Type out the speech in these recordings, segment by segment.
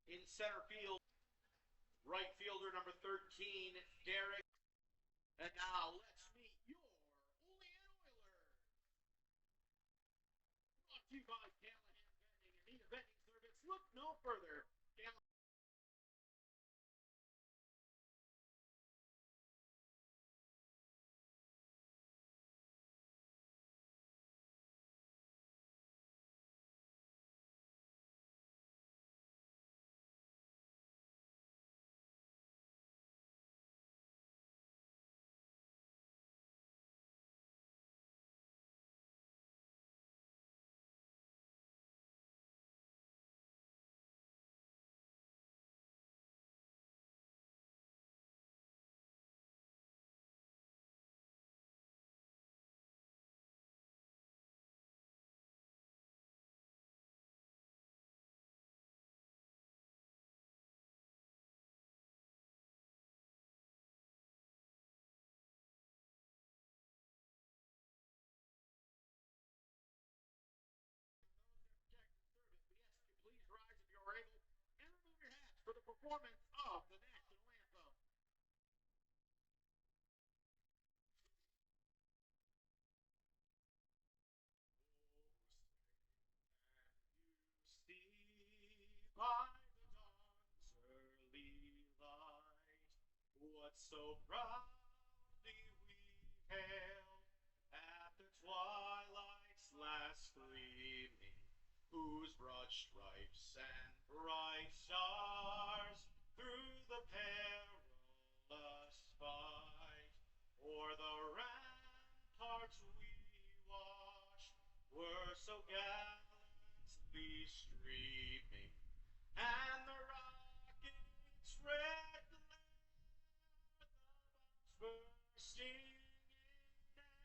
In center field, right fielder number 13, Derek. And now let's meet your Olean Oilers. Brought to you by Callahan Vending. In need of vending service, look no further. Please rise if you're able and remove your hats for the performance of the national anthem. By the dawn's early light, what so proudly we hailed at the twilight's last gleaming, whose broad stripes and bright stars through the perilous fight o'er the ramparts we watched were so gallantly streaming, and the rocket's red glare, the bombs bursting in air,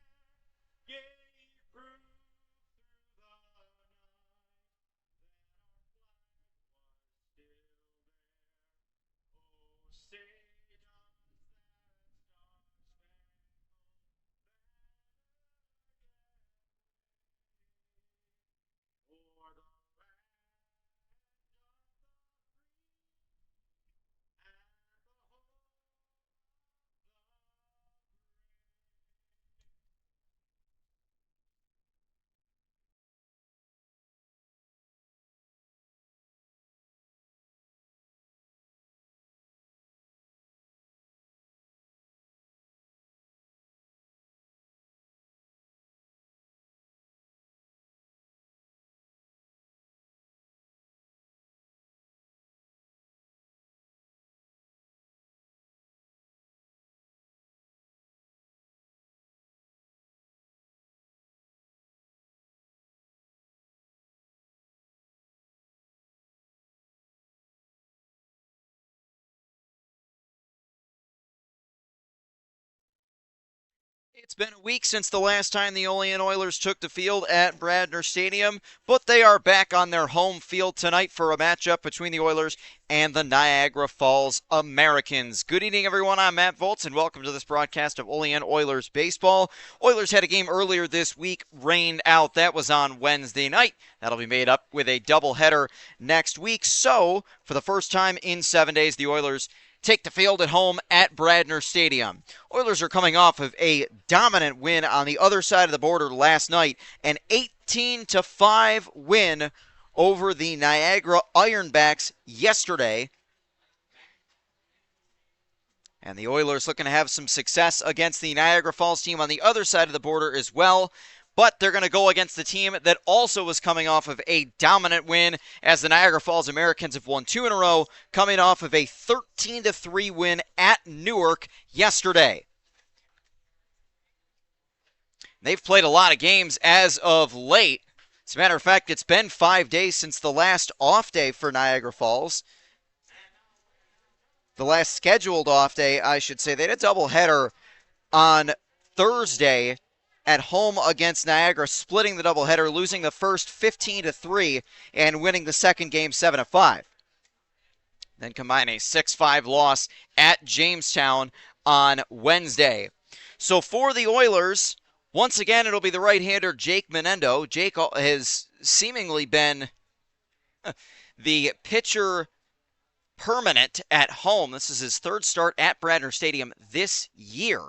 gave proof through the night that our flag was still there. Oh, say does that star-spangled banner yet wave o'er the land of the free and the home of the brave? It's been a week since the last time the Olean Oilers took the field at Bradner Stadium, but they are back on their home field tonight for a matchup between the Oilers and the Niagara Falls Americans. Good evening, everyone. I'm Matt Volz, and welcome to this broadcast of Olean Oilers baseball. Oilers had a game earlier this week, rained out. That was on Wednesday night. That'll be made up with a doubleheader next week. So, for the first time in 7 days, the Oilers take the field at home at Bradner Stadium. Oilers are coming off of a dominant win on the other side of the border last night, an 18-5 win over the Niagara Ironbacks yesterday. And the Oilers looking to have some success against the Niagara Falls team on the other side of the border as well. But they're going to go against the team that also was coming off of a dominant win, as the Niagara Falls Americans have won 2 in a row, coming off of a 13-3 win at Newark yesterday. They've played a lot of games as of late. As a matter of fact, it's been 5 days since the last off day for Niagara Falls. The last scheduled off day, I should say. They had a doubleheader on Thursday at home against Niagara, splitting the doubleheader, losing the first 15-3 and winning the second game 7-5. Then combine a 6-5 loss at Jamestown on Wednesday. So for the Oilers, once again, it'll be the right-hander Jake Menendo. Jake has seemingly been the pitcher permanent at home. This is his third start at Bradner Stadium this year.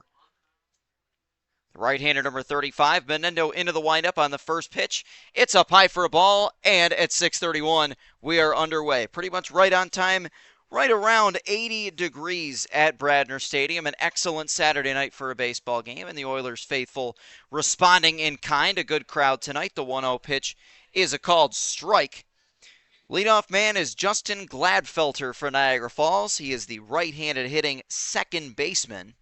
The right-hander number 35, Menendo into the windup on the first pitch. It's up high for a ball, and at 6:31, we are underway. Pretty much right on time, right around 80 degrees at Bradner Stadium. An excellent Saturday night for a baseball game, and the Oilers faithful responding in kind. A good crowd tonight. The 1-0 pitch is a called strike. Leadoff man is Justin Gladfelter for Niagara Falls. He is the right-handed hitting second baseman.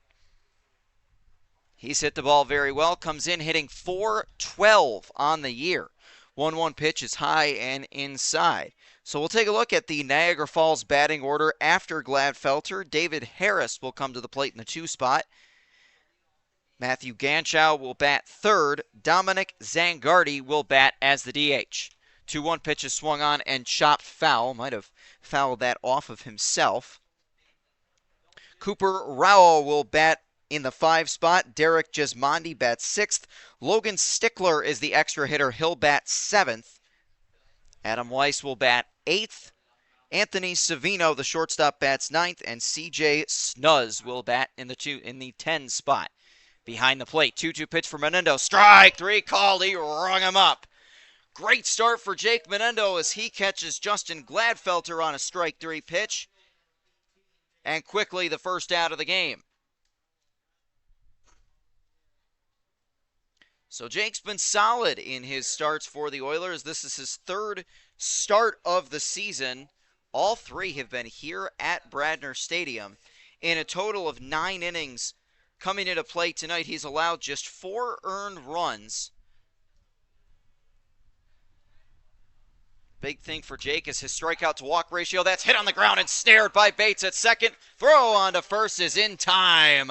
He's hit the ball very well, comes in hitting .412 on the year. 1-1 pitch is high and inside. So we'll take a look at the Niagara Falls batting order after Gladfelter. David Harris will come to the plate in the 2 spot. Matthew Ganschow will bat third. Dominic Zangardi will bat as the DH. 2-1 pitch is swung on and chopped foul. Might have fouled that off of himself. Cooper Rowell will bat in the 5 spot. Derek Gismondi bats 6th. Logan Stickler is the extra hitter. He'll bat 7th. Adam Weiss will bat 8th. Anthony Savino, the shortstop, bats 9th. And CJ Snuz will bat in the 10 spot. Behind the plate, 2-2 pitch for Menendo. Strike 3 called. He rung him up. Great start for Jake Menendo as he catches Justin Gladfelter on a strike 3 pitch. And quickly the first out of the game. So Jake's been solid in his starts for the Oilers. This is his third start of the season. All 3 have been here at Bradner Stadium. In a total of 9 innings coming into play tonight, he's allowed just 4 earned runs. Big thing for Jake is his strikeout to walk ratio. That's hit on the ground and snared by Bates at second. Throw on to first is in time.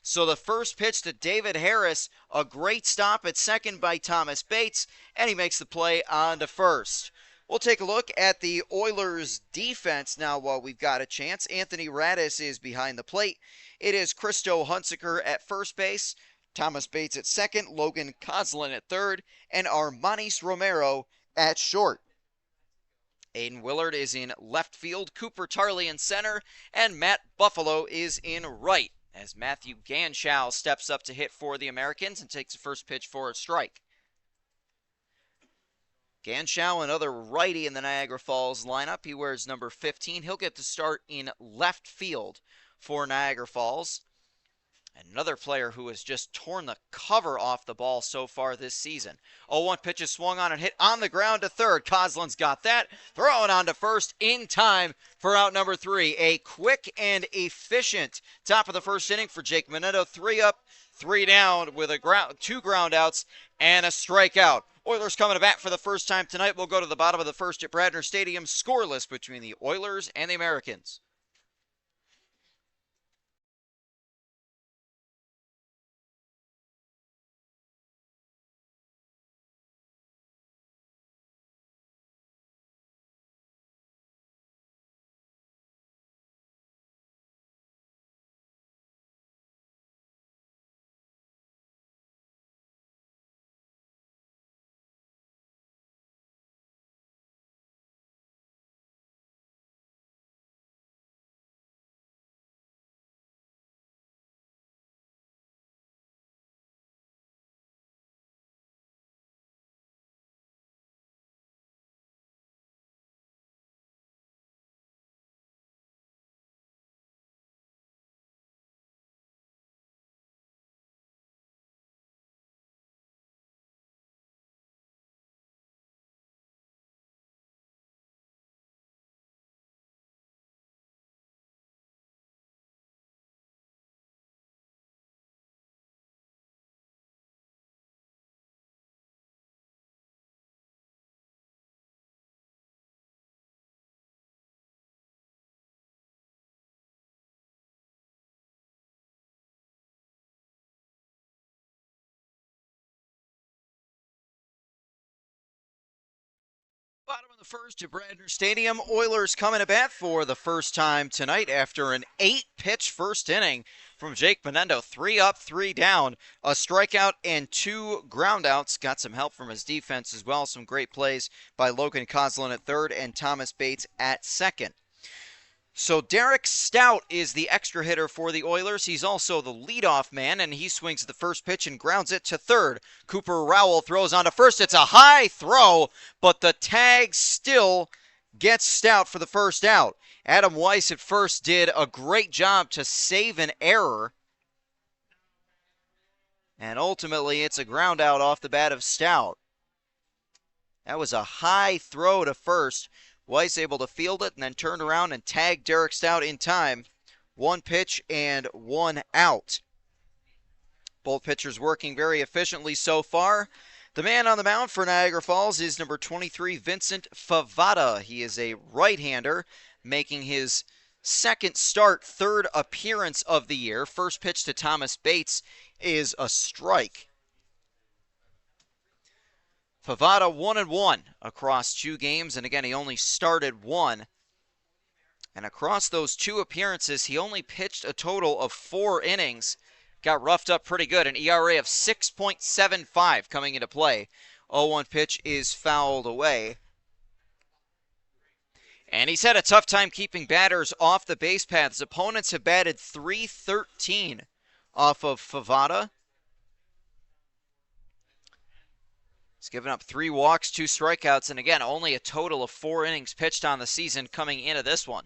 So the first pitch to David Harris, a great stop at second by Thomas Bates, and he makes the play on to first. We'll take a look at the Oilers' defense now while we've got a chance. Anthony Radis is behind the plate. It is Christo Hunsaker at first base, Thomas Bates at second, Logan Coslin at third, and Armanis Romero at short. Aiden Willard is in left field, Cooper Tarley in center, and Matt Buffalo is in right, as Matthew Ganschow steps up to hit for the Americans and takes the first pitch for a strike. Ganschow, another righty in the Niagara Falls lineup. He wears number 15. He'll get to start in left field for Niagara Falls. Another player who has just torn the cover off the ball so far this season. 0-1 pitch is swung on and hit on the ground to third. Coslin's got that. Throwing on to first in time for out number 3. A quick and efficient top of the first inning for Jake Menendo. 3 up, 3 down with 2 ground outs and a strikeout. Oilers coming to bat for the first time tonight. We'll go to the bottom of the first at Bradner Stadium. Scoreless between the Oilers and the Americans. Bottom of the first at Bradner Stadium. Oilers coming to bat for the first time tonight after an 8-pitch first inning. from Jake Benendo. 3 up, 3 down. A strikeout and 2 groundouts. Got some help from his defense as well. Some great plays by Logan Coslin at third and Thomas Bates at second. So Derek Stout is the extra hitter for the Oilers. He's also the leadoff man, and he swings the first pitch and grounds it to third. Cooper Rowell throws on to first. It's a high throw, but the tag still gets Stout for the first out. Adam Weiss at first did a great job to save an error. And ultimately, it's a ground out off the bat of Stout. That was a high throw to first. Weiss able to field it and then turned around and tagged Derek Stout in time. 1 pitch and 1 out. Both pitchers working very efficiently so far. The man on the mound for Niagara Falls is number 23, Vincent Favada. He is a right-hander, making his second start, third appearance of the year. First pitch to Thomas Bates is a strike. Favada 1-1 across 2 games, and again, he only started 1. And across those 2 appearances, he only pitched a total of 4 innings. Got roughed up pretty good, an ERA of 6.75 coming into play. 0-1 pitch is fouled away. And he's had a tough time keeping batters off the base paths. Opponents have batted .313 off of Favada. He's given up 3 walks, 2 strikeouts, and again, only a total of 4 innings pitched on the season coming into this one.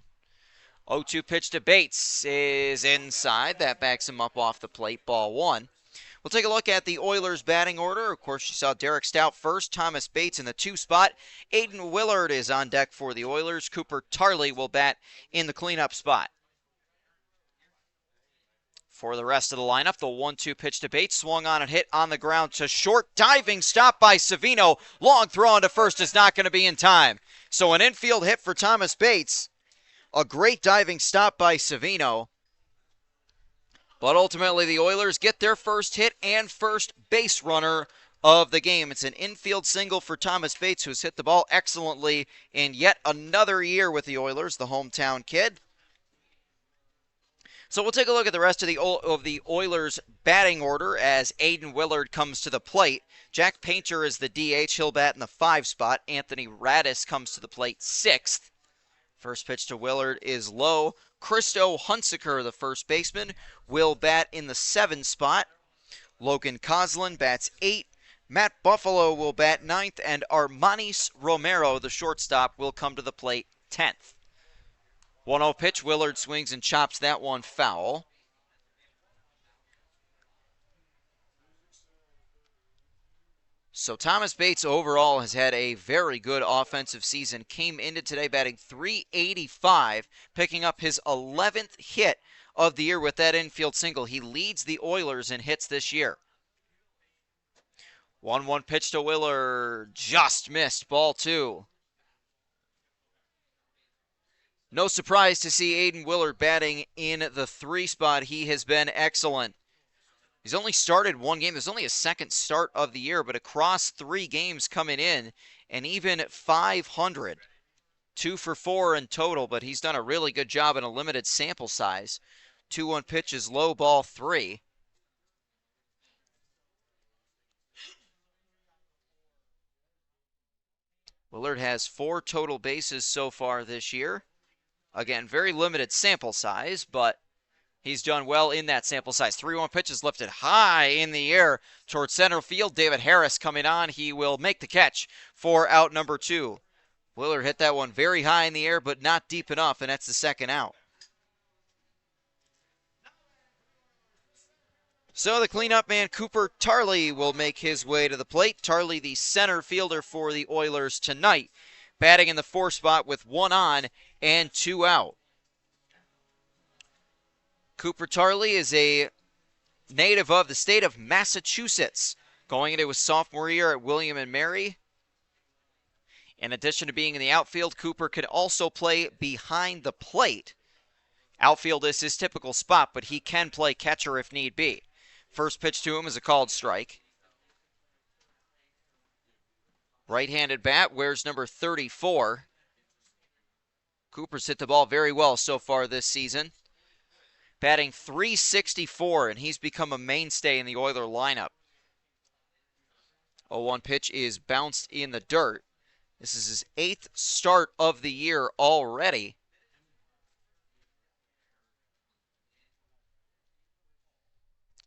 0-2 pitch to Bates is inside. That backs him up off the plate, ball 1. We'll take a look at the Oilers' batting order. Of course, you saw Derek Stout first, Thomas Bates in the 2 spot. Aiden Willard is on deck for the Oilers. Cooper Tarley will bat in the cleanup spot. For the rest of the lineup, the 1-2 pitch to Bates, swung on and hit on the ground to short. Diving stop by Savino. Long throw into first is not going to be in time. So an infield hit for Thomas Bates. A great diving stop by Savino. But ultimately, the Oilers get their first hit and first base runner of the game. It's an infield single for Thomas Bates, who's hit the ball excellently in yet another year with the Oilers, the hometown kid. So we'll take a look at the rest of the Oilers' batting order as Aiden Willard comes to the plate. Jack Painter is the DH. He'll bat in the 5 spot. Anthony Radis comes to the plate 6th. First pitch to Willard is low. Christo Hunsaker, the first baseman, will bat in the 7 spot. Logan Coslin bats 8. Matt Buffalo will bat 9th. And Armanis Romero, the shortstop, will come to the plate 10th. 1-0 pitch, Willard swings and chops that one foul. So Thomas Bates overall has had a very good offensive season. Came into today batting .385, picking up his 11th hit of the year with that infield single. He leads the Oilers in hits this year. 1-1 pitch to Willard, just missed, ball 2. No surprise to see Aiden Willard batting in the 3 spot. He has been excellent. He's only started 1 game. There's only his second start of the year, but across 3 games coming in, and even 500. 2 for 4 in total, but he's done a really good job in a limited sample size. 2-1 pitch is low, ball 3. Willard has 4 total bases so far this year. Again, very limited sample size, but he's done well in that sample size. 3-1 pitch is lifted high in the air towards center field. David Harris coming on. He will make the catch for out number 2. Willard hit that one very high in the air, but not deep enough, and that's the second out. So the cleanup man, Cooper Tarley, will make his way to the plate. Tarley, the center fielder for the Oilers tonight, batting in the 4 spot with 1 on and 2 out. Cooper Tarley is a native of the state of Massachusetts, going into his sophomore year at William & Mary. In addition to being in the outfield, Cooper could also play behind the plate. Outfield is his typical spot, but he can play catcher if need be. First pitch to him is a called strike. Right-handed bat, wears number 34. Cooper's hit the ball very well so far this season. batting .364, and he's become a mainstay in the Oiler lineup. 0-1 pitch is bounced in the dirt. This is his 8th start of the year already.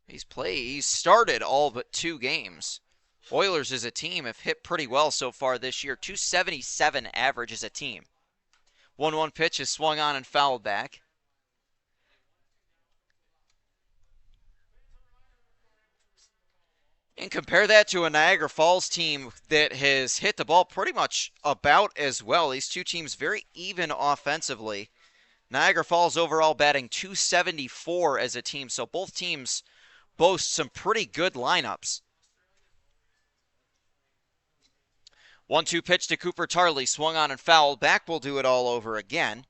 He's started all but 2 games. Oilers as a team have hit pretty well so far this year. .277 average as a team. 1-1 pitch is swung on and fouled back. And compare that to a Niagara Falls team that has hit the ball pretty much about as well. These two teams very even offensively. Niagara Falls overall batting .274 as a team, so both teams boast some pretty good lineups. 1-2 pitch to Cooper Tarley, swung on and fouled back. We'll do it all over again.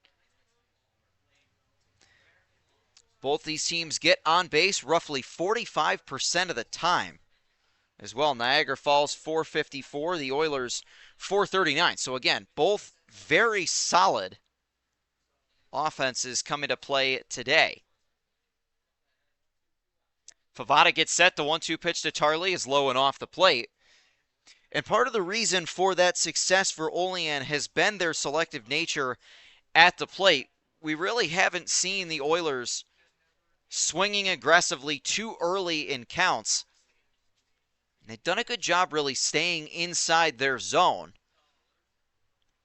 Both these teams get on base roughly 45% of the time. As well, Niagara Falls .454, the Oilers .439. So again, both very solid offenses come into play today. Favada gets set. The 1-2 pitch to Tarley is low and off the plate. And part of the reason for that success for Olean has been their selective nature at the plate. We really haven't seen the Oilers swinging aggressively too early in counts. They've done a good job really staying inside their zone.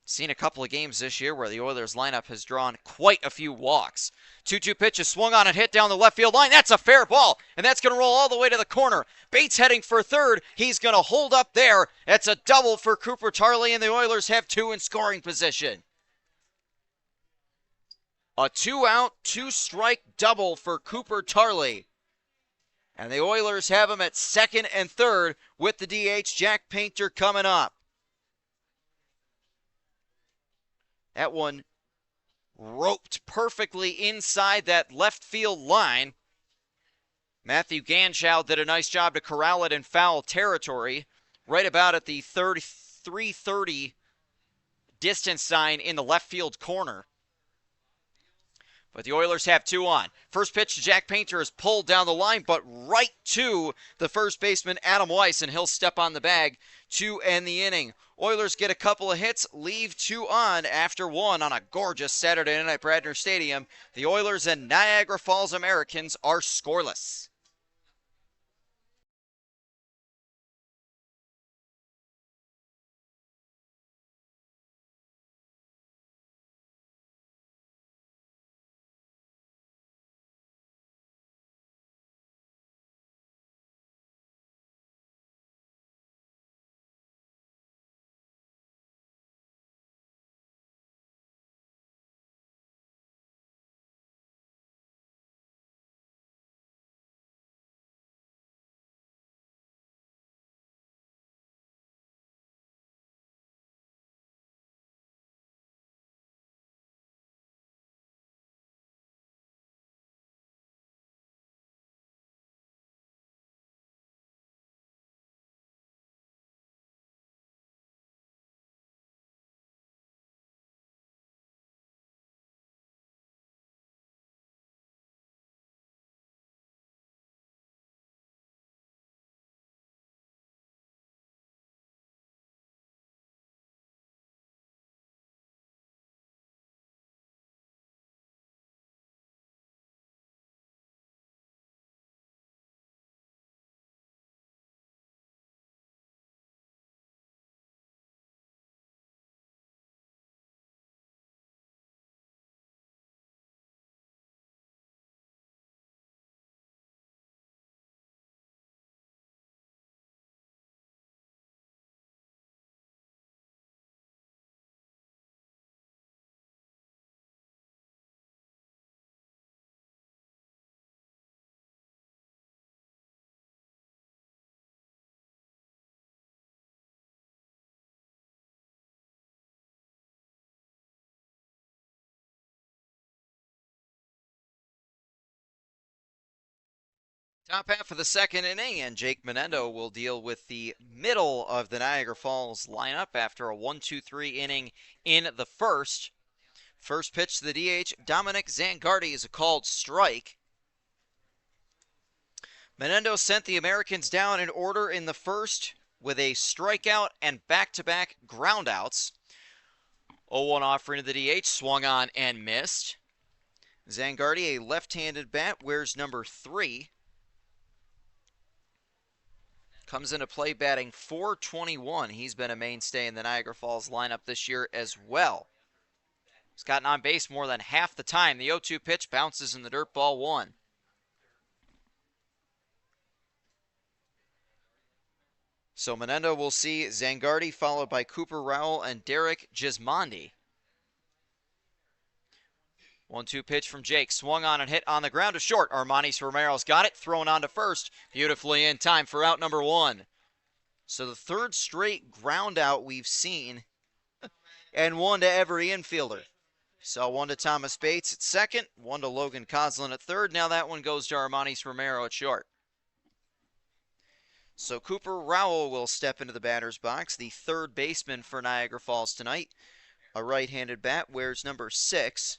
Seen a couple of games this year where the Oilers lineup has drawn quite a few walks. 2-2 pitch is swung on and hit down the left field line. That's a fair ball, and that's going to roll all the way to the corner. Bates heading for third. He's going to hold up there. That's a double for Cooper Tarley, and the Oilers have 2 in scoring position. A 2-out, 2-strike double for Cooper Tarley. And the Oilers have him at second and third with the DH, Jack Painter, coming up. That one roped perfectly inside that left field line. Matthew Ganschow did a nice job to corral it in foul territory, right about at the 330 distance sign in the left field corner. But the Oilers have 2 on. First pitch to Jack Painter is pulled down the line, but right to the first baseman, Adam Weiss, and he'll step on the bag to end the inning. Oilers get a couple of hits, leave 2 on after 1 on a gorgeous Saturday night at Bradner Stadium. The Oilers and Niagara Falls Americans are scoreless. Top half of the second inning, and Jake Menendo will deal with the middle of the Niagara Falls lineup after a 1-2-3 inning in the first. First pitch to the DH, Dominic Zangardi, is a called strike. Menendez sent the Americans down in order in the first with a strikeout and back-to-back groundouts. 0-1 offering to the DH, swung on and missed. Zangardi, a left-handed bat, wears number 3. Comes into play batting .421. He's been a mainstay in the Niagara Falls lineup this year as well. He's gotten on base more than half the time. The 0-2 pitch bounces in the dirt, ball 1. So Menendez will see Zangardi followed by Cooper Rowell and Derek Gismondi. 1-2 pitch from Jake. Swung on and hit on the ground to short. Armanis Romero's got it. Thrown on to first. Beautifully in time for out number 1. So the third straight ground out we've seen. And 1 to every infielder. So 1 to Thomas Bates at second. 1 to Logan Coslin at third. Now that one goes to Armanis Romero at short. So Cooper Rowell will step into the batter's box. The third baseman for Niagara Falls tonight. A right-handed bat, wears number 6.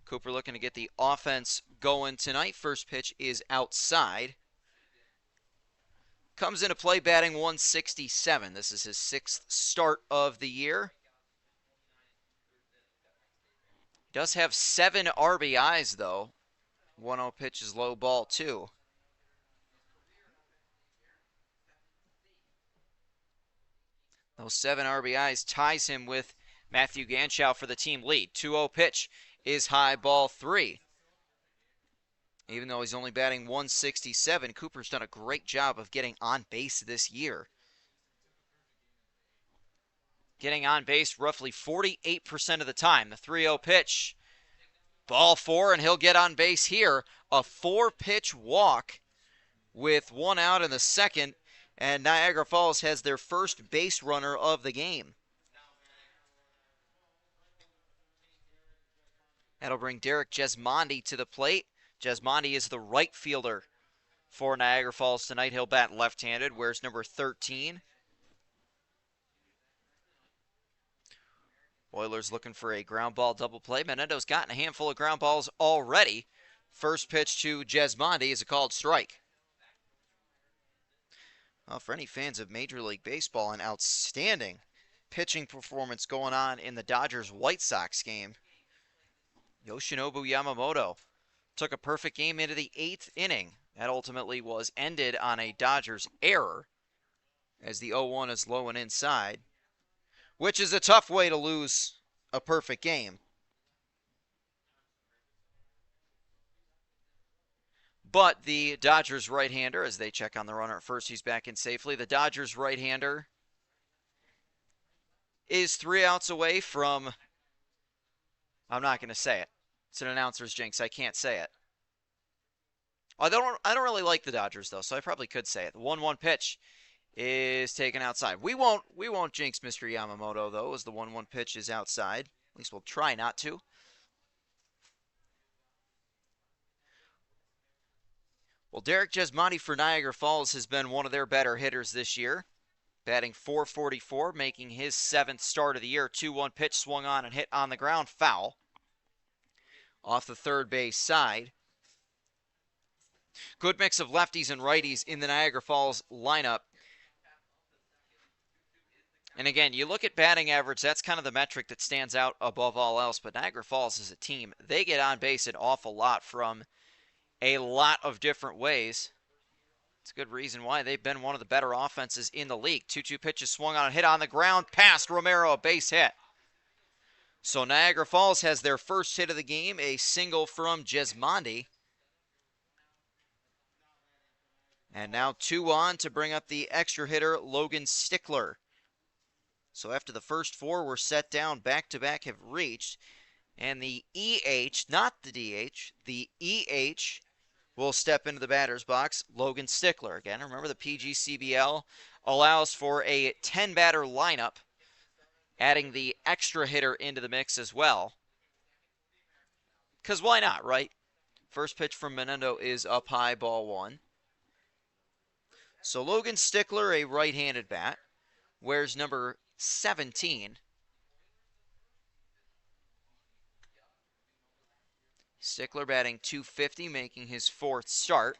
Cooper looking to get the offense going tonight. First pitch is outside. Comes into play batting .167. This is his 6th start of the year. Does have 7 RBIs, though. 1-0 pitch is low, ball 2. Those 7 RBIs ties him with Matthew Ganschow for the team lead. 2-0 pitch is high, ball 3. Even though he's only batting .167, Cooper's done a great job of getting on base this year. Getting on base roughly 48% of the time. The 3-0 pitch, ball 4, and he'll get on base here. A 4-pitch walk with 1 out in the second, and Niagara Falls has their first base runner of the game. That'll bring Derek Gismondi to the plate. Gismondi is the right fielder for Niagara Falls tonight. He'll bat left-handed, wears number 13. Oilers looking for a ground ball double play. Menendez gotten a handful of ground balls already. First pitch to Gismondi is a called strike. Well, for any fans of Major League Baseball, an outstanding pitching performance going on in the Dodgers-White Sox game. Yoshinobu Yamamoto took a perfect game into the 8th inning. That ultimately was ended on a Dodgers error as the 0-1 is low and inside, which is a tough way to lose a perfect game. But the Dodgers right-hander, as they check on the runner at first, he's back in safely. The Dodgers right-hander is 3 outs away from, I'm not going to say it. It's an announcer's jinx. I can't say it. I don't really like the Dodgers, though, so I probably could say it. The 1-1 pitch is taken outside. We won't jinx Mr. Yamamoto, though, as the 1-1 pitch is outside. At least we'll try not to. Well, Derek Gismondi for Niagara Falls has been one of their better hitters this year. Batting .444, making his 7th start of the year. 2-1 pitch swung on and hit on the ground, foul. Off the third base side. Good mix of lefties and righties in the Niagara Falls lineup. And again, you look at batting average, that's kind of the metric that stands out above all else. But Niagara Falls as a team, they get on base an awful lot from a lot of different ways. It's a good reason why they've been one of the better offenses in the league. 2-2 pitches swung on and hit on the ground, past Romero, a base hit. So Niagara Falls has their first hit of the game, a single from Gismondi. And now 2 on to bring up the extra hitter, Logan Stickler. So after the first 4 were set down, back-to-back have reached. And the EH, not the DH, the EH will step into the batter's box, Logan Stickler. Again, remember the PGCBL allows for a 10-batter lineup, adding the extra hitter into the mix as well. Because why not, right? First pitch from Menendez is up high, ball 1. So Logan Stickler, a right-handed bat, wears number 17. Stickler batting .250, making his fourth start.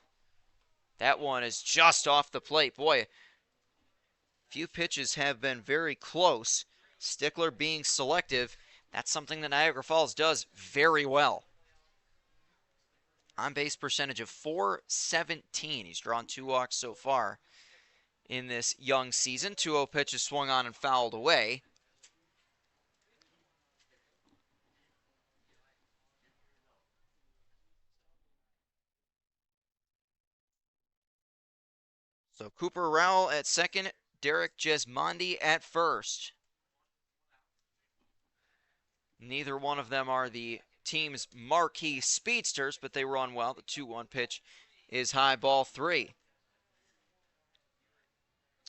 That one is just off the plate. Boy, few pitches have been very close. Stickler being selective, that's something that Niagara Falls does very well. On base percentage of .417. He's drawn 2 walks so far in this young season. 2-0 pitch is swung on and fouled away. So Cooper Rowell at second, Derek Jesmondi at first. Neither one of them are the team's marquee speedsters, but they run well. The 2-1 pitch is high, ball 3.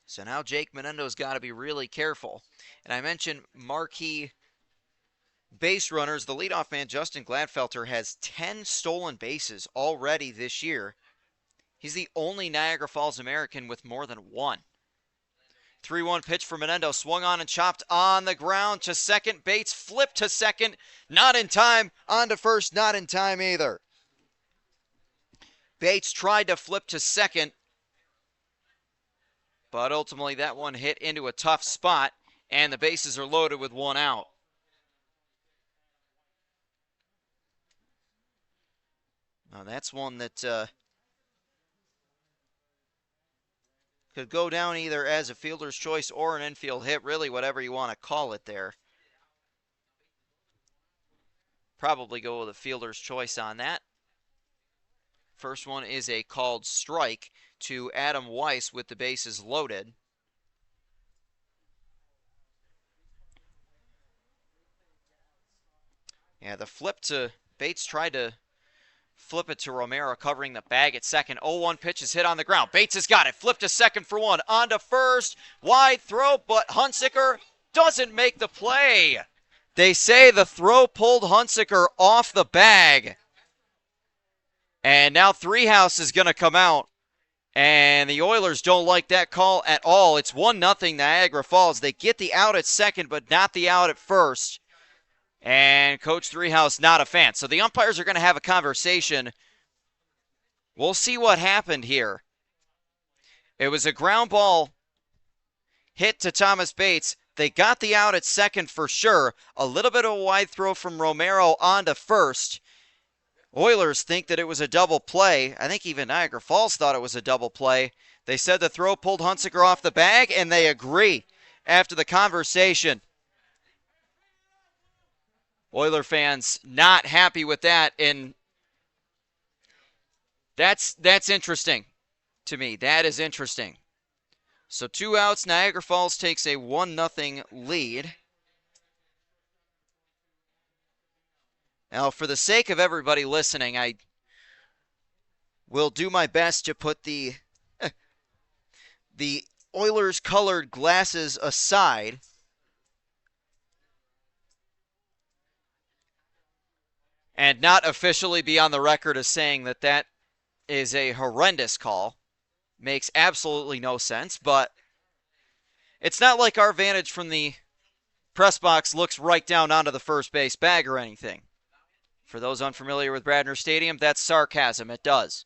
So now Jake Menendo's got to be really careful. And I mentioned marquee base runners. The leadoff man, Justin Gladfelter, has 10 stolen bases already this year. He's the only Niagara Falls American with more than 1. 3-1 pitch for Menendo, swung on and chopped on the ground to second. Bates flipped to second, not in time. On to first, not in time either. Bates tried to flip to second, but ultimately that one hit into a tough spot, and the bases are loaded with 1 out. Now that's one that could go down either as a fielder's choice or an infield hit, really whatever you want to call it there. Probably go with a fielder's choice on that. First one is a called strike to Adam Weiss with the bases loaded. Yeah, the flip to Bates tried to flip it to Romero, covering the bag at second. 0-1 pitch is hit on the ground. Bates has got it. Flip to second for 1. On to first. Wide throw, but Hunsicker doesn't make the play. They say the throw pulled Hunsicker off the bag. And now Threehouse is going to come out. And the Oilers don't like that call at all. It's 1-0 Niagara Falls. They get the out at second, but not the out at first. And Coach Threehouse not a fan. So the umpires are going to have a conversation. We'll see what happened here. It was a ground ball hit to Thomas Bates. They got the out at second for sure. A little bit of a wide throw from Romero on to first. Oilers think that it was a double play. I think even Niagara Falls thought it was a double play. They said the throw pulled Hunsicker off the bag, and they agree after the conversation. Oiler fans not happy with that, and that's interesting to me. That is interesting. So 2 outs, Niagara Falls takes a 1-0 lead. Now, for the sake of everybody listening, I will do my best to put the Oilers colored glasses aside. And not officially be on the record as saying that that is a horrendous call. Makes absolutely no sense, but it's not like our vantage from the press box looks right down onto the first base bag or anything. For those unfamiliar with Bradner Stadium, that's sarcasm. It does.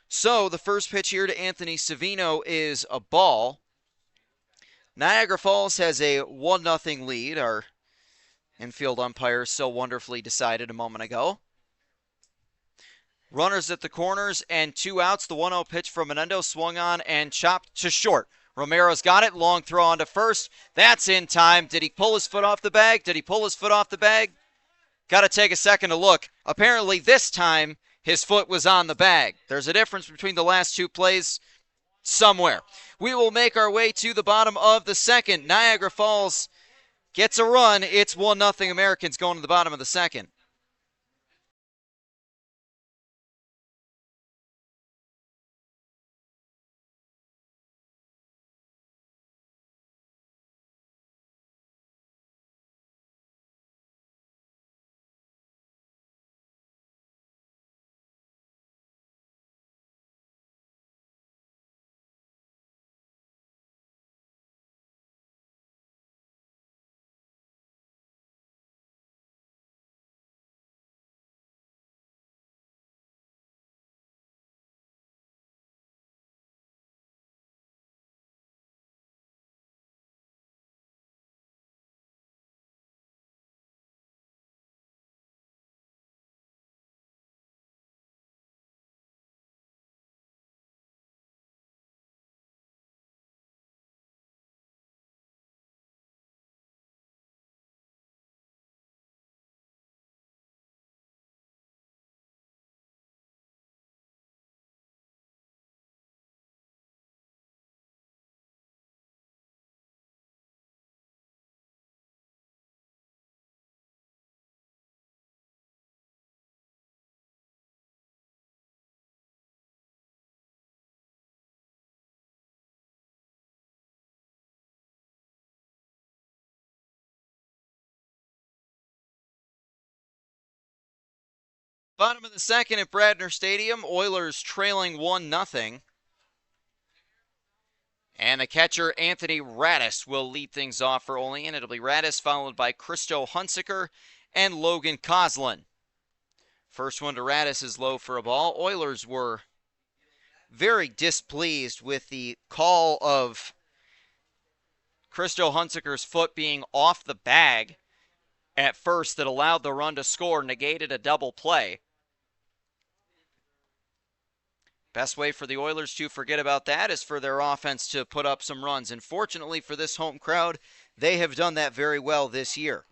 So the first pitch here to Anthony Savino is a ball. Niagara Falls has a 1-0 lead. Our infield umpire so wonderfully decided a moment ago. Runners at the corners and 2 outs. The 1-0 pitch from Menendo swung on and chopped to short. Romero's got it. Long throw on to first. That's in time. Did he pull his foot off the bag? Did he pull his foot off the bag? Got to take a second to look. Apparently this time his foot was on the bag. There's a difference between the last 2 plays somewhere. We will make our way to the bottom of the second. Niagara Falls gets a run. It's 1-0 Americans going to the bottom of the second. Bottom of the second at Bradner Stadium, Oilers trailing 1-0. And the catcher, Anthony Radis, will lead things off for Olean. It'll be Radis followed by Christo Hunsaker and Logan Coslin. First one to Radis is low for a ball. Oilers were very displeased with the call of Christo Hunsaker's foot being off the bag at first that allowed the run to score, negated a double play. Best way for the Oilers to forget about that is for their offense to put up some runs. And fortunately for this home crowd, they have done that very well this year.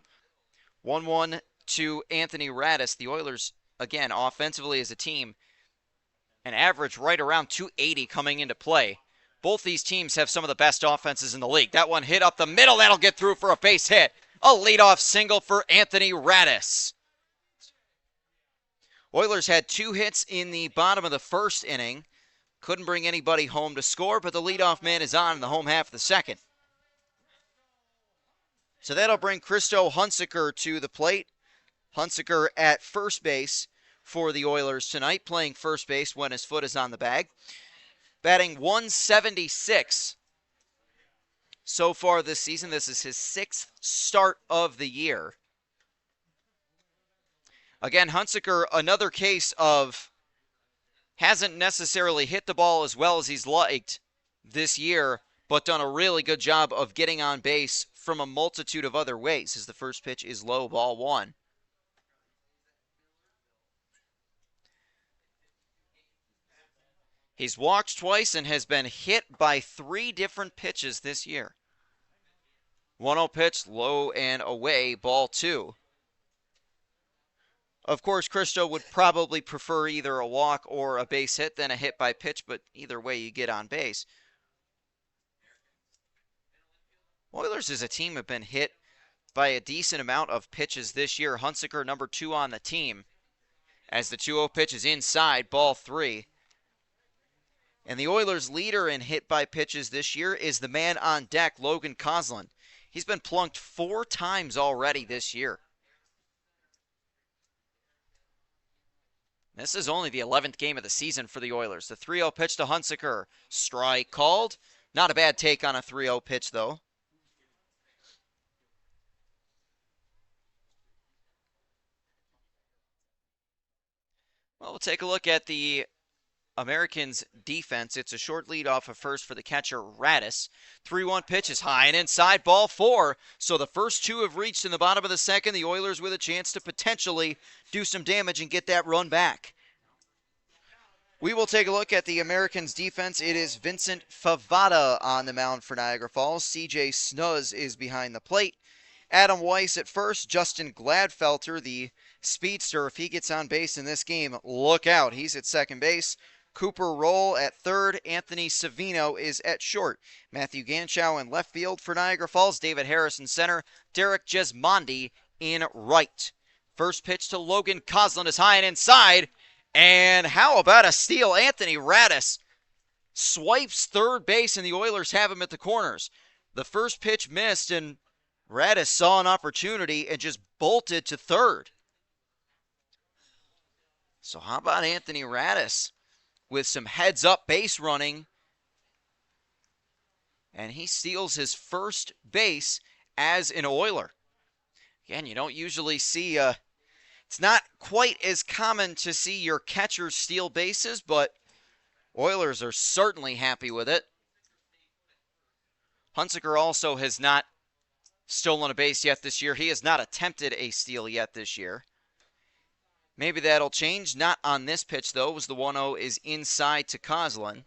1-1 to Anthony Radis. The Oilers, again, offensively as a team, an average right around 280 coming into play. Both these teams have some of the best offenses in the league. That one hit up the middle. That'll get through for a base hit. A leadoff single for Anthony Radis. Oilers had 2 hits in the bottom of the first inning. Couldn't bring anybody home to score, but the leadoff man is on in the home half of the second. So that'll bring Christo Hunsaker to the plate. Hunsaker at first base for the Oilers tonight, playing first base when his foot is on the bag. Batting .176 so far this season. This is his 6th start of the year. Again, Hunsaker, another case of hasn't necessarily hit the ball as well as he's liked this year, but done a really good job of getting on base from a multitude of other ways, as the first pitch is low, ball 1. He's walked twice and has been hit by 3 different pitches this year. 1-0 pitch, low and away, ball 2. Of course, Christo would probably prefer either a walk or a base hit than a hit by pitch, but either way you get on base. Oilers as a team have been hit by a decent amount of pitches this year. Hunsaker, number 2 on the team, as the 2-0 pitch is inside, ball 3. And the Oilers' leader in hit by pitches this year is the man on deck, Logan Coslin. He's been plunked 4 times already this year. This is only the 11th game of the season for the Oilers. The 3-0 pitch to Hunsaker. Strike called. Not a bad take on a 3-0 pitch, though. Well, we'll take a look at the Americans' defense. It's a short lead off of first for the catcher, Radis. 3-1 pitch is high and inside, ball 4. So the first 2 have reached in the bottom of the second. The Oilers with a chance to potentially do some damage and get that run back. We will take a look at the Americans' defense. It is Vincent Favada on the mound for Niagara Falls. CJ Snuz is behind the plate. Adam Weiss at first. Justin Gladfelter, the speedster, if he gets on base in this game, look out. He's at second base. Cooper Roll at third. Anthony Savino is at short. Matthew Ganschow in left field for Niagara Falls. David Harris in center. Derek Jesmondi in right. First pitch to Logan Coslin is high and inside. And how about a steal? Anthony Radis swipes third base, and the Oilers have him at the corners. The first pitch missed, and Radis saw an opportunity and just bolted to third. So how about Anthony Radis with some heads-up base running? And he steals his first base as an Oiler. Again, you don't usually see, it's not quite as common to see your catchers steal bases, but Oilers are certainly happy with it. Hunsaker also has not stolen a base yet this year. He has not attempted a steal yet this year. Maybe that'll change. Not on this pitch, though, as the 1-0 is inside to Coslin.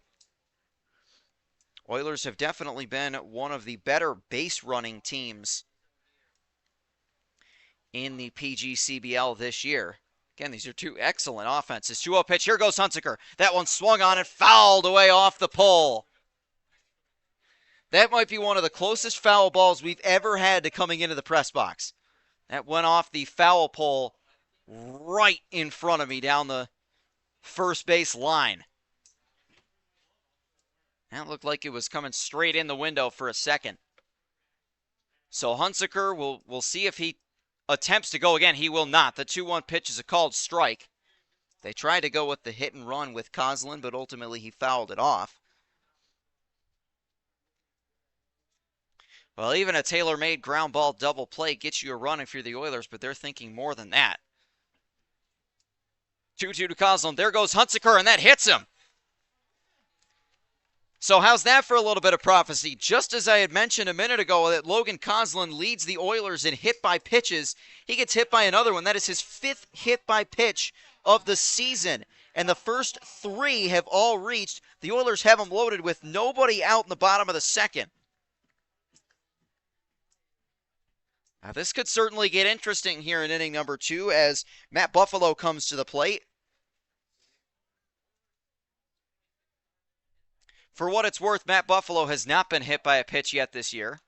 Oilers have definitely been one of the better base running teams in the PGCBL this year. Again, these are 2 excellent offenses. 2-0 pitch. Here goes Hunsaker. That one swung on and fouled away off the pole. That might be one of the closest foul balls we've ever had to coming into the press box. That went off the foul pole right in front of me down the first base line. That looked like it was coming straight in the window for a second. So Hunsaker, we'll see if he attempts to go again. He will not. The 2-1 pitch is a called strike. They tried to go with the hit and run with Coslin, but ultimately he fouled it off. Well, even a tailor-made ground ball double play gets you a run if you're the Oilers, but they're thinking more than that. 2-2 to Coslin. There goes Hunsaker, and that hits him. So how's that for a little bit of prophecy? Just as I had mentioned a minute ago that Logan Coslin leads the Oilers in hit by pitches, he gets hit by another one. That is his 5th hit by pitch of the season. And the first 3 have all reached. The Oilers have them loaded with nobody out in the bottom of the second. Now this could certainly get interesting here in inning number 2 as Matt Buffalo comes to the plate. For what it's worth, Matt Buffalo has not been hit by a pitch yet this year.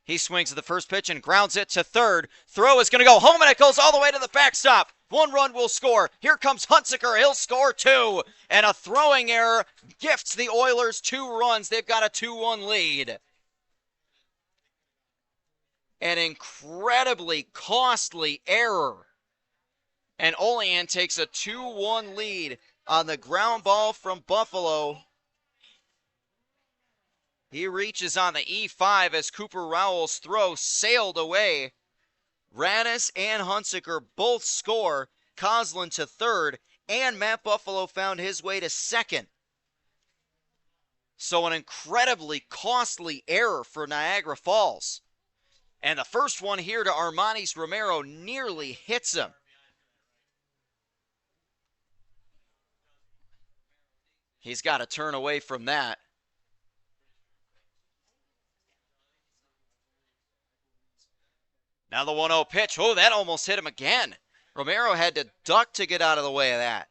He swings at the first pitch and grounds it to third. Throw is going to go home, and it goes all the way to the backstop. 1 run will score. Here comes Hunsaker. He'll score 2. And a throwing error gifts the Oilers 2 runs. They've got a 2-1 lead. An incredibly costly error. And Olean takes a 2-1 lead on the ground ball from Buffalo. He reaches on the E5 as Cooper Rowell's throw sailed away. Radis and Hunsaker both score. Coslin to third, and Matt Buffalo found his way to second. So an incredibly costly error for Niagara Falls. And the first one here to Armanis Romero nearly hits him. He's got to turn away from that. Now the 1-0 pitch. Oh, that almost hit him again. Romero had to duck to get out of the way of that.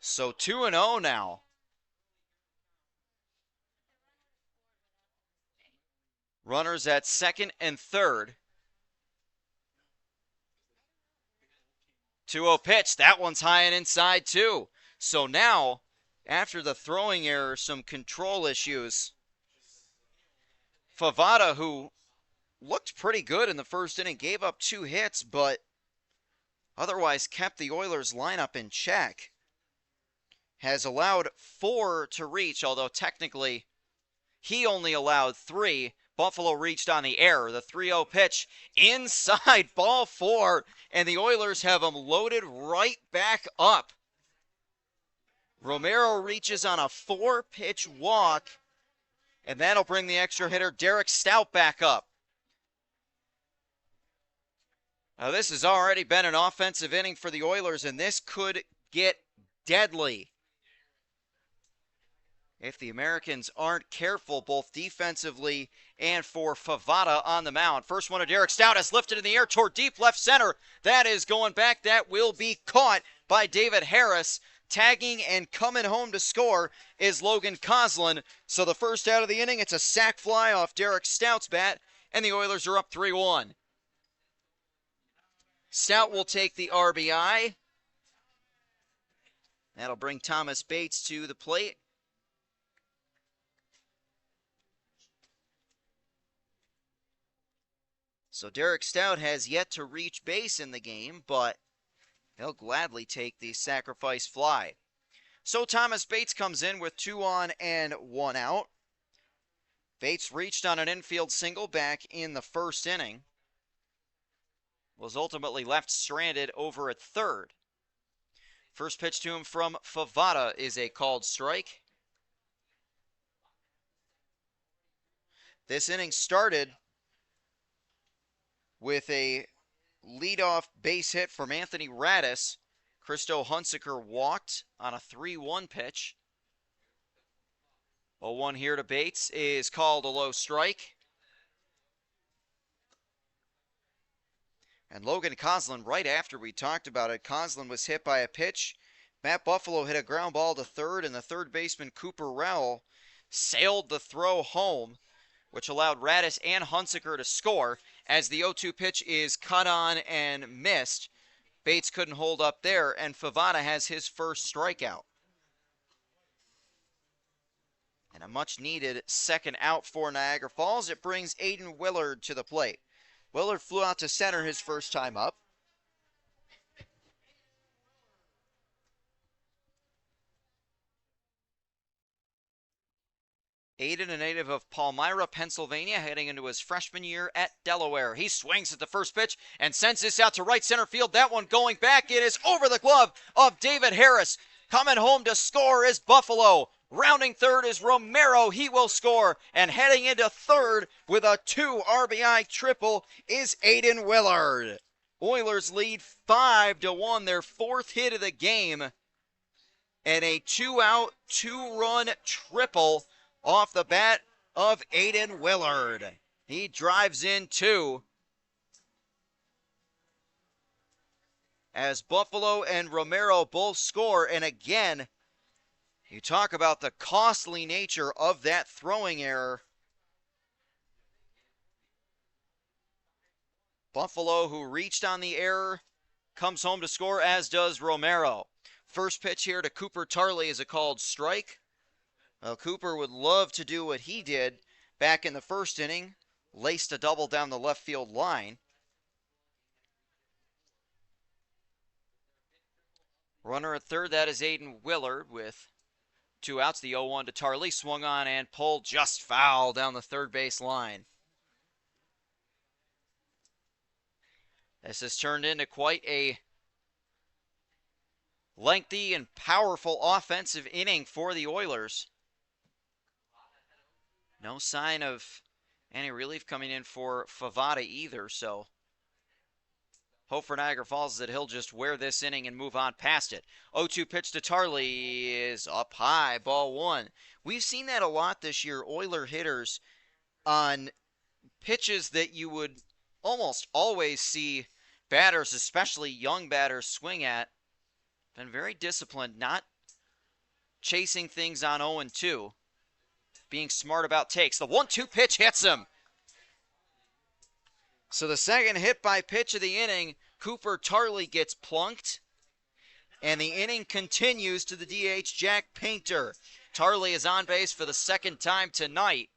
So 2-0 now. Runners at second and third. 2-0 pitch. That one's high and inside too. So now, after the throwing error, some control issues. Favada, who looked pretty good in the first inning, gave up 2 hits, but otherwise kept the Oilers lineup in check. Has allowed 4 to reach, although technically he only allowed 3. Buffalo reached on the error. The 3-0 pitch inside ball 4, and the Oilers have them loaded right back up. Romero reaches on a 4-pitch walk, and that'll bring the extra hitter Derek Stout back up. Now this has already been an offensive inning for the Oilers, and this could get deadly if the Americans aren't careful, both defensively and for Favada on the mound. First one to Derek Stout is lifted in the air toward deep left center. That is going back. That will be caught by David Harris. Tagging and coming home to score is Logan Coslin. So the first out of the inning, it's a sac fly off Derek Stout's bat, and the Oilers are up 3-1. Stout will take the RBI. That'll bring Thomas Bates to the plate. So Derek Stout has yet to reach base in the game, but he'll gladly take the sacrifice fly. So Thomas Bates comes in with 2 on and 1 out. Bates reached on an infield single back in the first inning. Was ultimately left stranded over at third. First pitch to him from Favada is a called strike. This inning started with a leadoff base hit from Anthony Radis. Christo Hunsaker walked on a 3-1 pitch. 0-1 here to Bates is called a low strike. And Logan Coslin, right after we talked about it, Coslin was hit by a pitch. Matt Buffalo hit a ground ball to third, and the third baseman Cooper Rowell sailed the throw home, which allowed Radis and Hunsaker to score. As the 0-2 pitch is cut on and missed, Bates couldn't hold up there, and Favada has his first strikeout. And a much-needed second out for Niagara Falls. It brings Aiden Willard to the plate. Willard flew out to center his first time up. Aiden, a native of Palmyra, Pennsylvania, heading into his freshman year at Delaware. He swings at the first pitch and sends this out to right center field. That one going back. It is over the glove of David Harris. Coming home to score is Buffalo. Rounding third is Romero. He will score. And heading into third with a 2 RBI triple is Aiden Willard. Oilers lead 5-1, their 4th hit of the game. And a 2-out, 2-run triple off the bat of Aiden Willard. He drives in 2. As Buffalo and Romero both score. And again, you talk about the costly nature of that throwing error. Buffalo, who reached on the error, comes home to score, as does Romero. First pitch here to Cooper Tarley is a called strike. Well, Cooper would love to do what he did back in the first inning, laced a double down the left field line. Runner at third, that is Aiden Willard with 2 outs. The 0-1 to Tarley, swung on and pulled just foul down the third base line. This has turned into quite a lengthy and powerful offensive inning for the Oilers. No sign of any relief coming in for Favada either, so hope for Niagara Falls that he'll just wear this inning and move on past it. 0-2 pitch to Tarley is up high, ball 1. We've seen that a lot this year, Oiler hitters on pitches that you would almost always see batters, especially young batters, swing at. Been very disciplined, not chasing things on 0-2. Being smart about takes. The 1-2 pitch hits him. So the second hit by pitch of the inning, Cooper Tarley gets plunked. And the inning continues to the DH, Jack Painter. Tarley is on base for the second time tonight.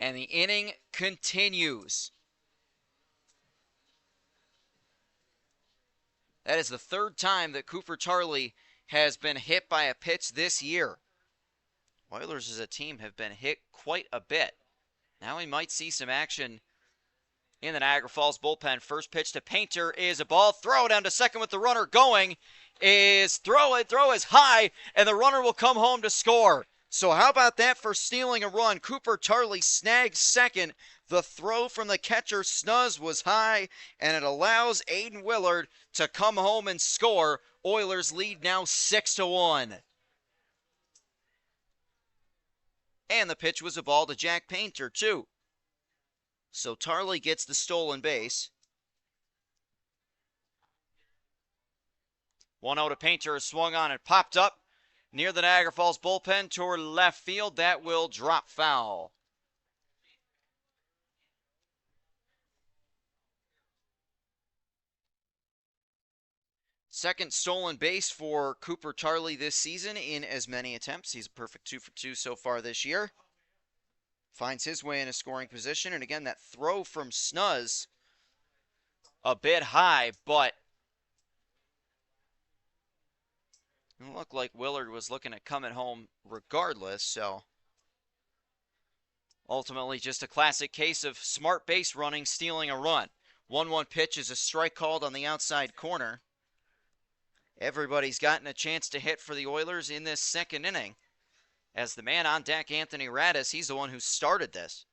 And the inning continues. That is the third time that Cooper Tarley has been hit by a pitch this year. Oilers as a team have been hit quite a bit. Now we might see some action in the Niagara Falls bullpen. First pitch to Painter is a ball. Throw down to second with the runner going. Throw is high, and the runner will come home to score. So how about that for stealing a run? Cooper Tarley snags second. The throw from the catcher, Snuzz, was high, and it allows Aiden Willard to come home and score. Oilers lead now 6-1. And the pitch was a ball to Jack Painter, too. So Tarley gets the stolen base. 1-0 to Painter is swung on and popped up near the Niagara Falls bullpen toward left field. That will drop foul. Second stolen base for Cooper Tarley this season in as many attempts. He's a perfect 2 for 2 so far this year. Finds his way in a scoring position. And again, that throw from Snuzz, a bit high, but it looked like Willard was looking at coming home regardless. So ultimately just a classic case of smart base running, stealing a run. 1-1 pitch is a strike called on the outside corner. Everybody's gotten a chance to hit for the Oilers in this second inning. As the man on deck, Anthony Radis, he's the one who started this.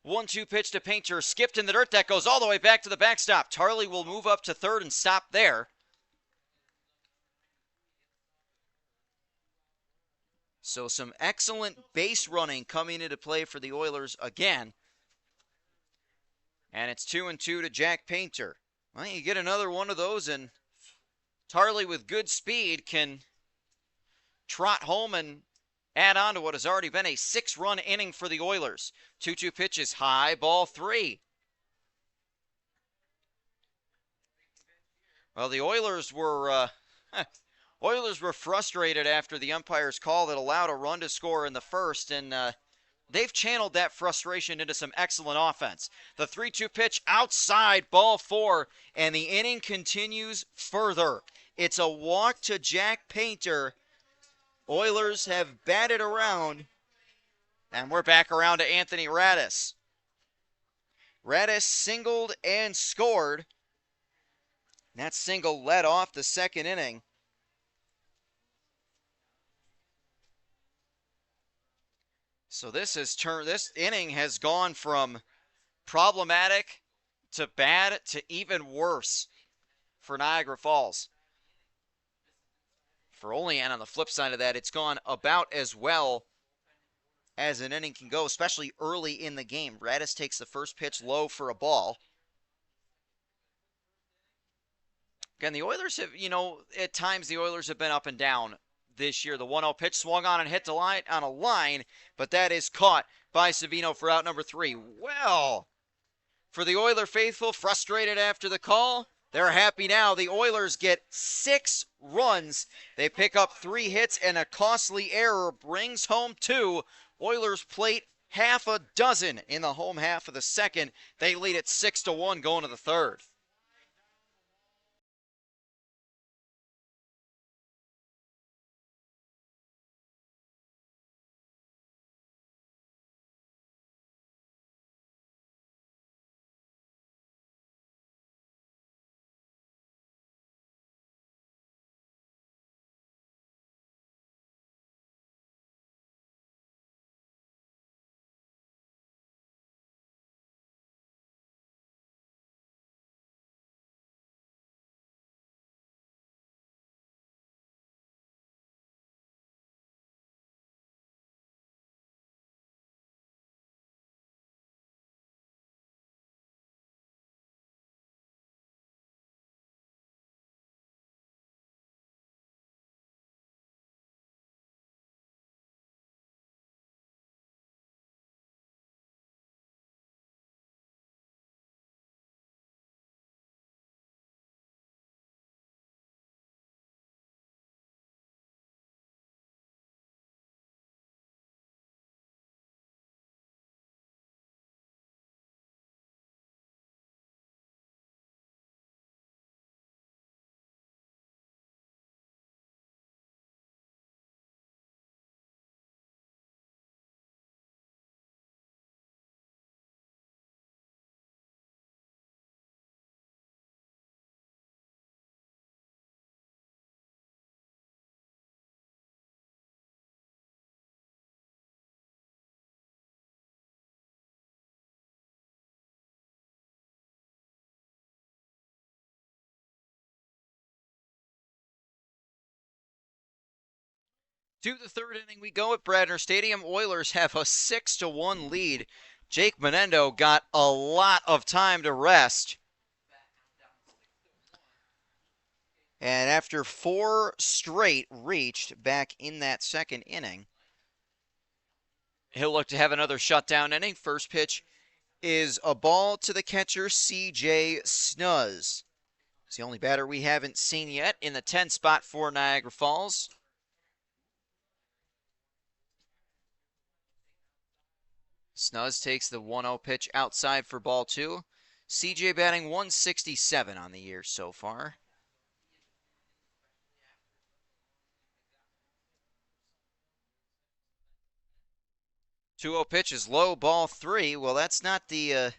1-2 pitch to Painter, skipped in the dirt. That goes all the way back to the backstop. Tarley will move up to third and stop there. So some excellent base running coming into play for the Oilers again. And it's 2-2 to Jack Painter. Well, you get another one of those, and Tarley with good speed can trot home and add on to what has already been a 6-run inning for the Oilers. 2-2 pitch is high, ball 3. Well, the Oilers were frustrated after the umpire's call that allowed a run to score in the first, and they've channeled that frustration into some excellent offense. The 3-2 pitch outside, ball 4, and the inning continues further. It's a walk to Jack Painter Oilers have batted around, and we're back around to Anthony Radis. Radis singled and scored. That single led off the second inning. So this inning has gone from problematic to bad to even worse for Niagara Falls. For Olean, on the flip side of that, it's gone about as well as an inning can go, especially early in the game. Radis takes the first pitch low for a ball. Again, the Oilers have, at times the Oilers have been up and down this year. The 1-0 pitch swung on and hit the line on a line, but that is caught by Savino for out number 3. Well, for the Oiler faithful, frustrated after the call, they're happy now. The Oilers get 6 runs. They pick up 3 hits, and a costly error brings home 2. Oilers plate half a dozen in the home half of the second. They lead it 6-1 going to the third. To the third inning we go at Bradner Stadium. Oilers have a 6-1 lead. Jake Menendo got a lot of time to rest. And after 4 straight reached back in that second inning, he'll look to have another shutdown inning. First pitch is a ball to the catcher, C.J. Snuzz. It's the only batter we haven't seen yet in the 10 spot for Niagara Falls. Snuzz takes the 1-0 pitch outside for ball 2. CJ batting 167 on the year so far. 2-0 pitch is low, ball 3. Well, that's not the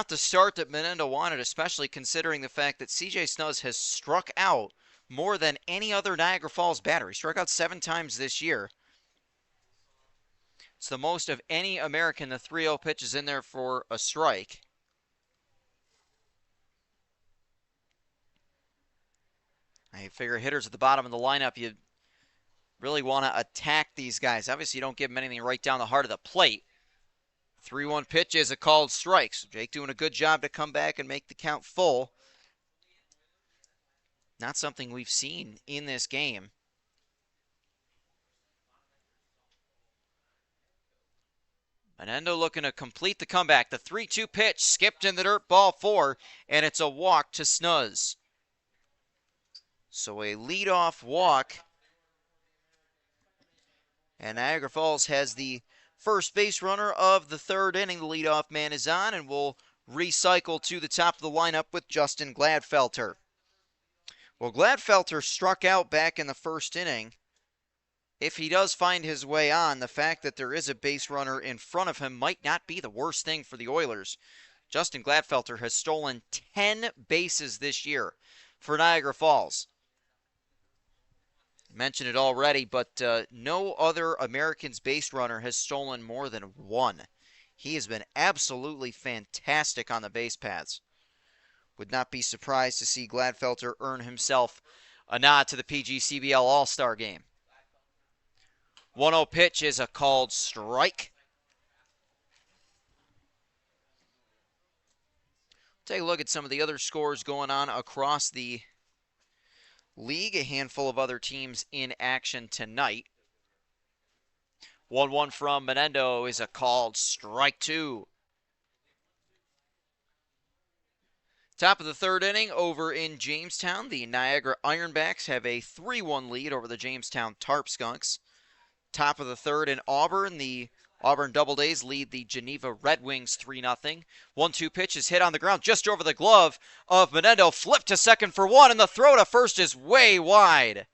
start that Menendo wanted, especially considering the fact that CJ Snuzz has struck out more than any other Niagara Falls batter. He struck out 7 times this year. It's the most of any American. The 3-0 pitch is in there for a strike. I figure hitters at the bottom of the lineup, you really want to attack these guys. Obviously, you don't give them anything right down the heart of the plate. 3-1 pitch is a called strike. So Jake doing a good job to come back and make the count full. Not something we've seen in this game. Menendo looking to complete the comeback. The 3-2 pitch skipped in the dirt, ball 4, and it's a walk to Snuzz. So a leadoff walk. And Niagara Falls has the first base runner of the third inning. The leadoff man is on, and we'll recycle to the top of the lineup with Justin Gladfelter. Well, Gladfelter struck out back in the first inning. if he does find his way on, the fact that there is a base runner in front of him might not be the worst thing for the Oilers. Justin Gladfelter has stolen 10 bases this year for Niagara Falls. Mentioned it already, but no other Americans base runner has stolen more than one. He has been absolutely fantastic on the base paths. Would not be surprised to see Gladfelter earn himself a nod to the PGCBL All-Star Game. 1-0 pitch is a called strike. Take a look at some of the other scores going on across the league. A handful of other teams in action tonight. 1-1 from Menendo is a called strike 2. Top of the third inning over in Jamestown. The Niagara Ironbacks have a 3-1 lead over the Jamestown Tarp Skunks. Top of the third in Auburn, the Auburn Double Days lead the Geneva Red Wings 3-0. 1-2 pitch is hit on the ground just over the glove of Menendo. Flipped to second for one, and the throw to first is way wide.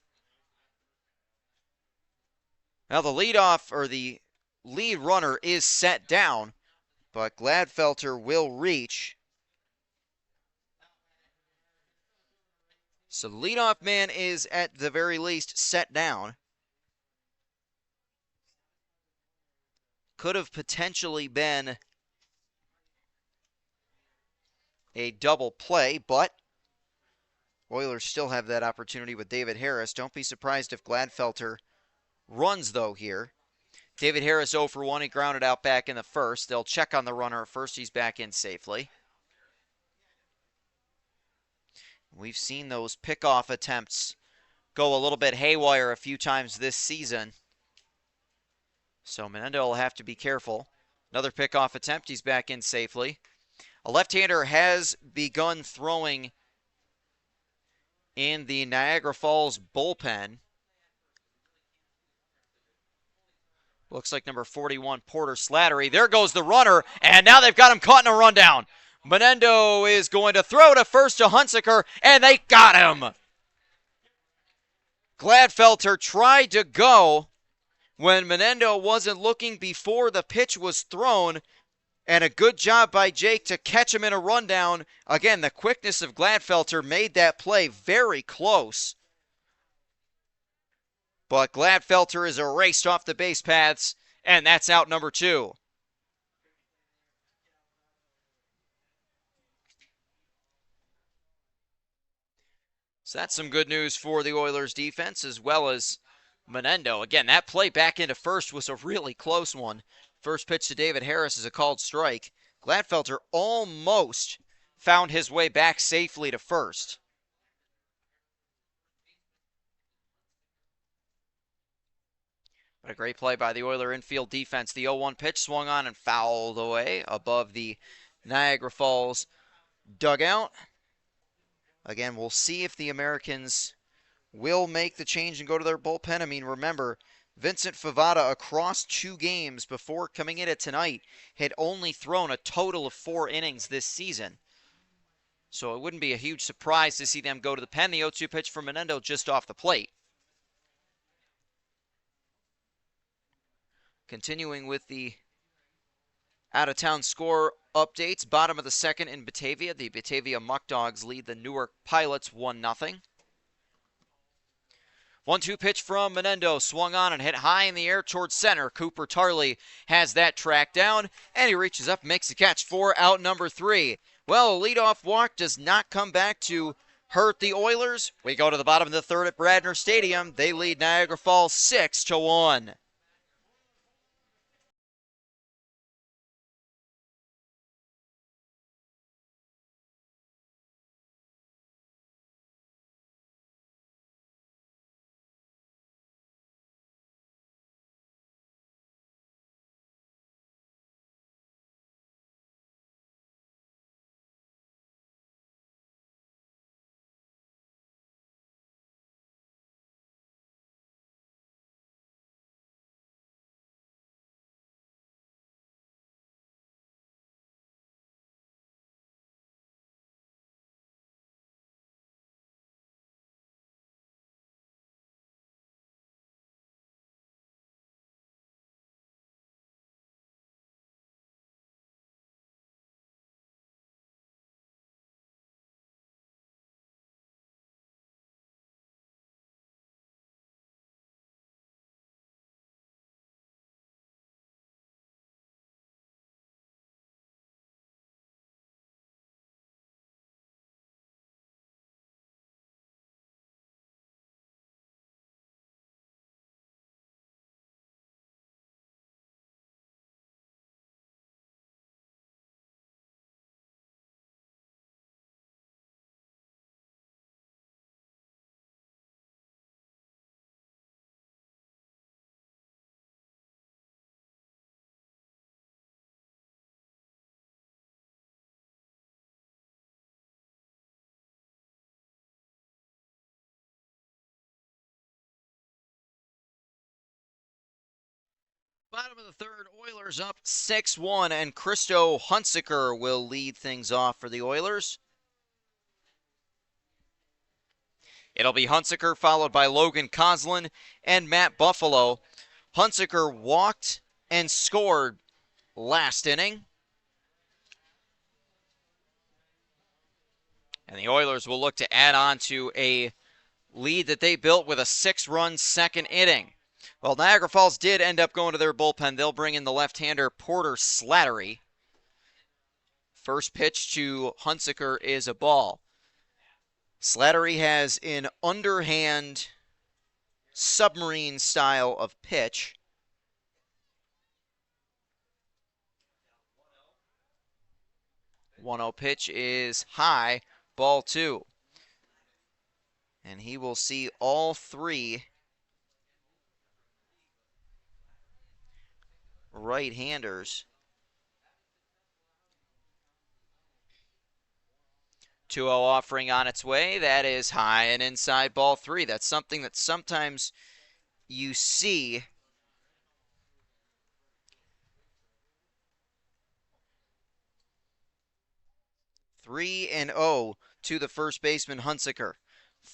Now the lead runner is set down, but Gladfelter will reach. So the leadoff man is at the very least set down. Could have potentially been a double play, but Oilers still have that opportunity with David Harris. Don't be surprised if Gladfelter runs, though, here. David Harris 0 for 1. He grounded out back in the first. They'll check on the runner at first. He's back in safely. We've seen those pickoff attempts go a little bit haywire a few times this season. So Menendo will have to be careful. Another pickoff attempt. He's back in safely. A left-hander has begun throwing in the Niagara Falls bullpen. Looks like number 41, Porter Slattery. There goes the runner, and now they've got him caught in a rundown. Menendo is going to throw to first to Hunsaker, and they got him. Gladfelter tried to go when Menendo wasn't looking before the pitch was thrown, and a good job by Jake to catch him in a rundown. Again, the quickness of Gladfelter made that play very close. But Gladfelter is erased off the base paths, and that's out number 2. So that's some good news for the Oilers defense as well as Menendo. Again, that play back into first was a really close one. First pitch to David Harris is a called strike. Gladfelter almost found his way back safely to first. But a great play by the Oiler infield defense. The 0-1 pitch swung on and fouled away above the Niagara Falls dugout. Again, we'll see if the Americans will make the change and go to their bullpen. I mean, remember, Vincent Favada across 2 games before coming in at tonight had only thrown a total of 4 innings this season. So it wouldn't be a huge surprise to see them go to the pen. The 0-2 pitch from Menendo just off the plate. Continuing with the out-of-town score updates. Bottom of the second in Batavia. The Batavia Muck Dogs lead the Newark Pilots 1-0. 1-2 pitch from Menendo. Swung on and hit high in the air towards center. Cooper Tarley has that tracked down, and he reaches up and makes the catch for out number 3. Well, a leadoff walk does not come back to hurt the Oilers. We go to the bottom of the third at Bradner Stadium. They lead Niagara Falls 6-1. Bottom of the third, Oilers up 6-1, and Christo Hunsaker will lead things off for the Oilers. It'll be Hunsaker followed by Logan Coslin and Matt Buffalo. Hunsaker walked and scored last inning. And the Oilers will look to add on to a lead that they built with a 6-run second inning. Well, Niagara Falls did end up going to their bullpen. They'll bring in the left-hander Porter Slattery. First pitch to Hunsaker is a ball. Slattery has an underhand submarine style of pitch. 1-0 pitch is high, ball 2. And he will see all 3 right-handers. 2-0 offering on its way. That is high and inside, ball 3. That's something that sometimes you see. 3-0 to the first baseman, Hunsaker.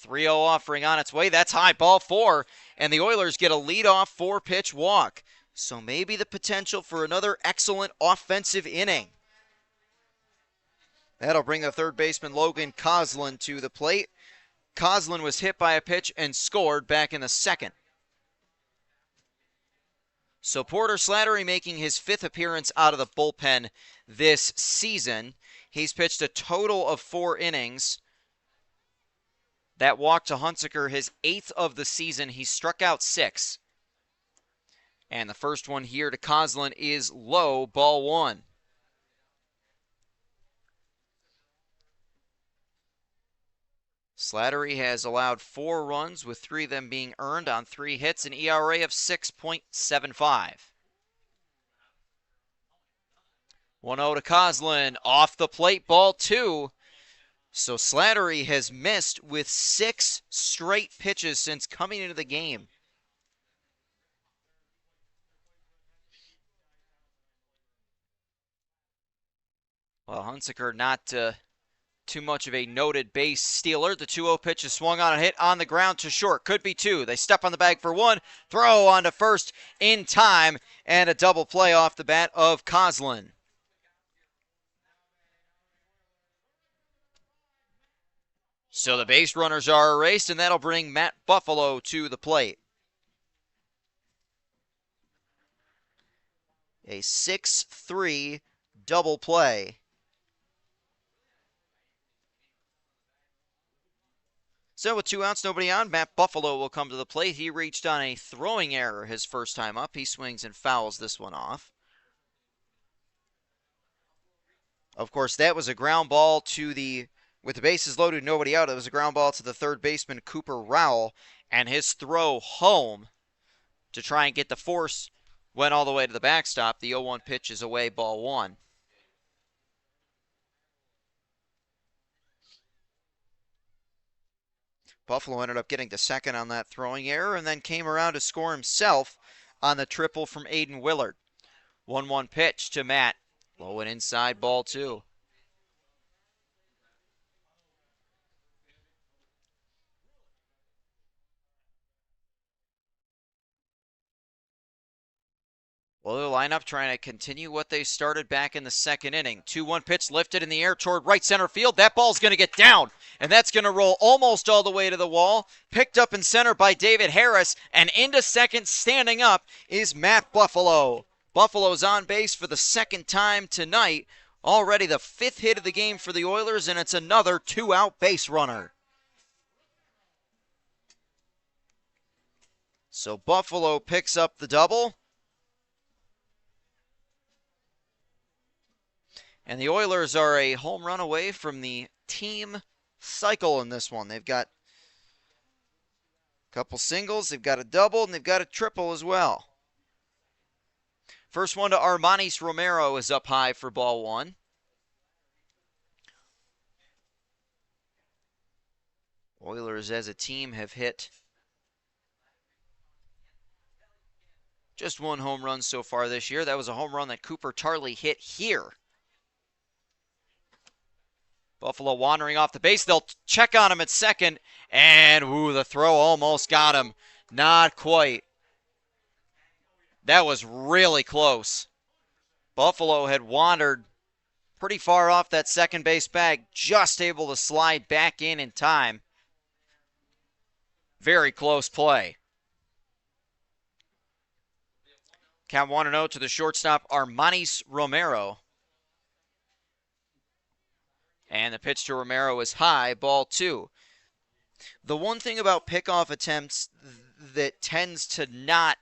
3-0 offering on its way. That's high, ball 4. And the Oilers get a leadoff 4-pitch walk. So maybe the potential for another excellent offensive inning. That'll bring the third baseman, Logan Coslin, to the plate. Coslin was hit by a pitch and scored back in the second. So Porter Slattery making his 5th appearance out of the bullpen this season. He's pitched a total of 4 innings. That walk to Hunsaker, his 8th of the season. He struck out 6. And the first one here to Coslin is low, ball 1. Slattery has allowed 4 runs, with 3 of them being earned on 3 hits, an ERA of 6.75. 1-0 to Coslin, off the plate, ball 2. So Slattery has missed with 6 straight pitches since coming into the game. Well, Hunsaker not too much of a noted base stealer. The 2-0 pitch is swung on a hit on the ground to short. Could be 2. They step on the bag for 1. Throw on to first in time, and a double play off the bat of Coslin. So the base runners are erased, and that'll bring Matt Buffalo to the plate. A 6-3 double play. So with 2 outs, nobody on, Matt Buffalo will come to the plate. He reached on a throwing error his first time up. He swings and fouls this one off. Of course, that was a ground ball to the, with the bases loaded, nobody out, it was a ground ball to the third baseman, Cooper Rowell, and his throw home to try and get the force went all the way to the backstop. The 0-1 pitch is away, ball 1. Buffalo ended up getting to second on that throwing error and then came around to score himself on the triple from Aiden Willard. 1-1 pitch to Matt. Low and inside, ball 2. Well, the lineup trying to continue what they started back in the second inning. 2-1 pitch lifted in the air toward right center field. That ball's going to get down, and that's going to roll almost all the way to the wall. Picked up in center by David Harris, and into second, standing up, is Matt Buffalo. Buffalo's on base for the second time tonight. Already the 5th hit of the game for the Oilers, and it's another 2-out base runner. So Buffalo picks up the double. And the Oilers are a home run away from the team cycle in this one. They've got a couple singles, they've got a double, and they've got a triple as well. First one to Armanis Romero is up high for ball 1. Oilers as a team have hit Just one home run so far this year. That was a home run that Cooper Tarley hit here. Buffalo wandering off the base. They'll check on him at second. And, ooh, the throw almost got him. Not quite. That was really close. Buffalo had wandered pretty far off that second base bag. Just able to slide back in time. Very close play. Count 1-0 to the shortstop, Armanis Romero. And the pitch to Romero is high, ball 2. The one thing about pickoff attempts that tends to not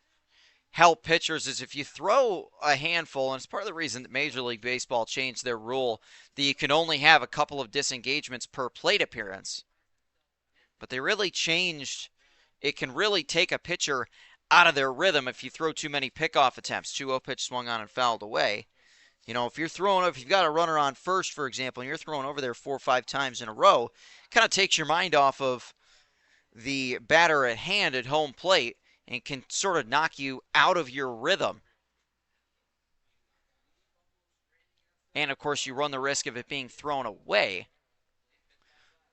help pitchers is if you throw a handful, and it's part of the reason that Major League Baseball changed their rule that you can only have a couple of disengagements per plate appearance. But they really changed. It can really take a pitcher out of their rhythm if you throw too many pickoff attempts. 2-0 pitch swung on and fouled away. You know, if you've got a runner on first, for example, and you're throwing over there 4 or 5 times in a row, it kind of takes your mind off of the batter at hand at home plate and can sort of knock you out of your rhythm. And, of course, you run the risk of it being thrown away.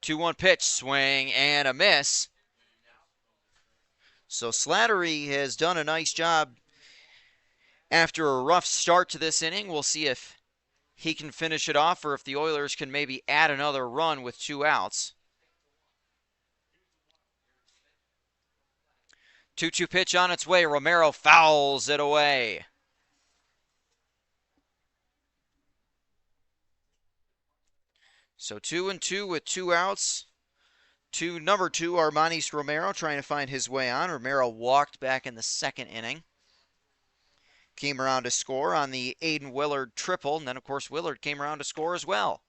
2-1 pitch, swing and a miss. So Slattery has done a nice job after a rough start to this inning. We'll see if he can finish it off or if the Oilers can maybe add another run with 2 outs. 2-2 pitch on its way. Romero fouls it away. So 2-2 with 2 outs. Number 2, Armanis Romero trying to find his way on. Romero walked back in the second inning. Came around to score on the Aiden Willard triple. And then, of course, Willard came around to score as well.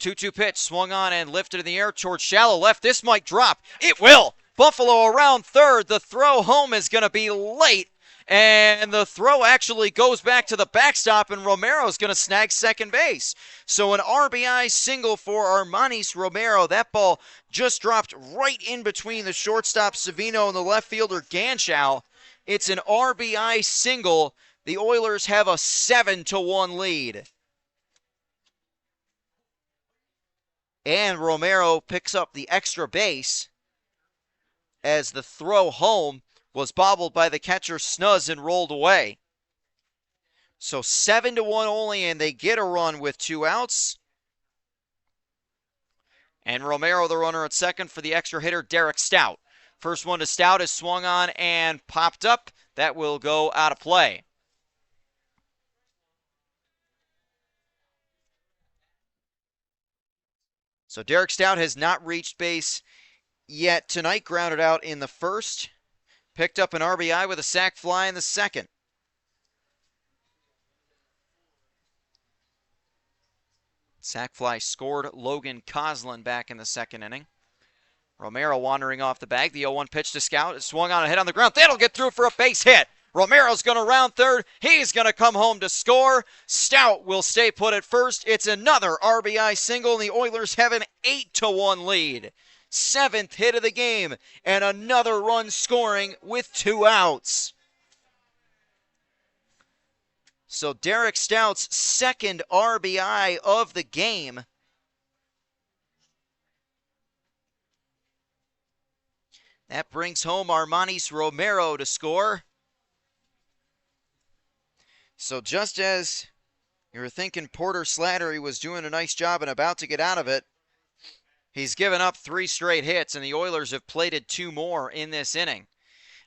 2-2 pitch, swung on and lifted in the air towards shallow left. This might drop. It will. Buffalo around third. The throw home is going to be late. And the throw actually goes back to the backstop, and Romero's going to snag second base. So an RBI single for Armanis Romero. That ball just dropped right in between the shortstop Savino and the left fielder Ganschow. It's an RBI single. The Oilers have a 7-1 lead. And Romero picks up the extra base as the throw home was bobbled by the catcher Snuzz and rolled away. So 7-1 Olean. They get a run with 2 outs. And Romero the runner at second for the extra hitter Derek Stout. First one to Stout is swung on and popped up. That will go out of play. So Derek Stout has not reached base yet tonight. Grounded out in the first. Picked up an RBI with a sac fly in the second. Sac fly scored Logan Coslin back in the second inning. Romero wandering off the bag. The 0-1 pitch to Scout. It swung on and hit on the ground. That'll get through for a base hit. Romero's going to round third. He's going to come home to score. Stout will stay put at first. It's another RBI single, and the Oilers have an 8-1 lead. 7th hit of the game, and another run scoring with 2 outs. So Derek Stout's second RBI of the game. That brings home Armanis Romero to score. So just as you were thinking Porter Slattery was doing a nice job and about to get out of it, he's given up 3 straight hits, and the Oilers have plated 2 more in this inning.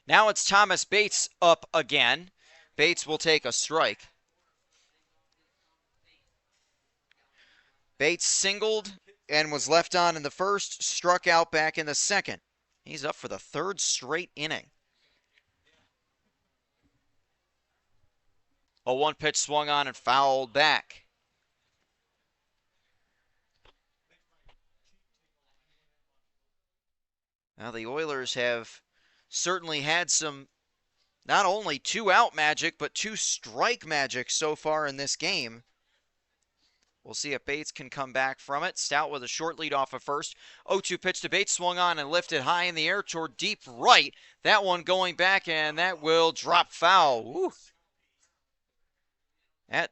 Now it's Thomas Bates up again. Bates will take a strike. Bates singled and was left on in the first, struck out back in the second. He's up for the 3rd straight inning. 0-1 pitch swung on and fouled back. Now the Oilers have certainly had some not only 2-out magic, but 2 strike magic so far in this game. We'll see if Bates can come back from it. Stout with a short lead off of first. 0-2 pitch to Bates, swung on and lifted high in the air toward deep right. That one going back, and that will drop foul. Woo. That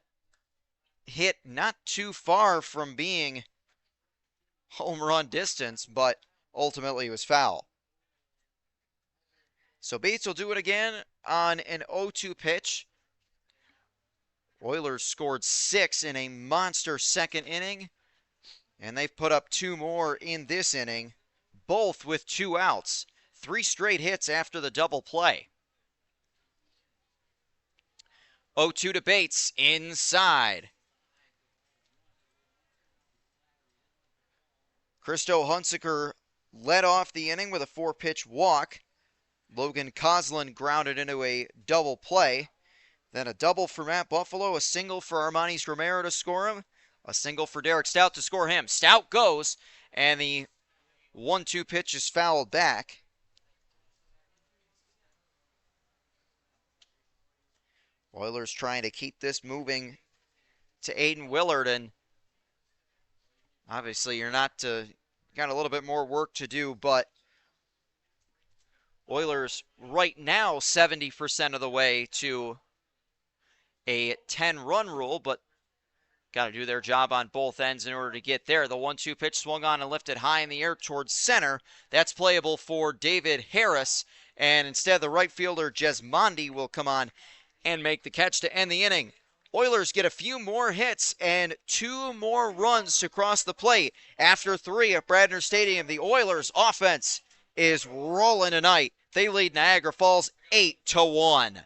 hit not too far from being home run distance, but ultimately was foul. So Bates will do it again on an 0-2 pitch. Oilers scored 6 in a monster second inning, and they've put up 2 more in this inning, both with 2 outs. 3 straight hits after the double play. 0-2 to Bates, inside. Christo Hunsaker led off the inning with a 4-pitch walk. Logan Coslin grounded into a double play. Then a double for Matt Buffalo, a single for Armanis Romero to score him, a single for Derek Stout to score him. Stout goes, and the 1-2 pitch is fouled back. Oilers trying to keep this moving to Aiden Willard, and obviously you're not got a little bit more work to do, but Oilers right now 70% of the way to a 10-run rule, but got to do their job on both ends in order to get there. The 1-2 pitch swung on and lifted high in the air towards center. That's playable for David Harris, and instead the right fielder Jesmondi will come on and make the catch to end the inning. Oilers get a few more hits and 2 more runs to cross the plate. After 3 at Bradner Stadium, the Oilers offense is rolling tonight. They lead Niagara Falls 8-1.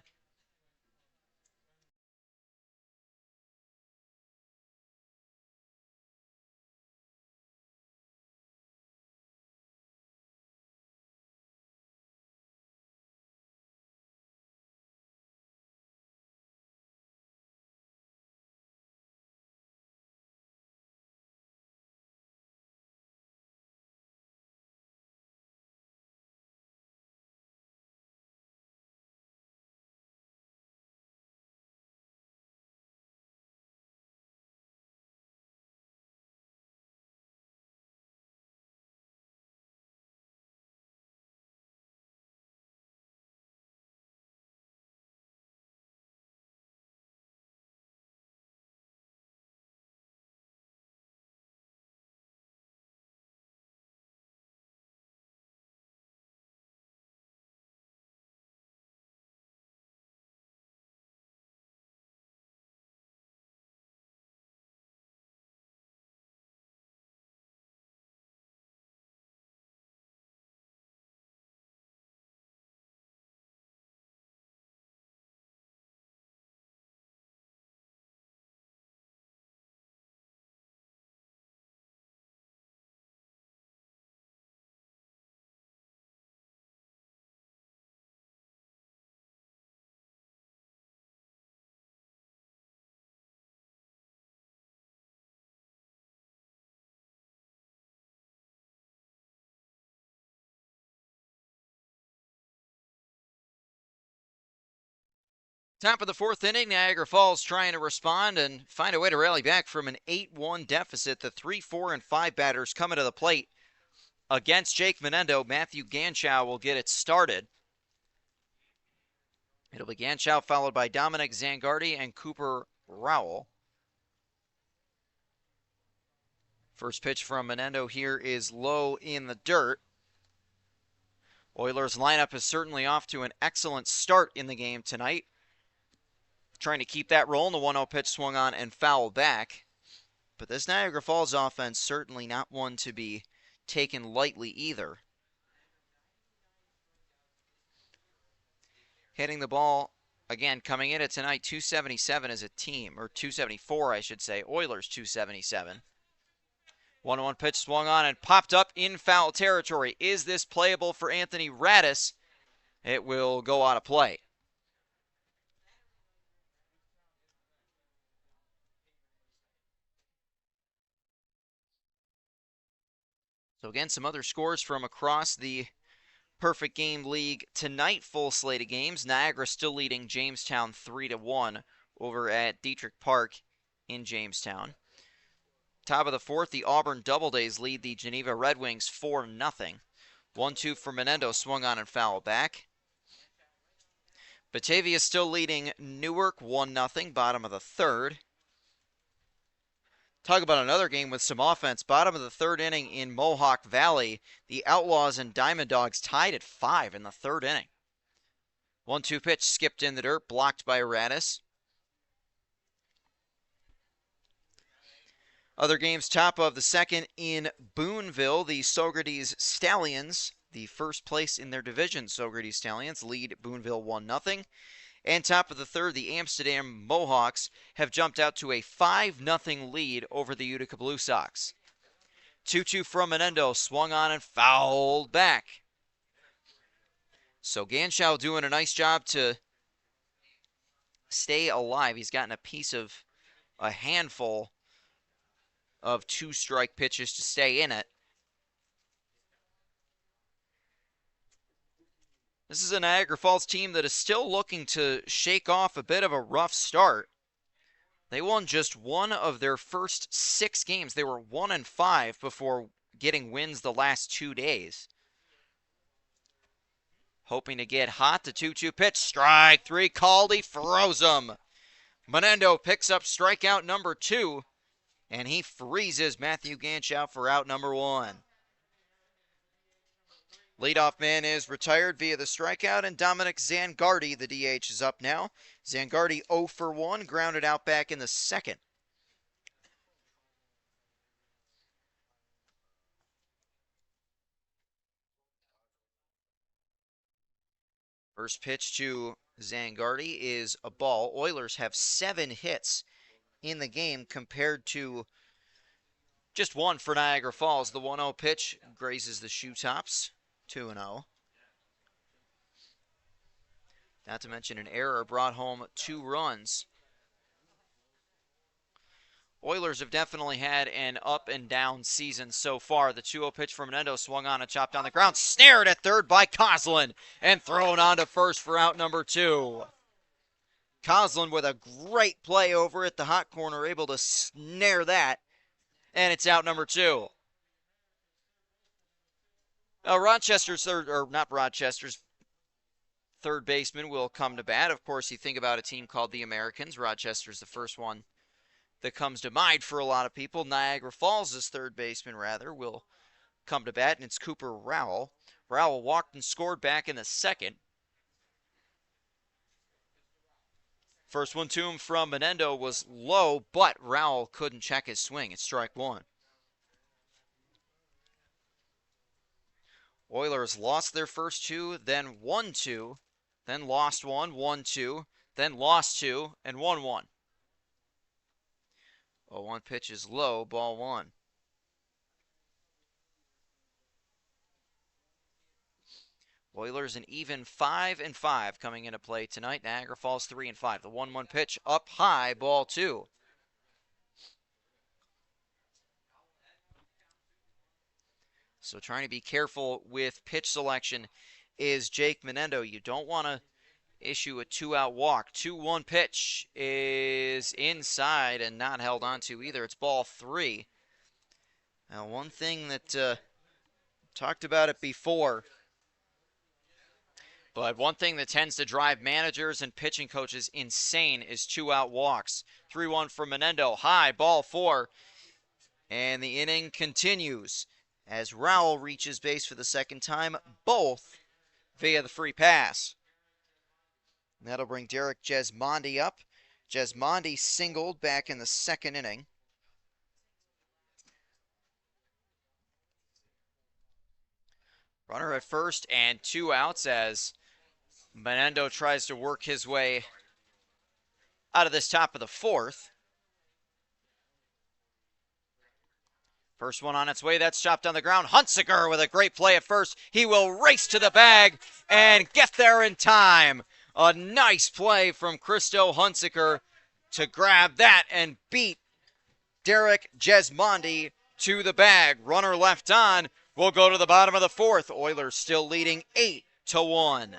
Top of the 4th inning, Niagara Falls trying to respond and find a way to rally back from an 8-1 deficit. The 3, 4, and 5 batters coming to the plate against Jake Menendo. Matthew Ganchow will get it started. It'll be Ganchow followed by Dominic Zangardi and Cooper Rowell. First pitch from Menendo here is low in the dirt. Oilers lineup is certainly off to an excellent start in the game tonight. Trying to keep that rolling. The 1-0 pitch swung on and fouled back. But this Niagara Falls offense certainly not one to be taken lightly either. Hitting the ball, again, coming in at tonight, 277 as a team, or 274, I should say. Oilers 277. 1-1 pitch swung on and popped up in foul territory. Is this playable for Anthony Radis? It will go out of play. So again, some other scores from across the Perfect Game League tonight. Full slate of games. Niagara still leading Jamestown 3-1 over at Dietrich Park in Jamestown. Top of the fourth, the Auburn Doubledays lead the Geneva Red Wings 4-0. 1-2 for Menendo, swung on and foul back. Batavia still leading Newark 1-0, bottom of the third. Talk about another game with some offense. Bottom of the third inning in Mohawk Valley. The Outlaws and Diamond Dogs tied at 5 in the third inning. 1-2 pitch skipped in the dirt, blocked by Radis. Other games, top of the second in Boonville, the Socrates Stallions, the first place in their division, Socrates Stallions, lead Boonville 1-0. And top of the third, the Amsterdam Mohawks have jumped out to a 5-0 lead over the Utica Blue Sox. 2-2 from Menendo, swung on and fouled back. So Ganschow doing a nice job to stay alive. He's gotten a handful of 2-strike pitches to stay in it. This is a Niagara Falls team that is still looking to shake off a bit of a rough start. They won just one of their first 6 games. They were 1-5 before getting wins the last 2 days. Hoping to get hot. The 2-2 pitch. Strike 3. Caldy froze him. Menendo picks up strikeout number 2. And he freezes Matthew Ganschow for out number 1. Leadoff man is retired via the strikeout, and Dominic Zangardi, the DH, is up now. Zangardi 0 for 1, grounded out back in the second. First pitch to Zangardi is a ball. Oilers have 7 hits in the game compared to just 1 for Niagara Falls. The 1-0 pitch grazes the shoe tops, 2-0. Not to mention an error brought home 2 runs. Oilers have definitely had an up and down season so far. The 2-0 pitch from Menendo swung on and chopped on the ground. Snared at third by Coslin and thrown on to first for out number 2. Coslin with a great play over at the hot corner, able to snare that, and it's out number 2. Rochester's third baseman will come to bat. Of course, you think about a team called the Americans. Rochester's the first one that comes to mind for a lot of people. Niagara Falls' third baseman, rather, will come to bat, and it's Cooper Rowell. Rowell walked and scored back in the second. First one to him from Menendo was low, but Rowell couldn't check his swing. It's strike 1. Oilers lost their first 2, then won 2, then lost 1, won 2, then lost 2, and won 1. 0-1 pitch is low, ball 1. Oilers an even 5-5 coming into play tonight. Niagara Falls 3-5. The 1-1 pitch up high, ball 2. So trying to be careful with pitch selection is Jake Menendo. You don't want to issue a 2-out walk. 2-1 pitch is inside and not held onto either. It's ball 3. Now, one thing that talked about it before, but one thing that tends to drive managers and pitching coaches insane is 2-out walks. 3-1 for Menendo. High, ball 4. And the inning continues as Rowell reaches base for the second time, both via the free pass. And that'll bring Derek Jesmondi up. Jesmondi singled back in the second inning. Runner at first and 2 outs as Menendo tries to work his way out of this top of the fourth. First one on its way, that's chopped on the ground. Hunsiker with a great play at first. He will race to the bag and get there in time. A nice play from Christo Hunsiker to grab that and beat Derek Jesmondi to the bag. Runner left on. We'll go to the bottom of the fourth. Oilers still leading 8-1.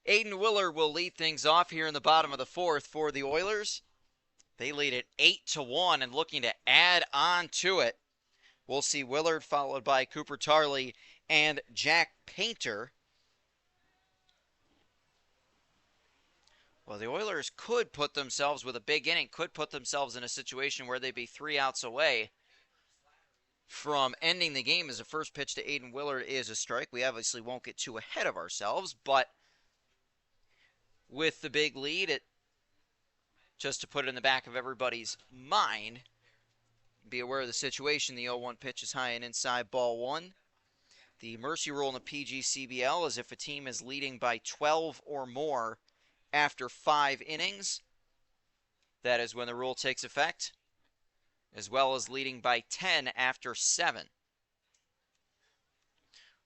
Aiden Willard will lead things off here in the bottom of the fourth for the Oilers. They lead it 8-1 and looking to add on to it. We'll see Willard followed by Cooper Tarley and Jack Painter. Well, the Oilers could put themselves with a big inning, could put themselves in a situation where they'd be 3 outs away from ending the game as the first pitch to Aiden Willard is a strike. We obviously won't get too ahead of ourselves, but with the big lead, just to put it in the back of everybody's mind, be aware of the situation. The 0-1 pitch is high and inside, ball one. The mercy rule in the PGCBL is if a team is leading by 12 or more after 5 innings, that is when the rule takes effect, as well as leading by 10 after 7.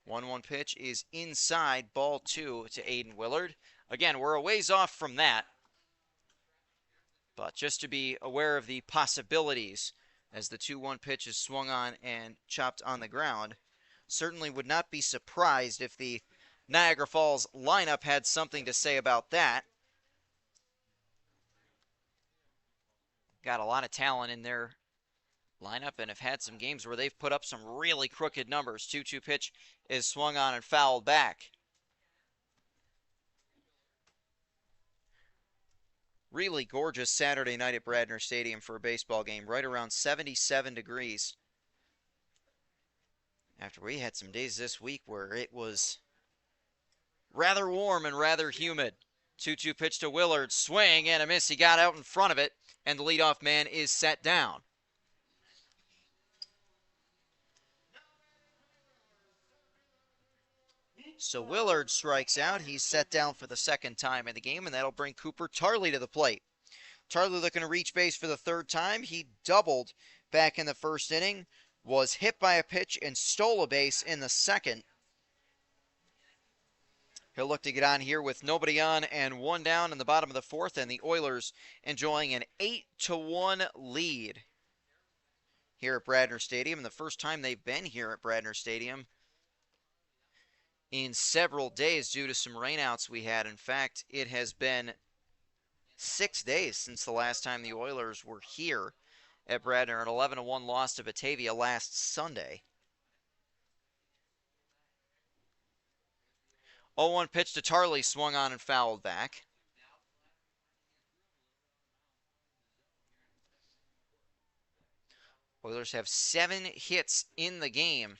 1-1 pitch is inside, ball 2 to Aiden Willard. Again, we're a ways off from that, but just to be aware of the possibilities as the 2-1 pitch is swung on and chopped on the ground. Certainly would not be surprised if the Niagara Falls lineup had something to say about that. Got a lot of talent in their lineup and have had some games where they've put up some really crooked numbers. 2-2 pitch is swung on and fouled back. Really gorgeous Saturday night at Bradner Stadium for a baseball game, right around 77 degrees. After we had some days this week where it was rather warm and rather humid. 2-2 pitch to Willard, swing and a miss. He got out in front of it, and the leadoff man is set down. So Willard strikes out. He's set down for the second time in the game, and that'll bring Cooper Tarley to the plate. Tarley looking to reach base for the third time. He doubled back in the first inning, was hit by a pitch, and stole a base in the second. He'll look to get on here with nobody on and 1 down in the bottom of the fourth, and the Oilers enjoying an 8-1 lead here at Bradner Stadium. And the first time they've been here at Bradner Stadium in several days due to some rainouts we had. In fact, it has been 6 days since the last time the Oilers were here at Bradner. An 11-1 loss to Batavia last Sunday. 0-1 pitch to Tarley, swung on and fouled back. Oilers have 7 hits in the game.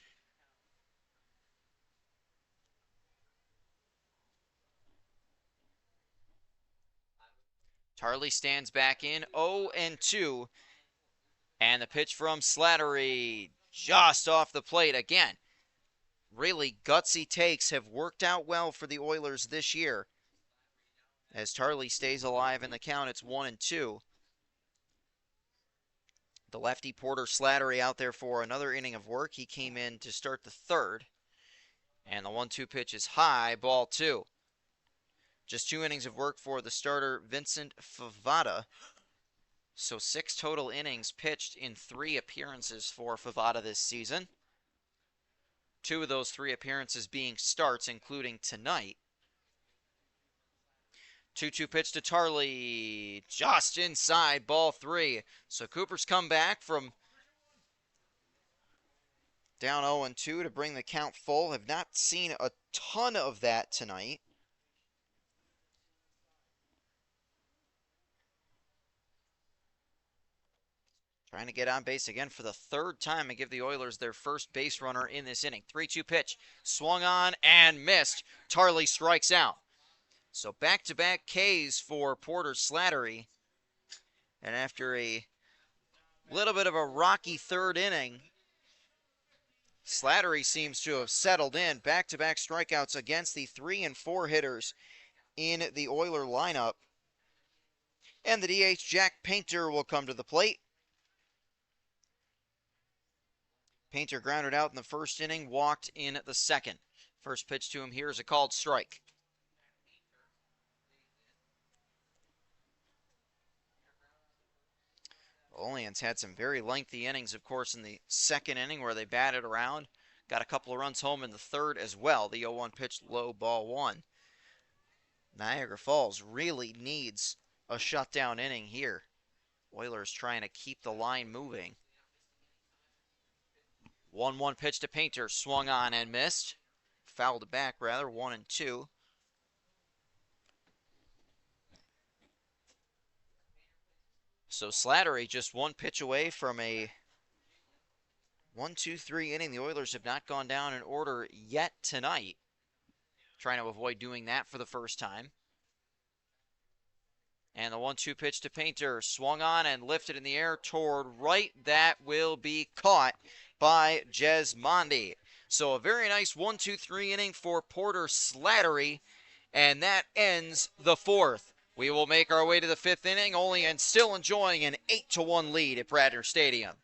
Tarley stands back in, 0-2. And the pitch from Slattery, just off the plate again. Really gutsy takes have worked out well for the Oilers this year. As Tarley stays alive in the count, it's 1-2. The lefty Porter Slattery out there for another inning of work. He came in to start the third. And the 1-2 pitch is high, ball 2. Just 2 innings of work for the starter, Vincent Favada. So 6 total innings pitched in 3 appearances for Favada this season. 2 of those 3 appearances being starts, including tonight. 2-2 pitch to Tarley, just inside, ball 3. So Cooper's come back from down 0-2 to bring the count full. Have not seen a ton of that tonight. Trying to get on base again for the third time and give the Oilers their first base runner in this inning. 3-2 pitch, swung on and missed. Tarley strikes out. So back-to-back Ks for Porter Slattery. And after a little bit of a rocky third inning, Slattery seems to have settled in. Back-to-back strikeouts against the 3 and 4 hitters in the Oiler lineup. And the DH, Jack Painter, will come to the plate. Painter grounded out in the first inning, walked in the second. First pitch to him here is a called strike. Olean's had some very lengthy innings, of course, in the second inning where they batted around. Got a couple of runs home in the third as well. The 0-1 pitch, low, ball 1. Niagara Falls really needs a shutdown inning here. Oilers trying to keep the line moving. 1-1 pitch to Painter, swung on and missed. Fouled back, rather, 1-2. So Slattery just one pitch away from a 1-2-3 inning. The Oilers have not gone down in order yet tonight. Trying to avoid doing that for the first time. And the 1-2 pitch to Painter, swung on and lifted in the air toward right. That will be caught by Jesmondi. So a very nice 1-2-3 inning for Porter Slattery, and that ends the fourth. We will make our way to the fifth inning, Olean still enjoying an 8-1 lead at Bradner Stadium.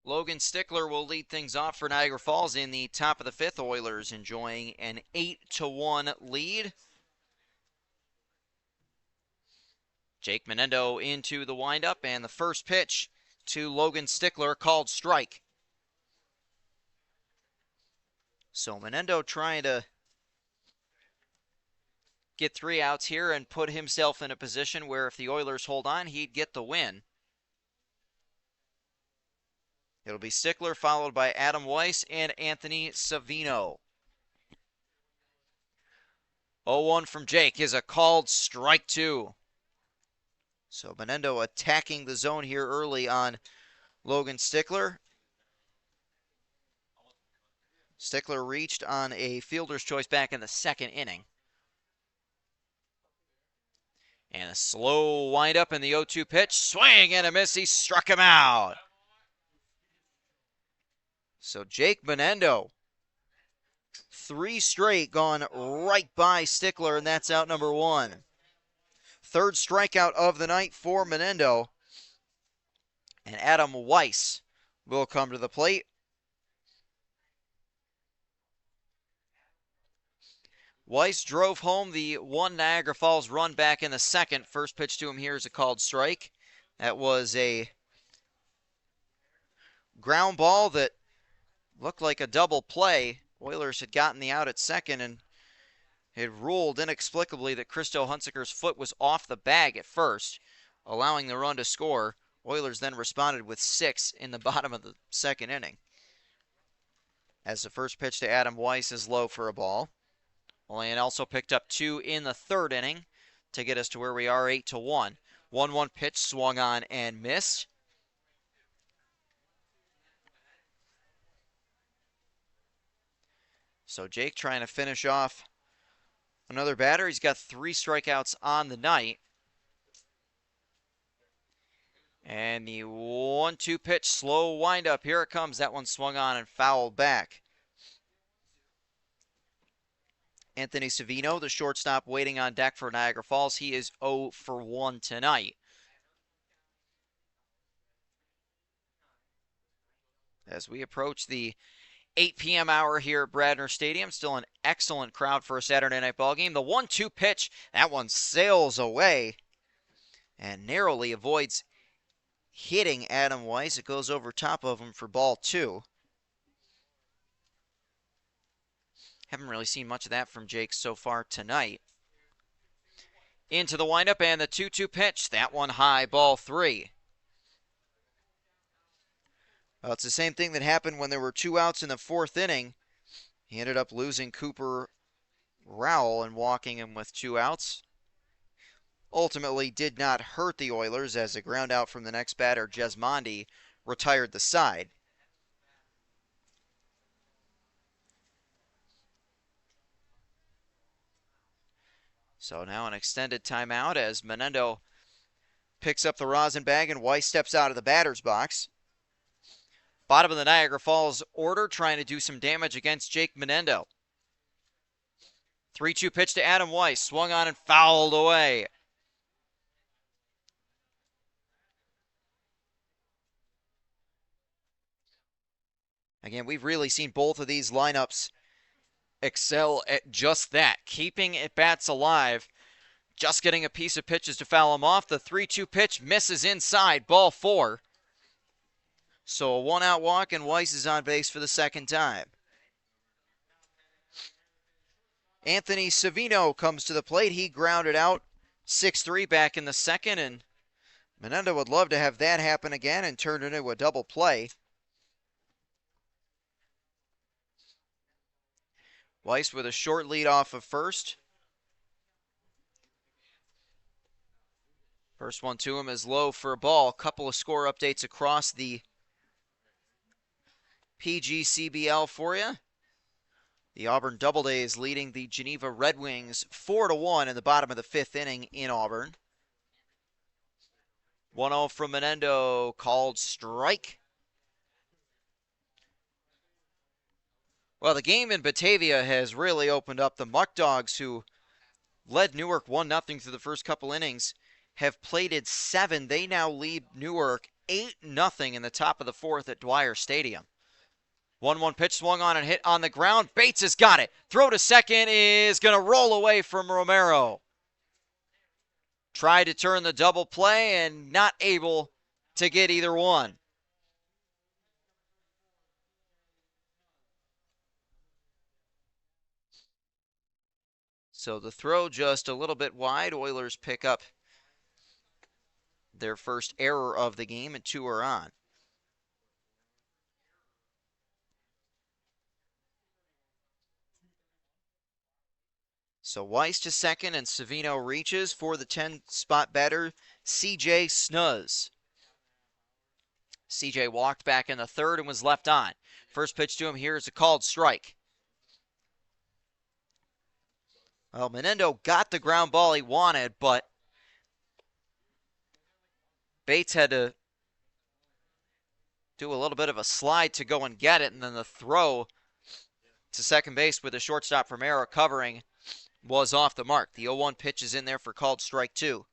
Logan Stickler will lead things off for Niagara Falls in the top of the fifth. Oilers enjoying an 8-1 lead. Jake Menendo into the windup, and the first pitch to Logan Stickler called strike. So Menendo trying to get 3 outs here and put himself in a position where if the Oilers hold on, he'd get the win. It'll be Stickler followed by Adam Weiss and Anthony Savino. 0-1 from Jake is a called strike 2. So Menendo attacking the zone here early on Logan Stickler. Stickler reached on a fielder's choice back in the second inning. And a slow windup in the 0-2 pitch. Swing and a miss. He struck him out. So Jake Menendo, 3 straight gone right by Stickler, and that's out number 1. Third strikeout of the night for Menendo. And Adam Weiss will come to the plate. Weiss drove home the 1 Niagara Falls run back in the second. First pitch to him here is a called strike. That was a ground ball that looked like a double play. Oilers had gotten the out at second and had ruled inexplicably that Christo Hunsaker's foot was off the bag at first, allowing the run to score. Oilers then responded with 6 in the bottom of the second inning. As the first pitch to Adam Weiss is low for a ball. Olean also picked up 2 in the third inning to get us to where we are, 8-1. 1-1 pitch swung on and missed. So Jake trying to finish off Another batter. He's got 3 strikeouts on the night. And the 1-2 pitch, slow windup. Here it comes. That one swung on and fouled back. Anthony Savino, the shortstop, waiting on deck for Niagara Falls. He is 0 for 1 tonight. As we approach the 8 p.m. hour here at Bradner Stadium, still an excellent crowd for a Saturday night ball game. The 1-2 pitch, that one sails away and narrowly avoids hitting Adam Weiss. It goes over top of him for ball 2. Haven't really seen much of that from Jake so far tonight. Into the windup and the 2-2 pitch. That one high, ball 3. Well, it's the same thing that happened when there were 2 outs in the 4th inning. He ended up losing Cooper Rowell and walking him with 2 outs. Ultimately did not hurt the Oilers as a ground out from the next batter, Jesmondi, retired the side. So now an extended timeout as Menendo picks up the rosin bag and Weiss steps out of the batter's box. Bottom of the Niagara Falls order trying to do some damage against Jake Menendo. 3-2 pitch to Adam Weiss, swung on and fouled away. Again, we've really seen both of these lineups excel at just that, keeping at-bats alive, just getting a piece of pitches to foul them off. The 3-2 pitch misses inside, ball 4. So a 1-out walk, and Weiss is on base for the second time. Anthony Savino comes to the plate. He grounded out 6-3 back in the second, and Menendo would love to have that happen again and turn it into a double play. Weiss with a short lead off of first. First one to him is low for a ball. A couple of score updates across the PGCBL for you. The Auburn Doubledays leading the Geneva Red Wings 4-1 in the bottom of the 5th inning in Auburn. 1-0 from Menendo, called strike. Well, the game in Batavia has really opened up. The Muck Dogs, who led Newark 1-0 through the first couple innings, have plated 7. They now lead Newark 8-0 in the top of the 4th at Dwyer Stadium. 1-1 pitch swung on and hit on the ground. Bates has got it. Throw to second is going to roll away from Romero. Tried to turn the double play and not able to get either one. So the throw just a little bit wide. Oilers pick up their first error of the game, and 2 are on. So Weiss to second, and Savino reaches for the 10-spot batter, C.J. Snuz. C.J. walked back in the 3rd and was left on. First pitch to him here is a called strike. Well, Menendo got the ground ball he wanted, but Bates had to do a little bit of a slide to go and get it, and then the throw to second base with the shortstop Romero covering was off the mark. The 0-1 pitch is in there for called strike 2.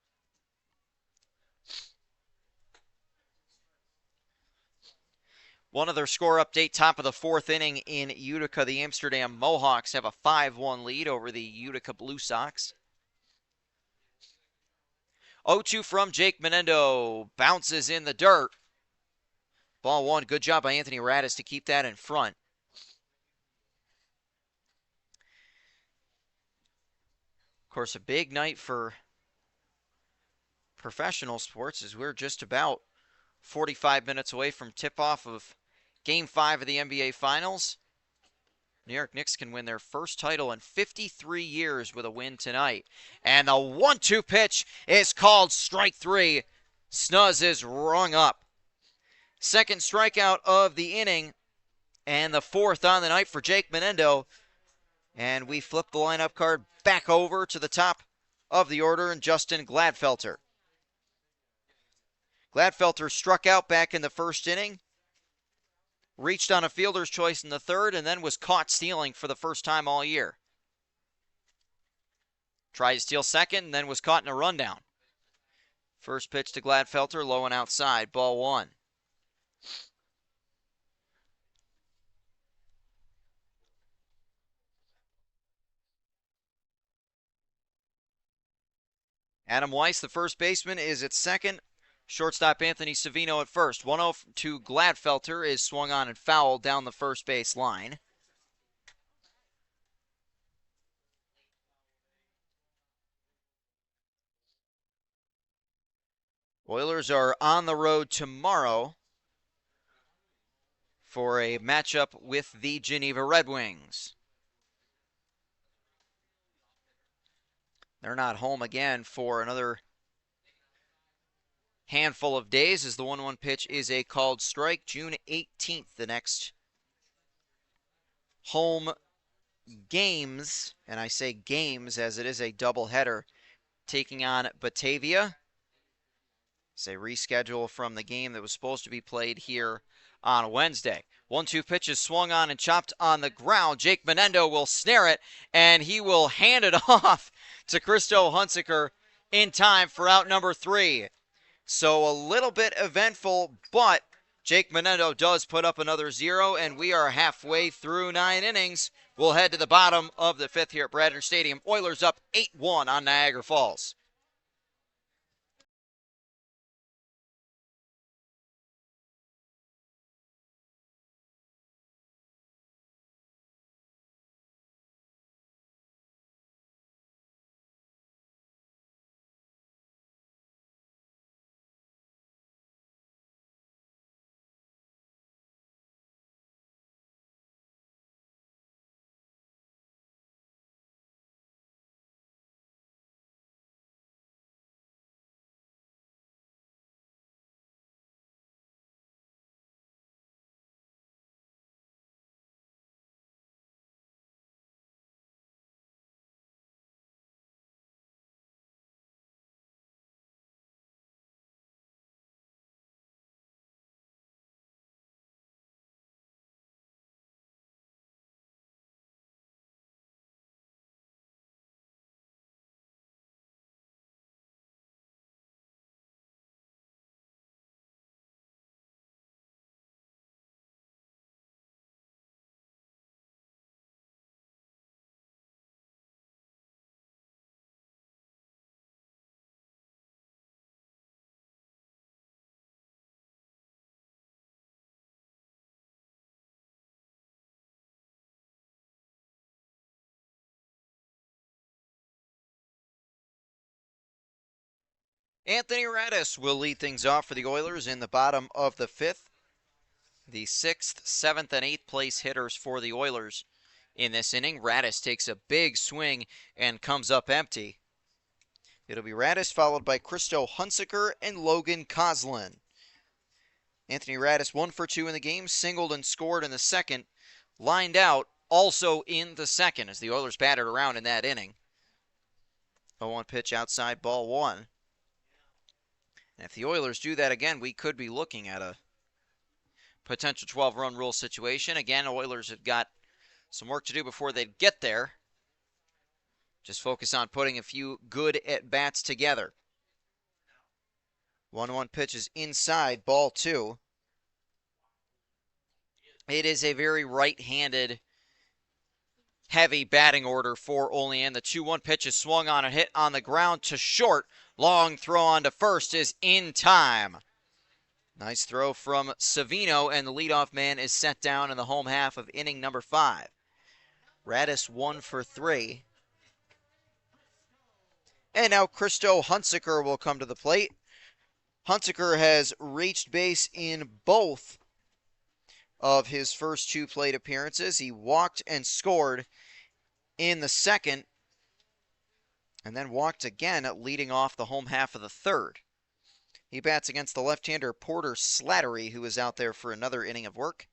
One other score update, top of the 4th inning in Utica. The Amsterdam Mohawks have a 5-1 lead over the Utica Blue Sox. 0-2 from Jake Menendo. Bounces in the dirt. Ball 1. Good job by Anthony Radis to keep that in front. Of course, a big night for professional sports as we're just about 45 minutes away from tip-off of Game 5 of the NBA Finals. New York Knicks can win their first title in 53 years with a win tonight. And the 1-2 pitch is called strike 3. Snuz is rung up. Second strikeout of the inning and the 4th on the night for Jake Menendo. And we flip the lineup card back over to the top of the order, and Justin Gladfelter. Gladfelter struck out back in the first inning, reached on a fielder's choice in the third, and then was caught stealing for the first time all year. Tried to steal second, and then was caught in a rundown. First pitch to Gladfelter, low and outside, ball one. Adam Weiss, the first baseman, is at second. Shortstop Anthony Savino at first. 1-0 to Gladfelter is swung on and fouled down the first base line. Oilers are on the road tomorrow for a matchup with the Geneva Red Wings. They're not home again for another handful of days, as the 1-1 pitch is a called strike. June 18th, the next home games, and I say games as it is a doubleheader, taking on Batavia. It's a reschedule from the game that was supposed to be played here on Wednesday. 1-2 pitch is swung on and chopped on the ground. Jake Menendo will snare it, and he will hand it off to Christo Hunsaker in time for out number 3. So a little bit eventful, but Jake Menendo does put up another 0, and we are halfway through 9 innings. We'll head to the bottom of the 5th here at Bradner Stadium. Oilers up 8-1 on Niagara Falls. Anthony Radis will lead things off for the Oilers in the bottom of the 5th. The 6th, 7th, and 8th place hitters for the Oilers in this inning. Radis takes a big swing and comes up empty. It'll be Radis followed by Christo Hunsaker and Logan Coslin. Anthony Radis 1 for 2 in the game, singled and scored in the second, lined out also in the second as the Oilers batted around in that inning. 0-1 pitch outside, ball 1. And if the Oilers do that again, we could be looking at a potential 12-run rule situation. Again, Oilers have got some work to do before they get there. Just focus on putting a few good at-bats together. 1-1 pitch is inside, ball 2. It is a very right-handed heavy batting order for Olean. The 2-1 pitch is swung on and hit on the ground to short. Long throw on to first is in time. Nice throw from Savino, and the leadoff man is set down in the home half of inning number 5. Radis 1 for 3. And now Christo Hunsaker will come to the plate. Hunsaker has reached base in both of his first 2 plate appearances. He walked and scored in the second, and then walked again, leading off the home half of the third. He bats against the left-hander Porter Slattery, who is out there for another inning of work.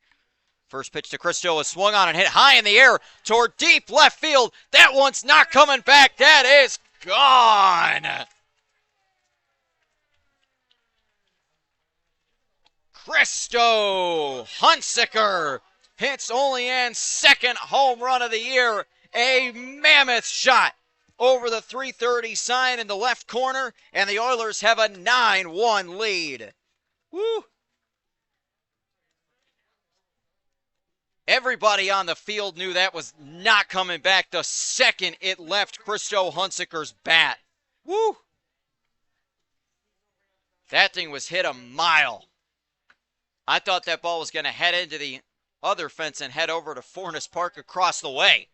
First pitch to Cristo is swung on and hit high in the air toward deep left field. That one's not coming back. That is gone. Cristo Hunsicker hits Olean's second home run of the year. A mammoth shot over the 330 sign in the left corner, and the Oilers have a 9-1 lead. Woo! Everybody on the field knew that was not coming back the second it left Cristo Hunsicker's bat. Woo! That thing was hit a mile. I thought that ball was going to head into the other fence and head over to Fornes Park across the way.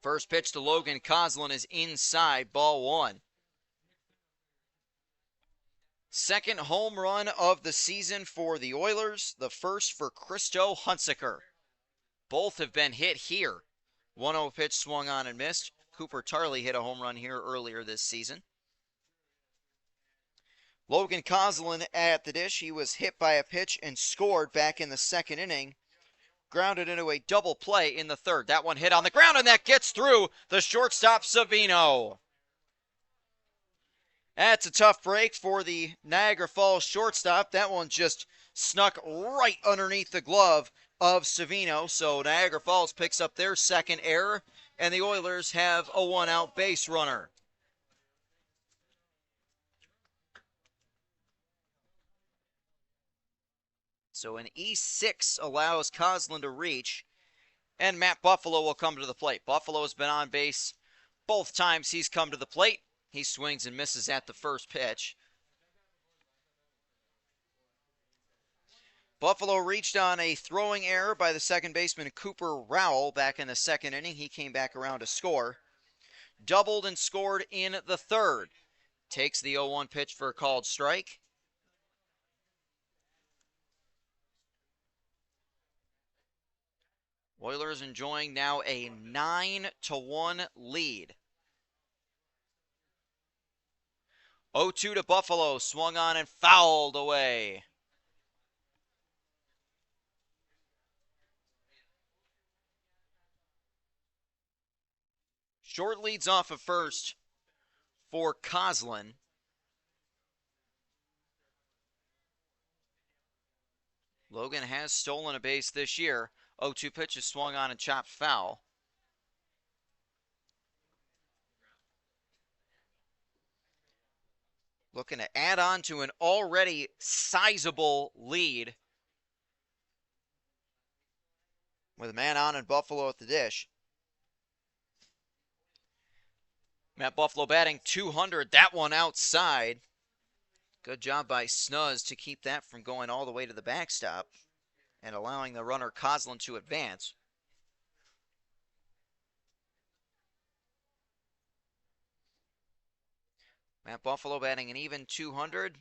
First pitch to Logan Coslin is inside, ball one. Second home run of the season for the Oilers, the first for Cristo Hunsicker. Both have been hit here. 1-0 pitch swung on and missed. Cooper Tarley hit a home run here earlier this season. Logan Coslin at the dish. He was hit by a pitch and scored back in the second inning. Grounded into a double play in the third. That one hit on the ground, and that gets through the shortstop, Savino. That's a tough break for the Niagara Falls shortstop. That one just snuck right underneath the glove of Savino. So Niagara Falls picks up their second error, and the Oilers have a one-out base runner. So an E6 allows Coslin to reach, and Matt Buffalo will come to the plate. Buffalo's been on base both times he's come to the plate. He swings and misses at the first pitch. Buffalo reached on a throwing error by the second baseman Cooper Rowell back in the second inning. He came back around to score. Doubled and scored in the third. Takes the 0-1 pitch for a called strike. Oilers enjoying now a 9-1 lead. 0-2 to Buffalo, swung on and fouled away. Short leads off of first for Coslin. Logan has stolen a base this year. 0-2 pitch is swung on and chopped foul. Looking to add on to an already sizable lead. With a man on and Buffalo at the dish. Matt Buffalo batting .200. That one outside. Good job by Snuzz to keep that from going all the way to the backstop and allowing the runner Coslin to advance. Matt Buffalo batting an even .200.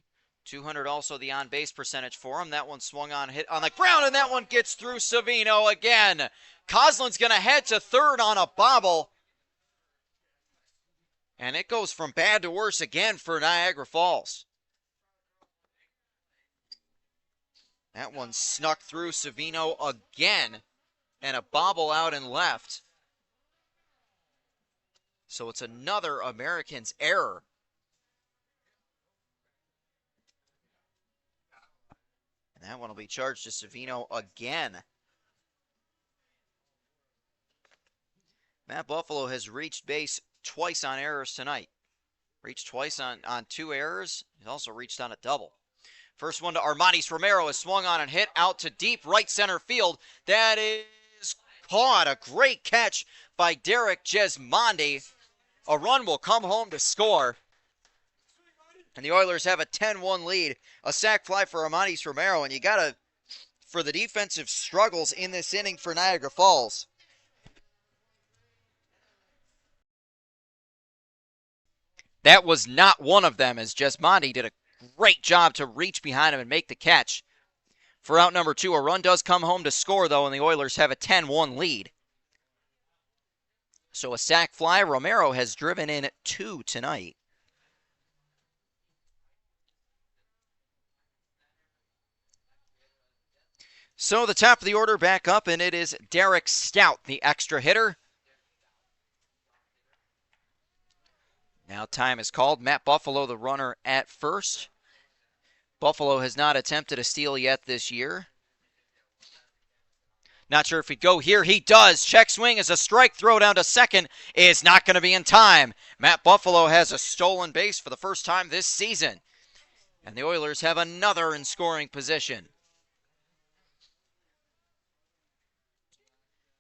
.200 also the on-base percentage for him. That one swung on, hit on the ground, and that one gets through Savino again. Coslin's going to head to third on a bobble. And it goes from bad to worse again for Niagara Falls. That one snuck through Savino again, and a bobble out and left. So it's another American's error. And that one will be charged to Savino again. Matt Buffalo has reached base twice on errors tonight. Reached twice on two errors. He's also reached on a double. First one to Armandis Romero is swung on and hit out to deep right center field. That is caught. A great catch by Derek Jesmondi. A run will come home to score. And the Oilers have a 10-1 lead. A sac fly for Armandis Romero. And you got to, for the defensive struggles in this inning for Niagara Falls. That was not one of them, as Jesmondi did a great job to reach behind him and make the catch. For out number two, a run does come home to score, though, and the Oilers have a 10-1 lead. So a sac fly. Romero has driven in 2 tonight. So the top of the order back up, and it is Derek Stout, the extra hitter. Now time is called. Matt Buffalo, the runner at first. Buffalo has not attempted a steal yet this year. Not sure if he'd go here. He does. Check swing as a strike. Throw down to second is not going to be in time. Matt Buffalo has a stolen base for the first time this season. And the Oilers have another in scoring position.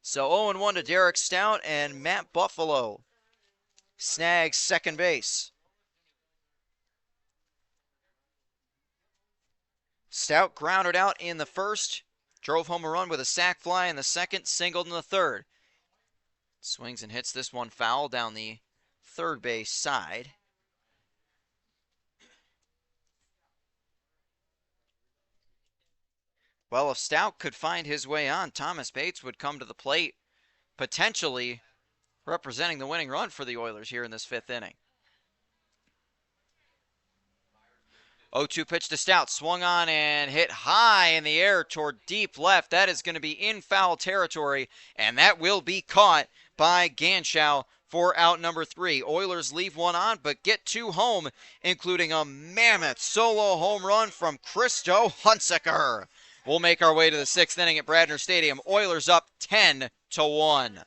So 0-1 to Derek Stout, and Matt Buffalo snags second base. Stout grounded out in the first, drove home a run with a sac fly in the second, singled in the third. Swings and hits this one foul down the third base side. Well, if Stout could find his way on, Thomas Bates would come to the plate, potentially representing the winning run for the Oilers here in this fifth inning. 0-2 pitch to Stout, swung on and hit high in the air toward deep left. That is going to be in foul territory, and that will be caught by Ganschow for out number 3. Oilers leave one on, but get 2 home, including a mammoth solo home run from Christo Hunsaker. We'll make our way to the 6th inning at Bradner Stadium. Oilers up 10-1.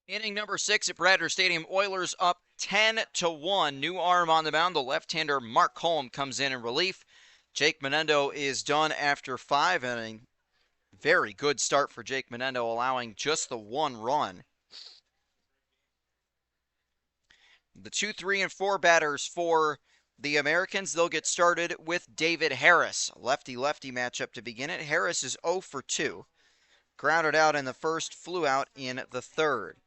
Inning number 6 at Bradner Stadium. Oilers up 10-1. New arm on the mound. The left-hander Mark Holm comes in relief. Jake Menendo is done after 5 innings. Very good start for Jake Menendo, allowing just the 1 run. The 2, 3, and 4 batters for The Americans, they'll get started with David Harris. Lefty-lefty matchup to begin it. Harris is 0 for 2. Grounded out in the first, flew out in the third.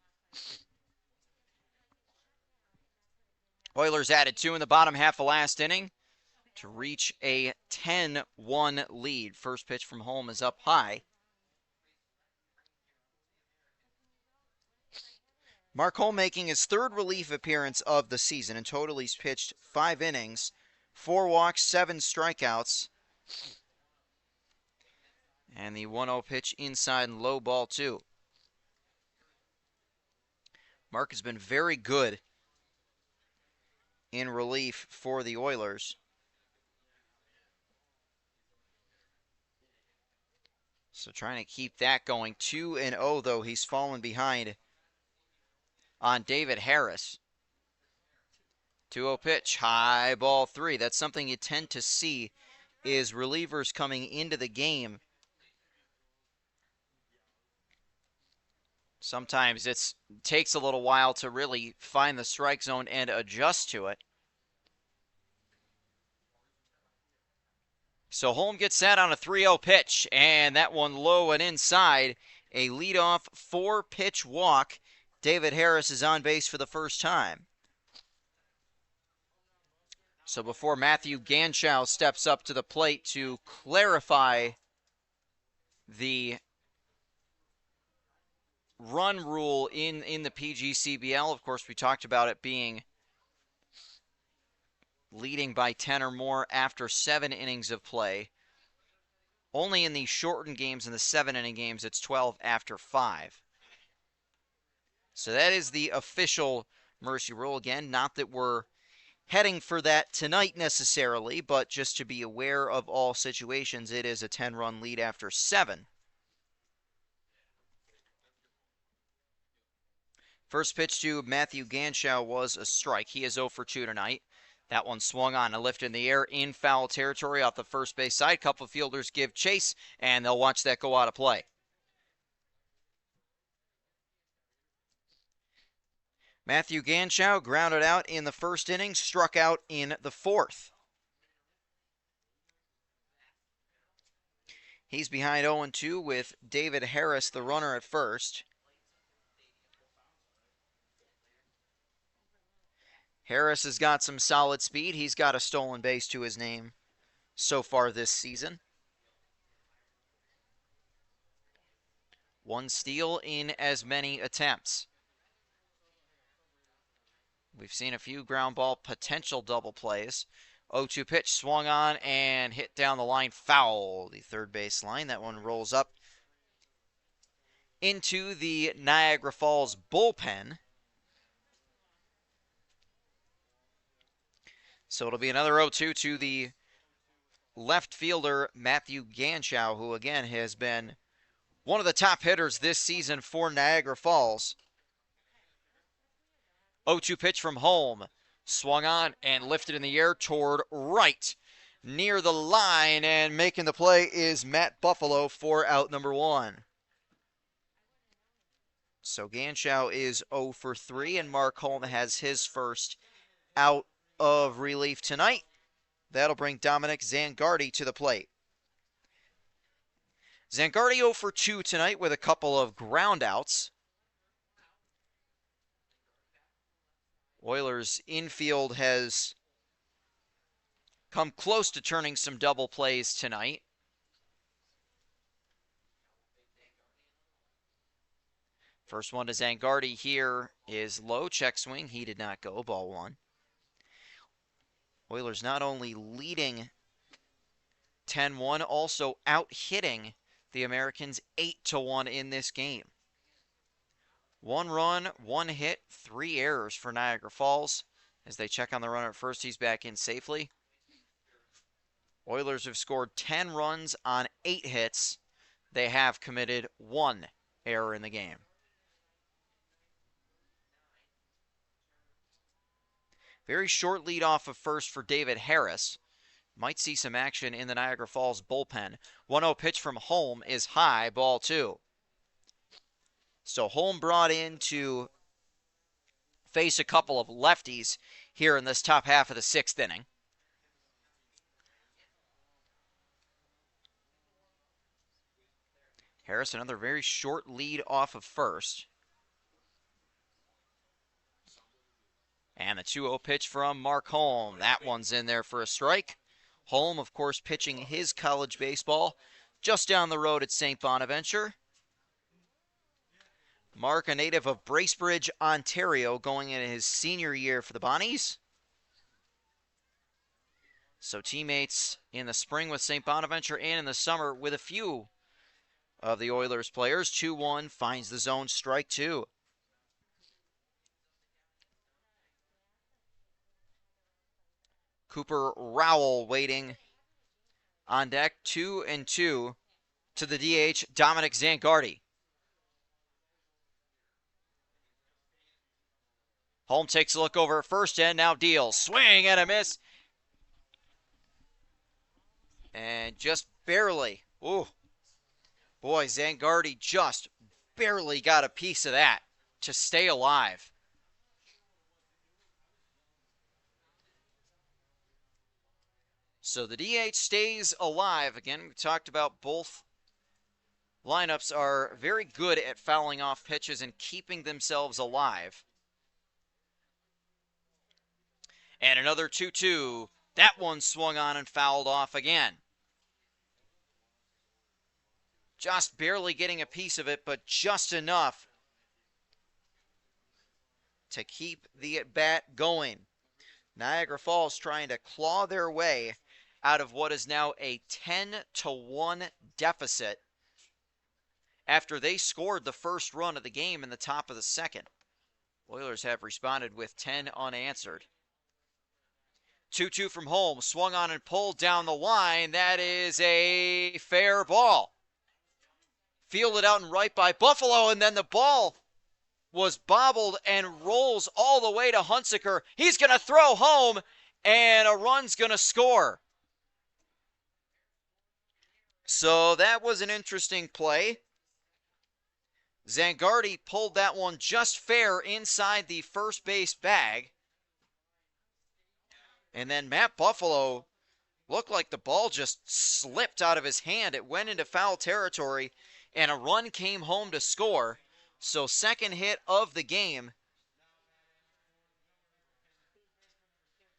Oilers added 2 in the bottom half of last inning to reach a 10-1 lead. First pitch from home is up high. Mark Holm making his third relief appearance of the season. In total, he's pitched 5 innings, 4 walks, 7 strikeouts. And the 1-0 pitch inside and low ball, too. Mark has been very good in relief for the Oilers. So trying to keep that going. 2-0, though. He's fallen behind on David Harris. 2-0 pitch, high ball 3. That's something you tend to see is relievers coming into the game. Sometimes it takes a little while to really find the strike zone and adjust to it. So Holm gets set on a 3-0 pitch, and that one low and inside. A leadoff 4-pitch walk. David Harris is on base for the first time. So before Matthew Ganschow steps up to the plate to clarify the run rule in the PGCBL, of course, we talked about it being leading by 10 or more after 7 innings of play. Only in the shortened games, in the 7-inning games, it's 12 after 5. So that is the official mercy rule. Again, not that we're heading for that tonight necessarily, but just to be aware of all situations, it is a 10-run lead after 7. First pitch to Matthew Ganschow was a strike. He is 0 for 2 tonight. That one swung on, a lift in the air in foul territory off the first base side. Couple fielders give chase, and they'll watch that go out of play. Matthew Ganschow grounded out in the first inning, struck out in the fourth. He's behind 0-2 with David Harris, the runner at first. Harris has got some solid speed. He's got a stolen base to his name so far this season. 1 steal in as many attempts. We've seen a few ground ball potential double plays. 0-2 pitch swung on and hit down the line, foul. The third base line. That one rolls up into the Niagara Falls bullpen. So it'll be another 0-2 to the left fielder, Matthew Ganschow, who again has been one of the top hitters this season for Niagara Falls. 0-2 pitch from Holm. Swung on and lifted in the air toward right. Near the line, and making the play is Matt Buffalo for out number 1. So Ganschow is 0 for 3, and Mark Holm has his first out of relief tonight. That'll bring Dominic Zangardi to the plate. Zangardi 0 for 2 tonight with a couple of groundouts. Oilers infield has come close to turning some double plays tonight. First one to Zangardi here is low, check swing. He did not go, ball 1. Oilers not only leading 10-1, also out-hitting the Americans 8-1 in this game. 1 run, 1 hit, 3 errors for Niagara Falls. As they check on the runner at first, he's back in safely. Oilers have scored 10 runs on 8 hits. They have committed 1 error in the game. Very short lead off of first for David Harris. Might see some action in the Niagara Falls bullpen. 1-0 pitch from Holm is high, ball 2. So Holm brought in to face a couple of lefties here in this top half of the 6th inning. Harris, another very short lead off of first. And the 2-0 pitch from Mark Holm. That one's in there for a strike. Holm, of course, pitching his college baseball just down the road at St. Bonaventure. Mark, a native of Bracebridge, Ontario, going into his senior year for the Bonnies. So teammates in the spring with St. Bonaventure and in the summer with a few of the Oilers players. 2-1 finds the zone, strike two. Cooper Rowell waiting on deck. 2-2 to the DH, Dominic Zangardi. Holm takes a look over at first and now deals. Swing and a miss. And just barely. Ooh. Boy, Zangardi just barely got a piece of that to stay alive. So the DH stays alive. Again, we talked about both lineups are very good at fouling off pitches and keeping themselves alive. And another 2-2. That one swung on and fouled off again. Just barely getting a piece of it, but just enough to keep the at-bat going. Niagara Falls trying to claw their way out of what is now a 10-1 deficit after they scored the first run of the game in the top of the second. Oilers have responded with 10 unanswered. 2-2 from Holm, swung on and pulled down the line. That is a fair ball. Fielded out and right by Buffalo, and then the ball was bobbled and rolls all the way to Hunsaker. He's going to throw home, and a run's going to score. So that was an interesting play. Zangardi pulled that one just fair inside the first base bag. And then Matt Buffalo looked like the ball just slipped out of his hand. It went into foul territory, and a run came home to score. So second hit of the game.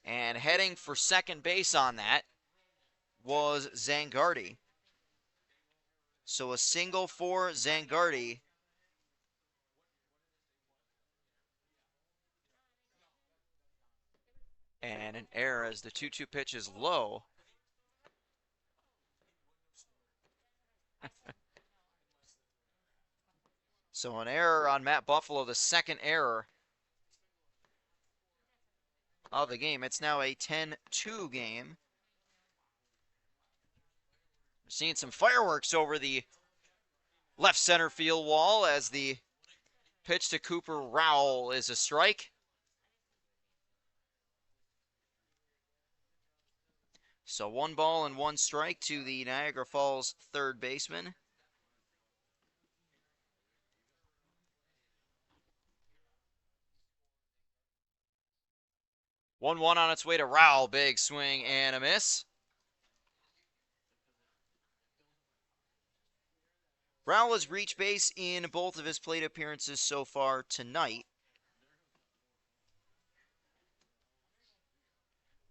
And heading for second base on that was Zangardi. So a single for Zangardi. And an error as the 2-2 pitch is low. So an error on Matt Buffalo, the second error of the game. It's now a 10-2 game. We're seeing some fireworks over the left center field wall as the pitch to Cooper Rowell is a strike. So 1 ball and 1 strike to the Niagara Falls third baseman. One on its way to Rowell. Big swing and a miss. Rowell has reached base in both of his plate appearances so far tonight.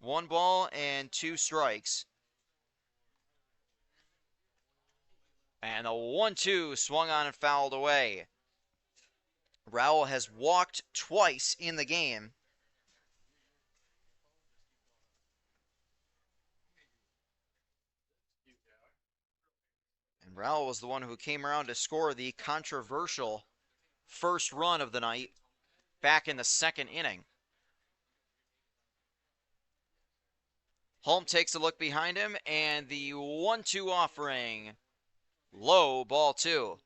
1 ball and 2 strikes. And the 1-2 swung on and fouled away. Rowell has walked twice in the game. And Rowell was the one who came around to score the controversial first run of the night back in the second inning. Holm takes a look behind him, and the 1-2 offering. Low, ball 2.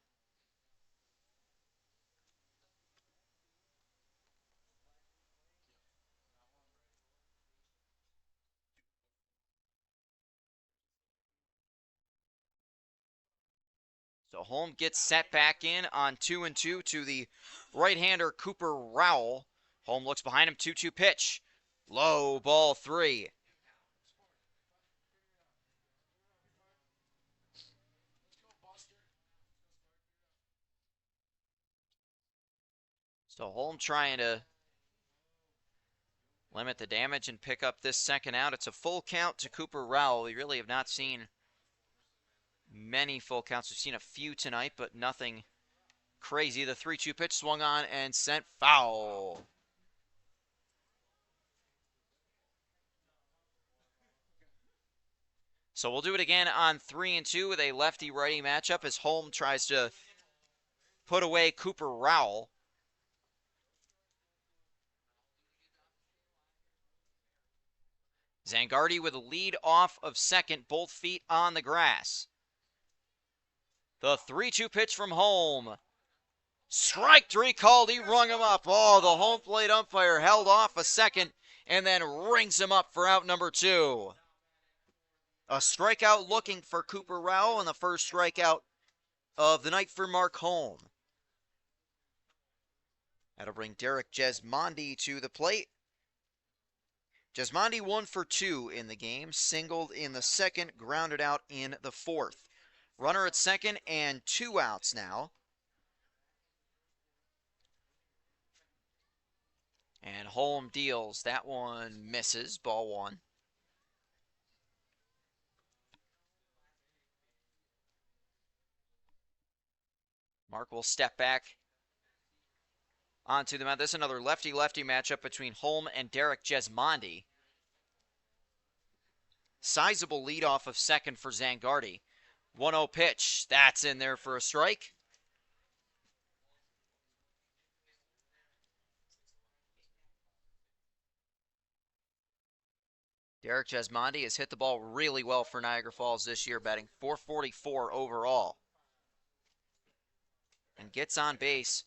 So Holm gets set back in on 2-2 to the right-hander Cooper Rowell. Holm looks behind him, 2-2 pitch. Low, ball 3. So Holm trying to limit the damage and pick up this second out. It's a full count to Cooper Rowell. We really have not seen many full counts. We've seen a few tonight, but nothing crazy. The 3-2 pitch swung on and sent foul. So we'll do it again on 3-2 with a lefty-righty matchup as Holm tries to put away Cooper Rowell. Zangardi with a lead off of second, both feet on the grass. The 3-2 pitch from Holm. Strike three called. He rung him up. Oh, the home plate umpire held off a second and then rings him up for out number 2. A strikeout looking for Cooper Rowell and the first strikeout of the night for Mark Holm. That'll bring Derek Jesmondi to the plate. Jesmondi 1 for 2 in the game, singled in the second, grounded out in the fourth. Runner at second and 2 outs now. And Holm deals. That one misses. Ball 1. Mark will step back onto the mound. This is another lefty-lefty matchup between Holm and Derek Jesmondi. Sizable lead off of second for Zangardi. 1-0 pitch. That's in there for a strike. Derek Jesmondi has hit the ball really well for Niagara Falls this year, batting .444 overall. And gets on base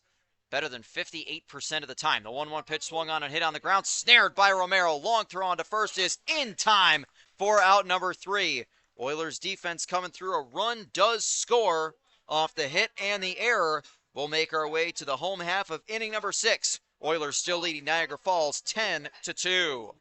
better than 58% of the time. The 1-1 pitch swung on and hit on the ground, snared by Romero. Long throw on to first is in time for out number 3. Oilers defense coming through. A run does score off the hit and the error. We'll make our way to the home half of inning number 6. Oilers still leading Niagara Falls 10-2.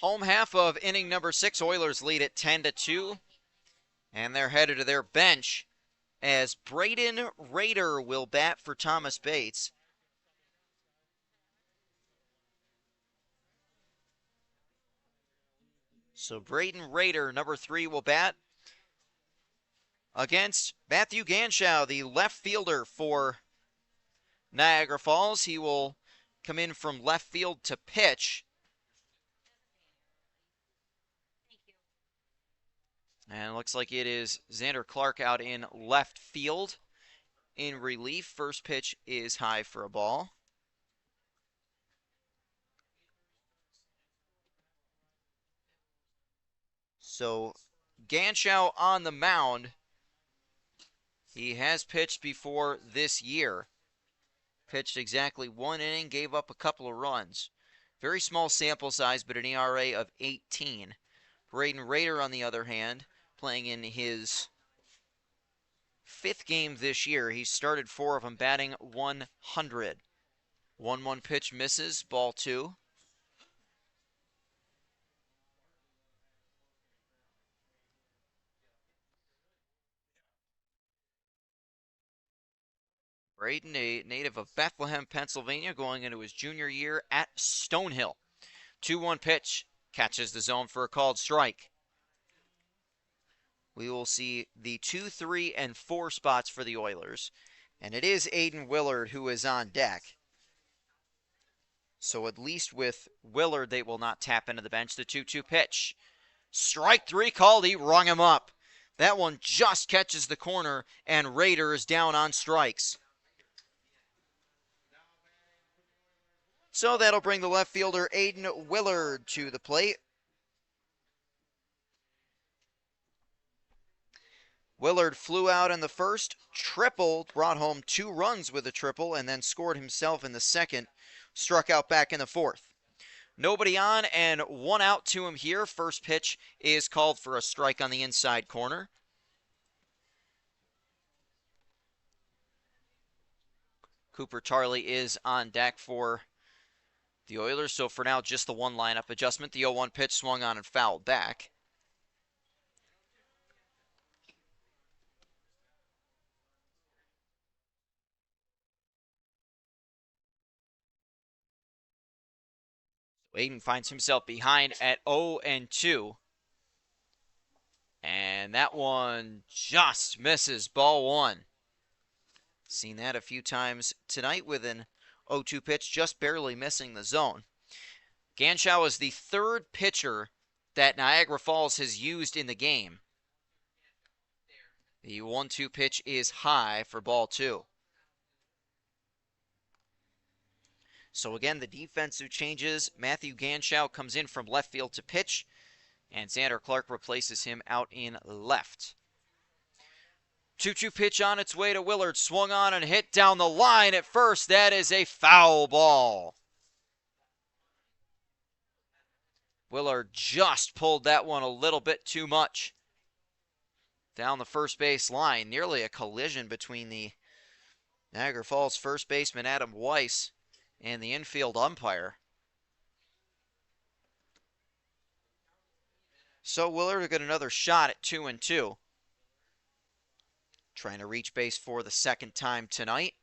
Home half of inning number 6. Oilers lead at 10-2. And they're headed to their bench as Braden Rader will bat for Thomas Bates. So Braden Rader, number 3, will bat against Matthew Ganschow, the left fielder for Niagara Falls. He will come in from left field to pitch. And it looks like it is Xander Clark out in left field in relief. First pitch is high for a ball. So Ganschow on the mound. He has pitched before this year. Pitched exactly 1 inning, gave up a couple of runs. Very small sample size, but an ERA of 18. Braden Rader, on the other hand, playing in his 5th game this year. He started 4 of them, batting 100. 1-1 pitch misses, ball 2. Braden, a native of Bethlehem, Pennsylvania, going into his junior year at Stonehill. 2-1 pitch, catches the zone for a called strike. We will see the 2, 3, and 4 spots for the Oilers. And it is Aiden Willard who is on deck. So at least with Willard, they will not tap into the bench. The 2-2 pitch. Strike 3 called. He rung him up. That one just catches the corner, and Rader is down on strikes. So that'll bring the left fielder Aiden Willard to the plate. Willard flew out in the first, tripled, brought home 2 runs with a triple, and then scored himself in the second. Struck out back in the 4th. Nobody on and 1 out to him here. First pitch is called for a strike on the inside corner. Cooper Tarley is on deck for the Oilers. So for now, just the 1 lineup adjustment. The 0-1 pitch swung on and fouled back. Aiden finds himself behind at 0-2. And that one just misses, ball 1. Seen that a few times tonight with an 0-2 pitch, just barely missing the zone. Ganschow is the 3rd pitcher that Niagara Falls has used in the game. The 1-2 pitch is high for ball 2. So again, the defensive changes. Matthew Ganschow comes in from left field to pitch, and Xander Clark replaces him out in left. 2-2 pitch on its way to Willard. Swung on and hit down the line at first. That is a foul ball. Willard just pulled that one a little bit too much down the first base line. Nearly a collision between the Niagara Falls first baseman Adam Weiss and the infield umpire. So Willard will get another shot at 2-2. Trying to reach base for the 2nd time tonight.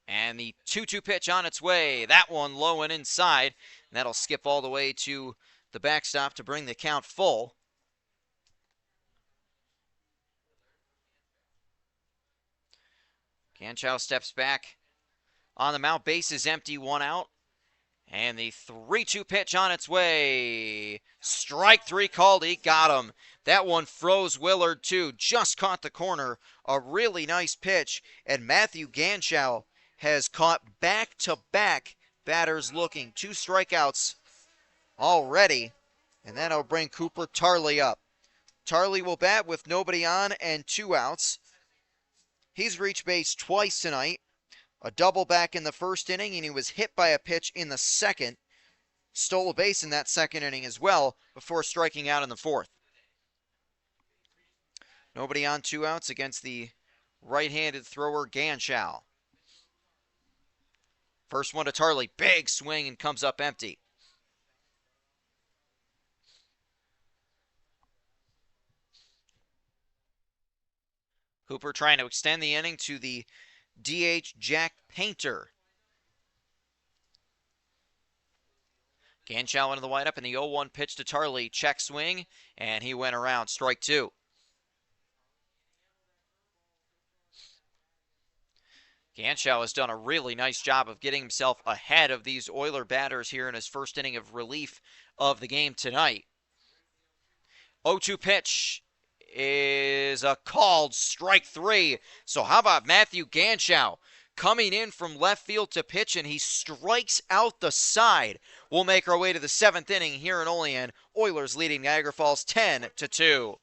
And the 2-2 pitch on its way. That one low and inside. And that'll skip all the way to the backstop to bring the count full. Ganschow steps back on the mound. Base is empty, 1 out. And the 3-2 pitch on its way. Strike 3 called. He got him. That one froze Willard too. Just caught the corner. A really nice pitch. And Matthew Ganschow has caught back-to-back batters looking. 2 strikeouts already. And that'll bring Cooper Tarley up. Tarley will bat with nobody on and 2 outs. He's reached base twice tonight. A double back in the 1st inning, and he was hit by a pitch in the 2nd. Stole a base in that 2nd inning as well before striking out in the 4th. Nobody on, 2 outs against the right-handed thrower Ganschow. First one to Tarley. Big swing and comes up empty. Hooper trying to extend the inning to the DH Jack Painter. Ganschow into the windup, and the 0-1 pitch to Tarley. Check swing, and he went around. Strike two. Ganschow has done a really nice job of getting himself ahead of these Oiler batters here in his first inning of relief of the game tonight. 0-2 pitch is a called strike three. So how about Matthew Ganschow coming in from left field to pitch, and he strikes out the side. We'll make our way to the seventh inning here in Olean. Oilers leading Niagara Falls 10-2.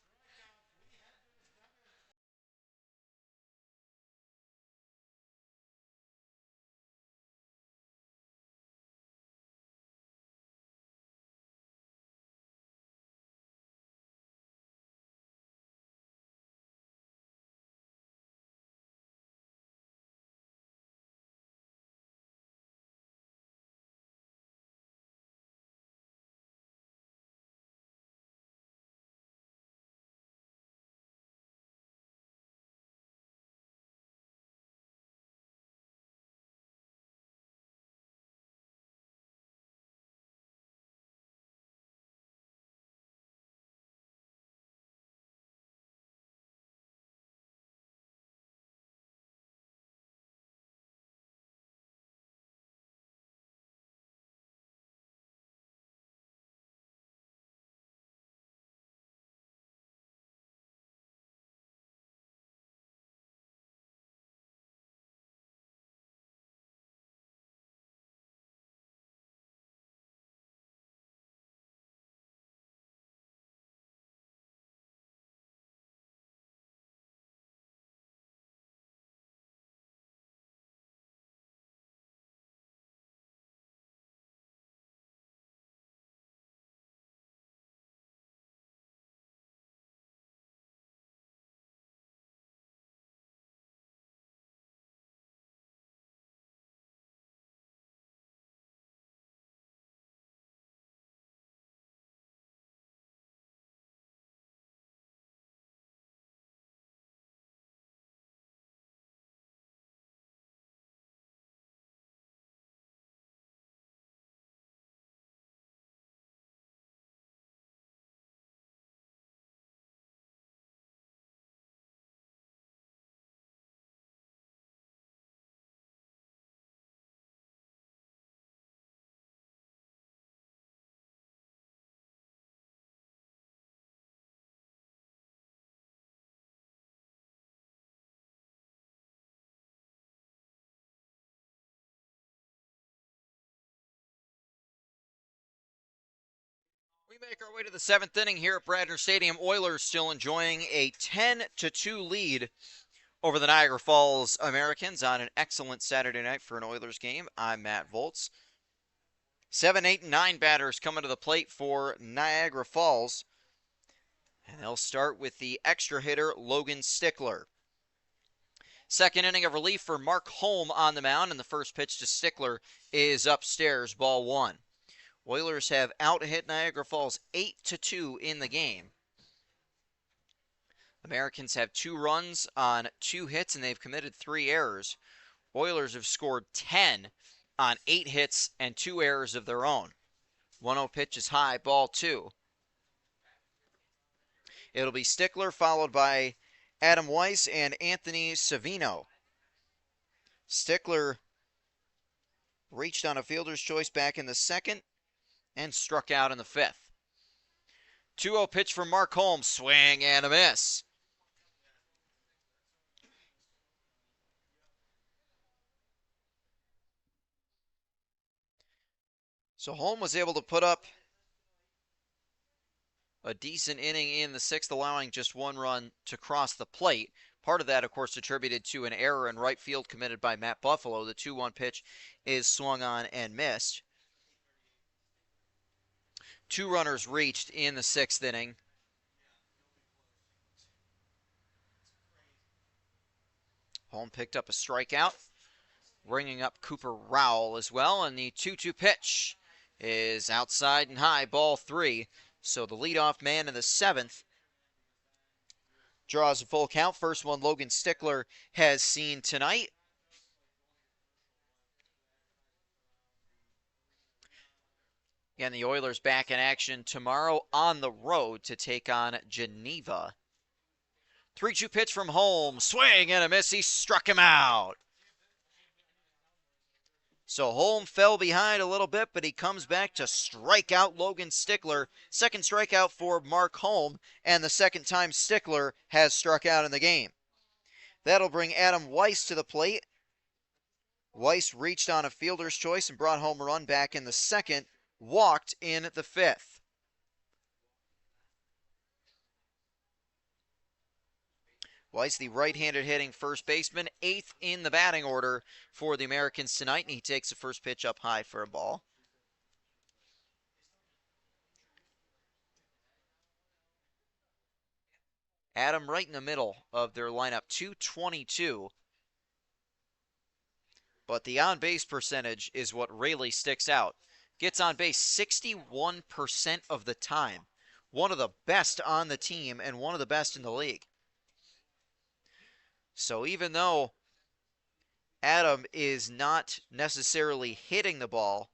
We make our way to the seventh inning here at Bradner Stadium. Oilers still enjoying a 10-2 lead over the Niagara Falls Americans on an excellent Saturday night for an Oilers game. I'm Matt Volz. 7, 8, and 9 batters coming to the plate for Niagara Falls. And they'll start with the extra hitter, Logan Stickler. Second inning of relief for Mark Holm on the mound, and the first pitch to Stickler is upstairs, ball one. Oilers have out-hit Niagara Falls 8-2 in the game. Americans have 2 runs on 2 hits, and they've committed 3 errors. Oilers have scored 10 on 8 hits and 2 errors of their own. 1-0 pitch is high, ball 2. It'll be Stickler followed by Adam Weiss and Anthony Savino. Stickler reached on a fielder's choice back in the second and struck out in the fifth. 2-0 pitch from Mark Holmes, swing and a miss. So Holmes was able to put up a decent inning in the sixth, allowing just 1 run to cross the plate. Part of that, of course, attributed to an error in right field committed by Matt Buffalo. The 2-1 pitch is swung on and missed. 2 runners reached in the sixth inning. Holm picked up a strikeout, bringing up Cooper Rowell as well, and the 2-2 pitch is outside and high, ball 3. So the leadoff man in the seventh, Draws a full count. First one Logan Stickler has seen tonight. And the Oilers back in action tomorrow on the road to take on Geneva. 3-2 pitch from Holmes. Swing and a miss. He struck him out. So Holm fell behind a little bit, but he comes back to strike out Logan Stickler. Second strikeout for Mark Holm, and the second time Stickler has struck out in the game. That'll bring Adam Weiss to the plate. Weiss reached on a fielder's choice and brought home a run back in the second, walked in the fifth. Weiss, the right-handed hitting first baseman, 8th in the batting order for the Americans tonight, and he takes the first pitch up high for a ball. Adam right in the middle of their lineup, 222. But the on-base percentage is what really sticks out. Gets on base 61% of the time. One of the best on the team and one of the best in the league. So even though Adam is not necessarily hitting the ball,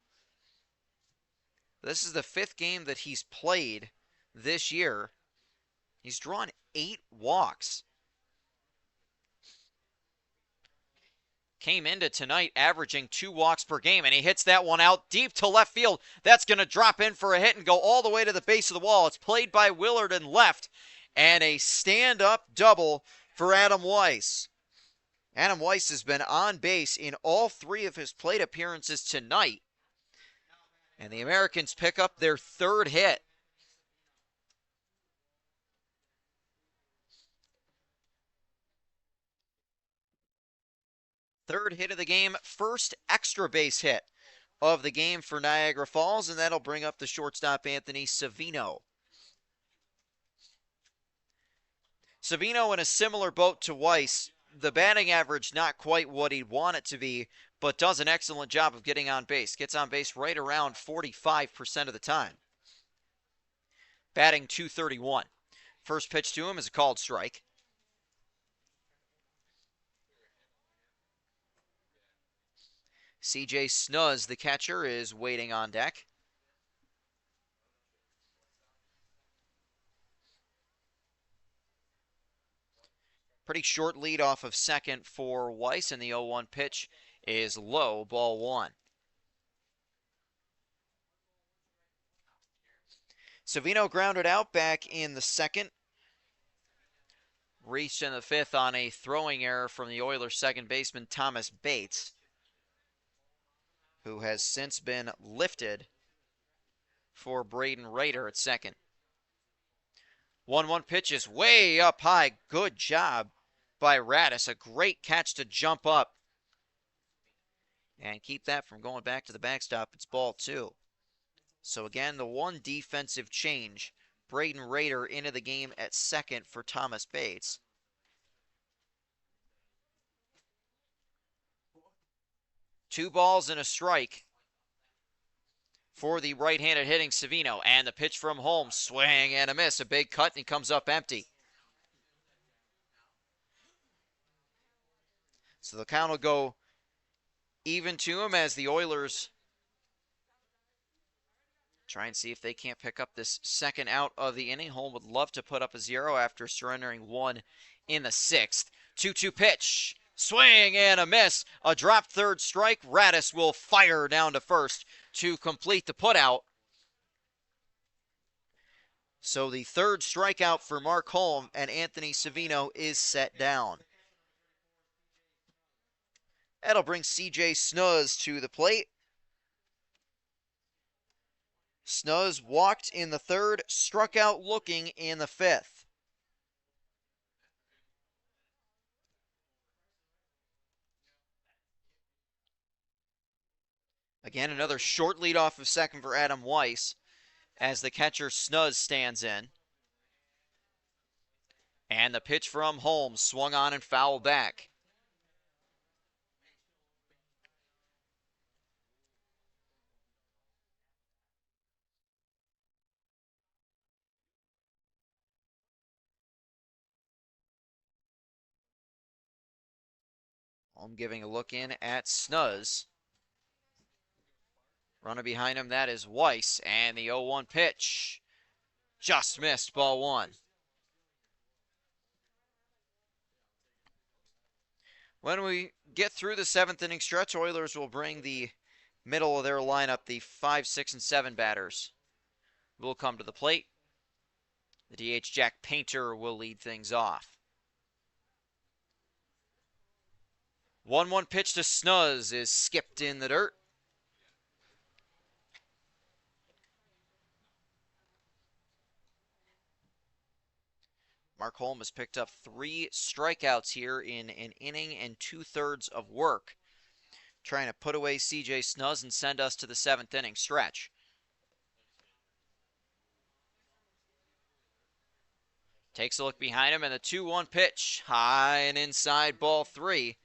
this is the 5th game that he's played this year. He's drawn 8 walks. Came into tonight averaging 2 walks per game, and he hits that one out deep to left field. That's going to drop in for a hit and go all the way to the base of the wall. It's played by Willard and left, and a stand-up double for Adam Weiss. Adam Weiss has been on base in all 3 of his plate appearances tonight, and the Americans pick up their 3rd hit. Third hit of the game, first extra base hit of the game for Niagara Falls, and that'll bring up the shortstop Anthony Savino. Savino in a similar boat to Weiss. The batting average not quite what he'd want it to be, but does an excellent job of getting on base. Gets on base right around 45% of the time. Batting .231. First pitch to him is a called strike. CJ Snuzz, the catcher, is waiting on deck. Pretty short lead off of second for Weiss, and the 0-1 pitch is low, ball 1. Savino grounded out back in the second. Reached in the 5th on a throwing error from the Oilers second baseman Thomas Bates, who has since been lifted for Braden Rader at second. 1-1 pitch is way up high. Good job by Radis. A great catch to jump up and keep that from going back to the backstop. It's ball 2. So again, the one defensive change. Braden Rader into the game at second for Thomas Bates. Two balls and a strike for the right-handed hitting Savino. And the pitch from Holmes. Swing and a miss. A big cut, and he comes up empty. So the count will go even to him as the Oilers try and see if they can't pick up this second out of the inning. Holm would love to put up a 0 after surrendering 1 in the 6th. 2-2 pitch. Swing and a miss. A drop third strike. Radis will fire down to first to complete the putout. So the 3rd strikeout for Mark Holm, and Anthony Savino is set down. That'll bring CJ Snuzz to the plate. Snuzz walked in the 3rd, struck out looking in the 5th. Again, another short lead off of second for Adam Weiss as the catcher Snuzz stands in. And the pitch from Holmes swung on and fouled back. I'm giving a look in at Snuz. Runner behind him, that is Weiss. And the 0-1 pitch. Just missed, ball one. When we get through the seventh inning stretch, Oilers will bring the middle of their lineup, the 5, 6, and 7 batters will come to the plate. The DH Jack Painter will lead things off. 1-1 pitch to Snuz is skipped in the dirt. Mark Holm has picked up 3 strikeouts here in an inning and 2/3 of work, trying to put away CJ Snuz and send us to the 7th inning stretch. Takes a look behind him, and the 2-1 pitch, high and inside, ball 3.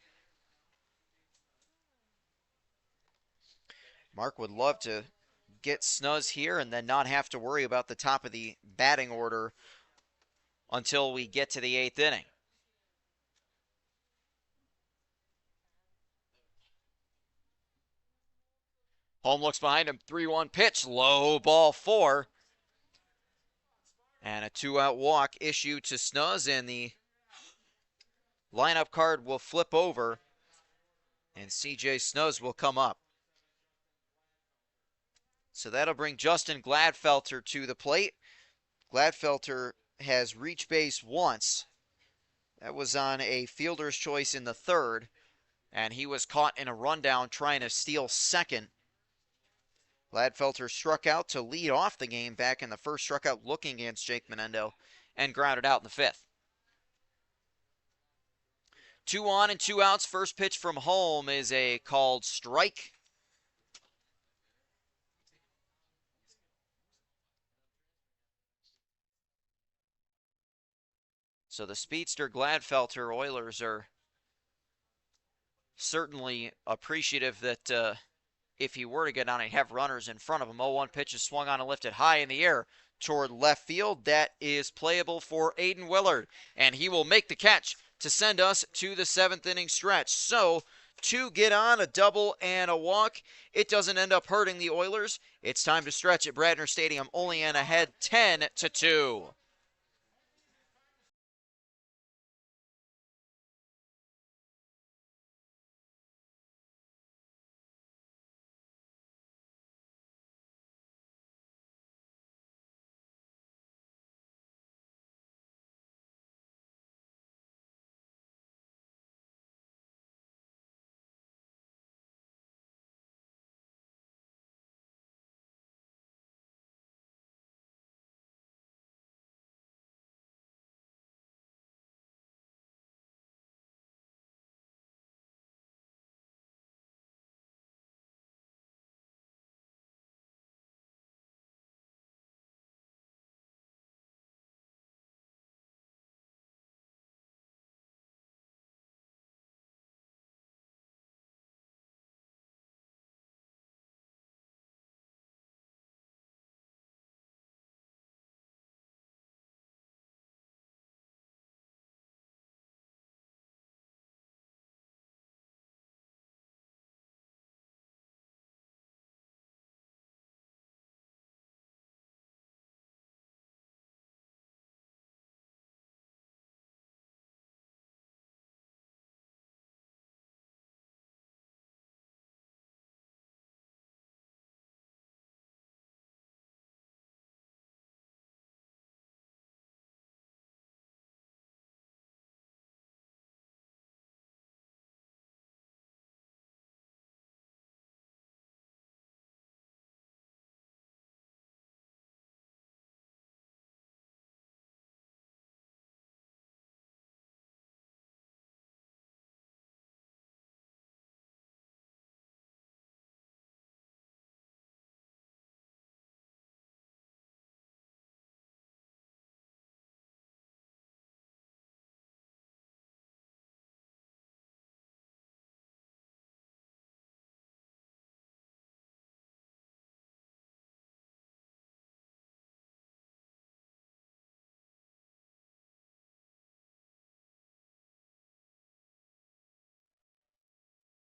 Mark would love to get Snuz here and then not have to worry about the top of the batting order until we get to the 8th inning. Holm looks behind him, 3-1 pitch, low, ball 4. And a 2-out walk issued to Snuz, and the lineup card will flip over, and CJ Snuz will come up. So that'll bring Justin Gladfelter to the plate. Gladfelter has reached base once. That was on a fielder's choice in the 3rd, and he was caught in a rundown trying to steal second. Gladfelter struck out to lead off the game back in the 1st, struck out looking against Jake Menendo, and grounded out in the 5th. 2 on and 2 outs. First pitch from Holm is a called strike. So the speedster Gladfelter Oilers are certainly appreciative that if he were to get on, he'd have runners in front of him. 0-1 pitch is swung on and lifted high in the air toward left field. That is playable for Aiden Willard, and he will make the catch to send us to the 7th inning stretch. So 2 get on, a double, and a walk. It doesn't end up hurting the Oilers. It's time to stretch at Bradner Stadium. Olean ahead 10-2.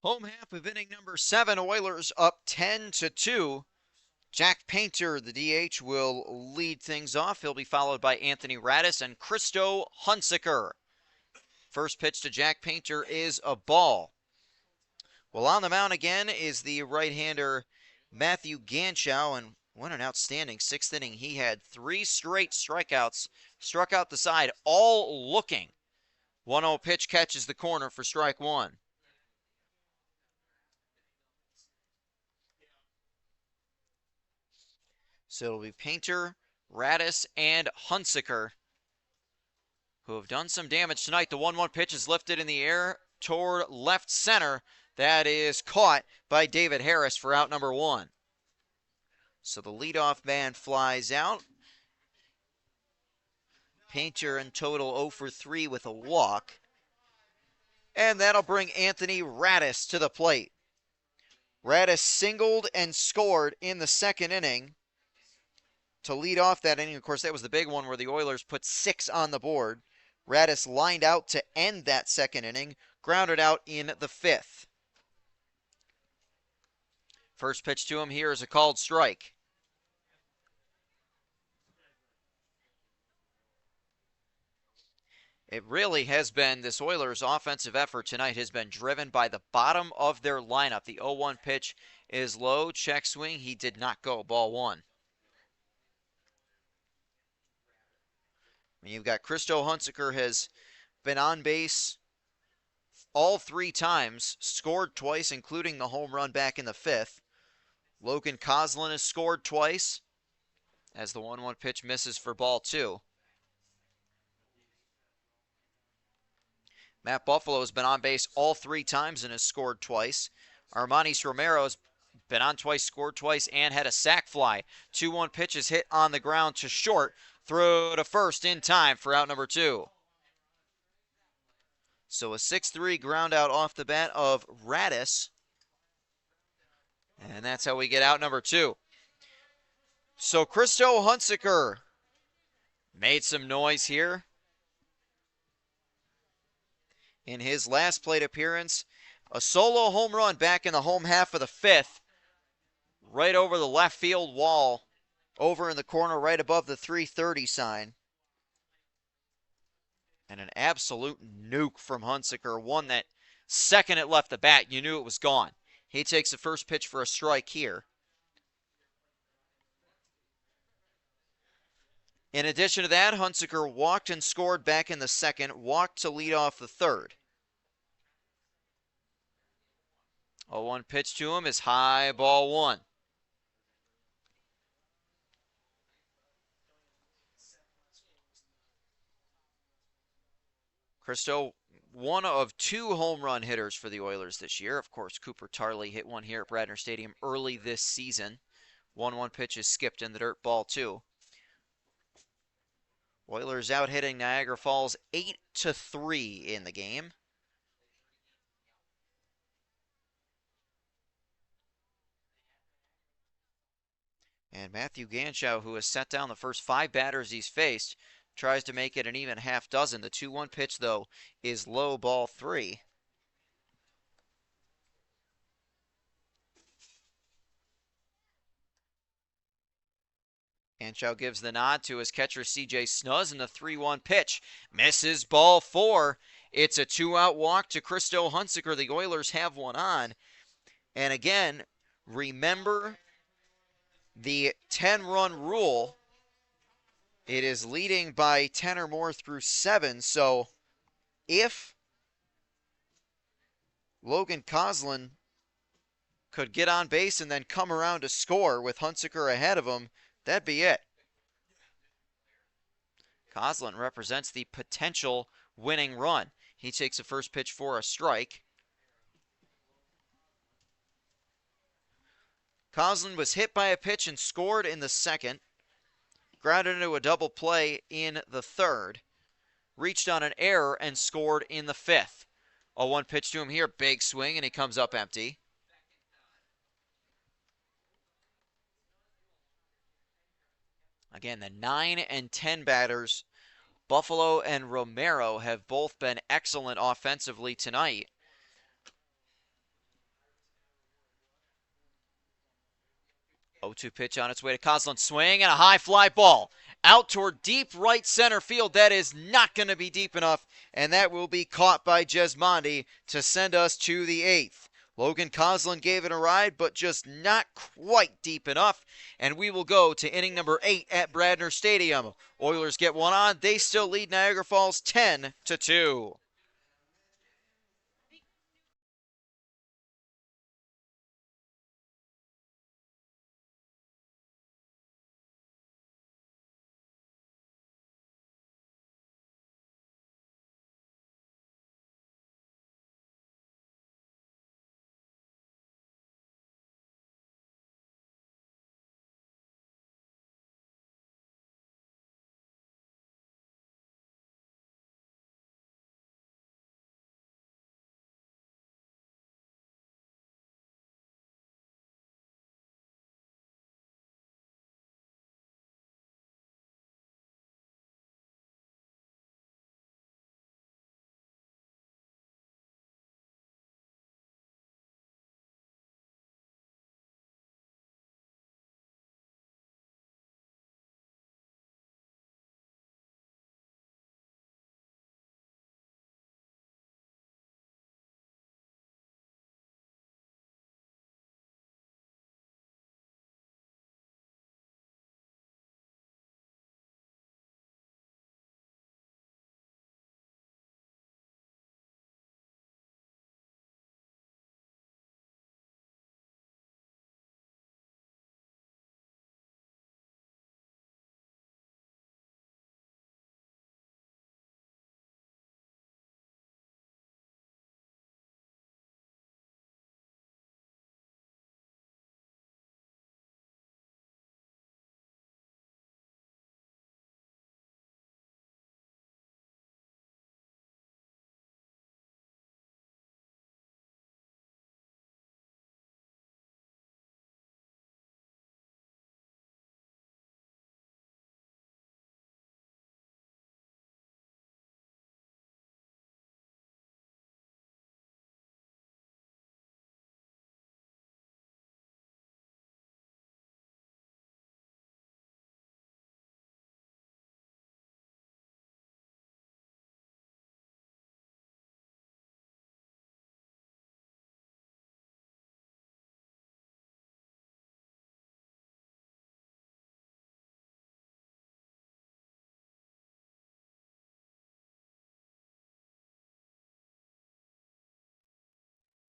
Home half of inning number 7, Oilers up 10-2. Jack Painter, the DH, will lead things off. He'll be followed by Anthony Radis and Christo Hunsaker. First pitch to Jack Painter is a ball. Well, on the mound again is the right-hander Matthew Ganschow, and what an outstanding 6th inning. He had 3 straight strikeouts, struck out the side, all looking. 1-0 pitch catches the corner for strike 1. So it'll be Painter, Radis, and Hunsaker, who have done some damage tonight. The 1-1 pitch is lifted in the air toward left center. That is caught by David Harris for out number 1. So the leadoff man flies out. Painter in total 0 for 3 with a walk. And that'll bring Anthony Radis to the plate. Radis singled and scored in the 2nd inning to lead off that inning. Of course, that was the big one where the Oilers put 6 on the board. Radis lined out to end that 2nd inning, grounded out in the 5th. First pitch to him here is a called strike. It really has been, this Oilers offensive effort tonight has been driven by the bottom of their lineup. The 0-1 pitch is low, check swing, he did not go, ball 1. And you've got Christo Hunsaker has been on base all 3 times, scored twice, including the home run back in the 5th. Logan Coslin has scored twice as the 1-1 pitch misses for ball 2. Matt Buffalo has been on base all 3 times and has scored twice. Armanis Romero's been on twice, scored twice, and had a sac fly. 2-1 pitches hit on the ground to short. Throw to first in time for out number 2. So a 6-3 ground out off the bat of Radis. And that's how we get out number 2. So Christo Hunsaker made some noise here in his last plate appearance. A solo home run back in the home half of the 5th. Right over the left field wall. Over in the corner right above the 330 sign. And an absolute nuke from Hunsaker. One that second it left the bat, you knew it was gone. He takes the first pitch for a strike here. In addition to that, Hunsaker walked and scored back in the 2nd, walked to lead off the 3rd. 0-1 pitch to him is high, ball 1. Christo, one of 2 home run hitters for the Oilers this year. Of course, Cooper Tarley hit one here at Bradner Stadium early this season. 1-1 pitch is skipped in the dirt, ball 2. Oilers out hitting Niagara Falls 8-3 in the game. And Matthew Ganschow, who has set down the first 5 batters he's faced, tries to make it an even half dozen. The 2-1 pitch, though, is low, ball 3. Ganschow gives the nod to his catcher C.J. Snuzz, and the 3-1 pitch misses, ball 4. It's a 2-out walk to Christo Hunsaker. The Oilers have one on. And again, remember the 10-run rule. It is leading by 10 or more through 7. So if Logan Coslin could get on base and then come around to score with Hunsaker ahead of him, that'd be it. Coslin represents the potential winning run. He takes a first pitch for a strike. Coslin was hit by a pitch and scored in the 2nd. Grounded into a double play in the 3rd. Reached on an error and scored in the 5th. A 1 pitch to him here, big swing, and he comes up empty. Again, the 9 and 10 batters, Buffalo and Romero, have both been excellent offensively tonight. 0-2 pitch on its way to Coslin. Swing and a high fly ball out toward deep right center field. That is not going to be deep enough, and that will be caught by Jesmondi to send us to the 8th. Logan Coslin gave it a ride, but just not quite deep enough, and we will go to inning number 8 at Bradner Stadium. Oilers get one on. They still lead Niagara Falls 10-2.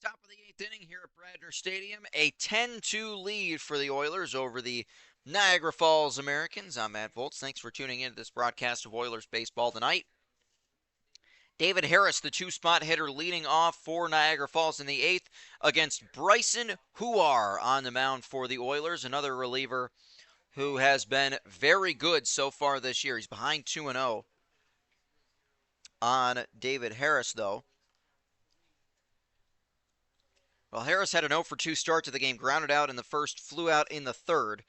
Top of the 8th inning here at Bradner Stadium. A 10-2 lead for the Oilers over the Niagara Falls Americans. I'm Matt Volts. Thanks for tuning in to this broadcast of Oilers baseball tonight. David Harris, the two-spot hitter, leading off for Niagara Falls in the 8th against Bryson Huar on the mound for the Oilers, another reliever who has been very good so far this year. He's behind 2-0 on David Harris, though. Well, Harris had an 0 for 2 start to the game, grounded out in the first, flew out in the third.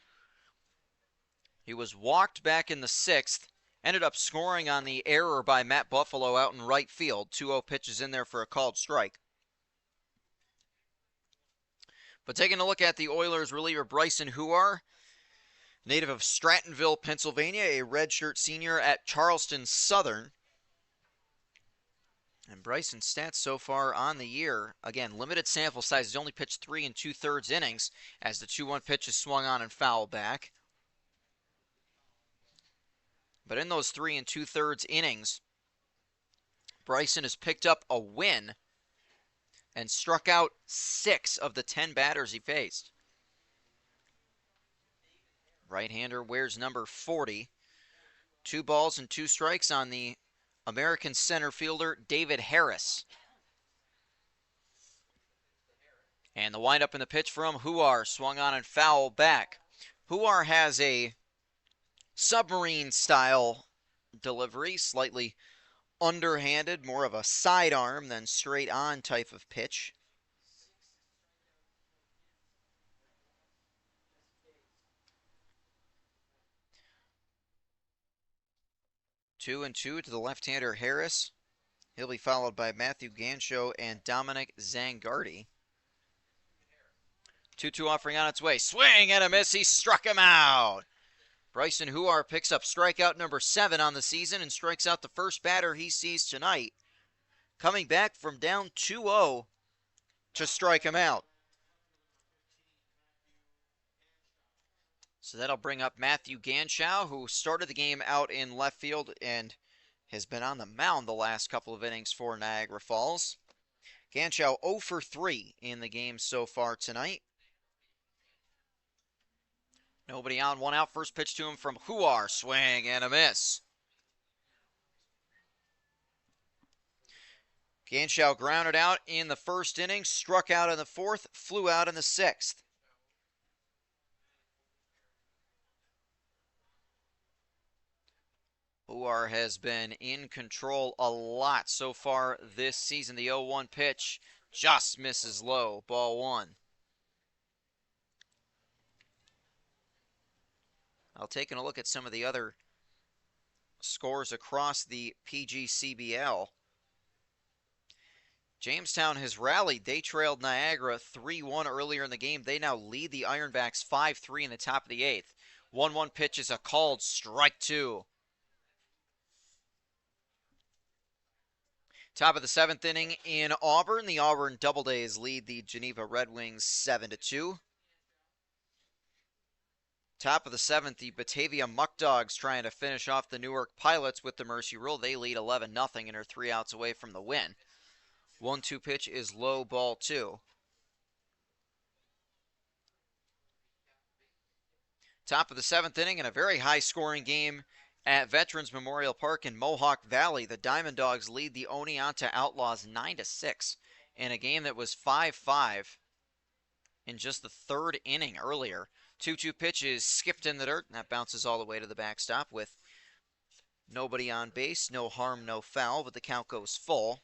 He was walked back in the 6th, ended up scoring on the error by Matt Buffalo out in right field. 2-0 pitches in there for a called strike. But taking a look at the Oilers reliever Bryson Huar, native of Strattonville, Pennsylvania, a redshirt senior at Charleston Southern. And Bryson's stats so far on the year, again, limited sample size. He's only pitched 3 2/3 innings as the 2-1 pitch is swung on and fouled back. But in those 3 2/3 innings, Bryson has picked up a win and struck out 6 of the 10 batters he faced. Right-hander wears number 40. 2 balls and 2 strikes on the American center fielder David Harris. And the windup in the pitch from Huar, swung on and fouled back. Huar has a submarine-style delivery, slightly underhanded, more of a sidearm than straight-on type of pitch. Two and two to the left-hander Harris. He'll be followed by Matthew Ganshow and Dominic Zangardi. 2-2 offering on its way. Swing and a miss. He struck him out. Bryson Huar picks up strikeout number 7 on the season and strikes out the first batter he sees tonight. Coming back from down 2-0 to strike him out. So that'll bring up Matthew Ganschow, who started the game out in left field and has been on the mound the last couple of innings for Niagara Falls. Ganschow 0 for 3 in the game so far tonight. Nobody on, 1 out. First pitch to him from Huar. Swing and a miss. Ganschow grounded out in the first inning, struck out in the fourth, flew out in the sixth. Huar has been in control a lot so far this season. The 0-1 pitch just misses low. Ball 1. I'll take a look at some of the other scores across the PGCBL. Jamestown has rallied. They trailed Niagara 3-1 earlier in the game. They now lead the Ironbacks 5-3 in the top of the 8th. 1-1 pitch is a called strike 2. Top of the 7th inning in Auburn. The Auburn Doubledays lead the Geneva Red Wings 7-2. Top of the 7th, the Batavia Muck Dogs trying to finish off the Newark Pilots with the Mercy Rule. They lead 11-0 and are 3 outs away from the win. 1-2 pitch is low, ball 2. Top of the 7th inning in a very high-scoring game at Veterans Memorial Park in Mohawk Valley. The Diamond Dogs lead the Oneonta Outlaws 9-6 in a game that was 5-5 in just the 3rd inning earlier. 2-2 pitch is skipped in the dirt, and that bounces all the way to the backstop with nobody on base, no harm, no foul, but the count goes full.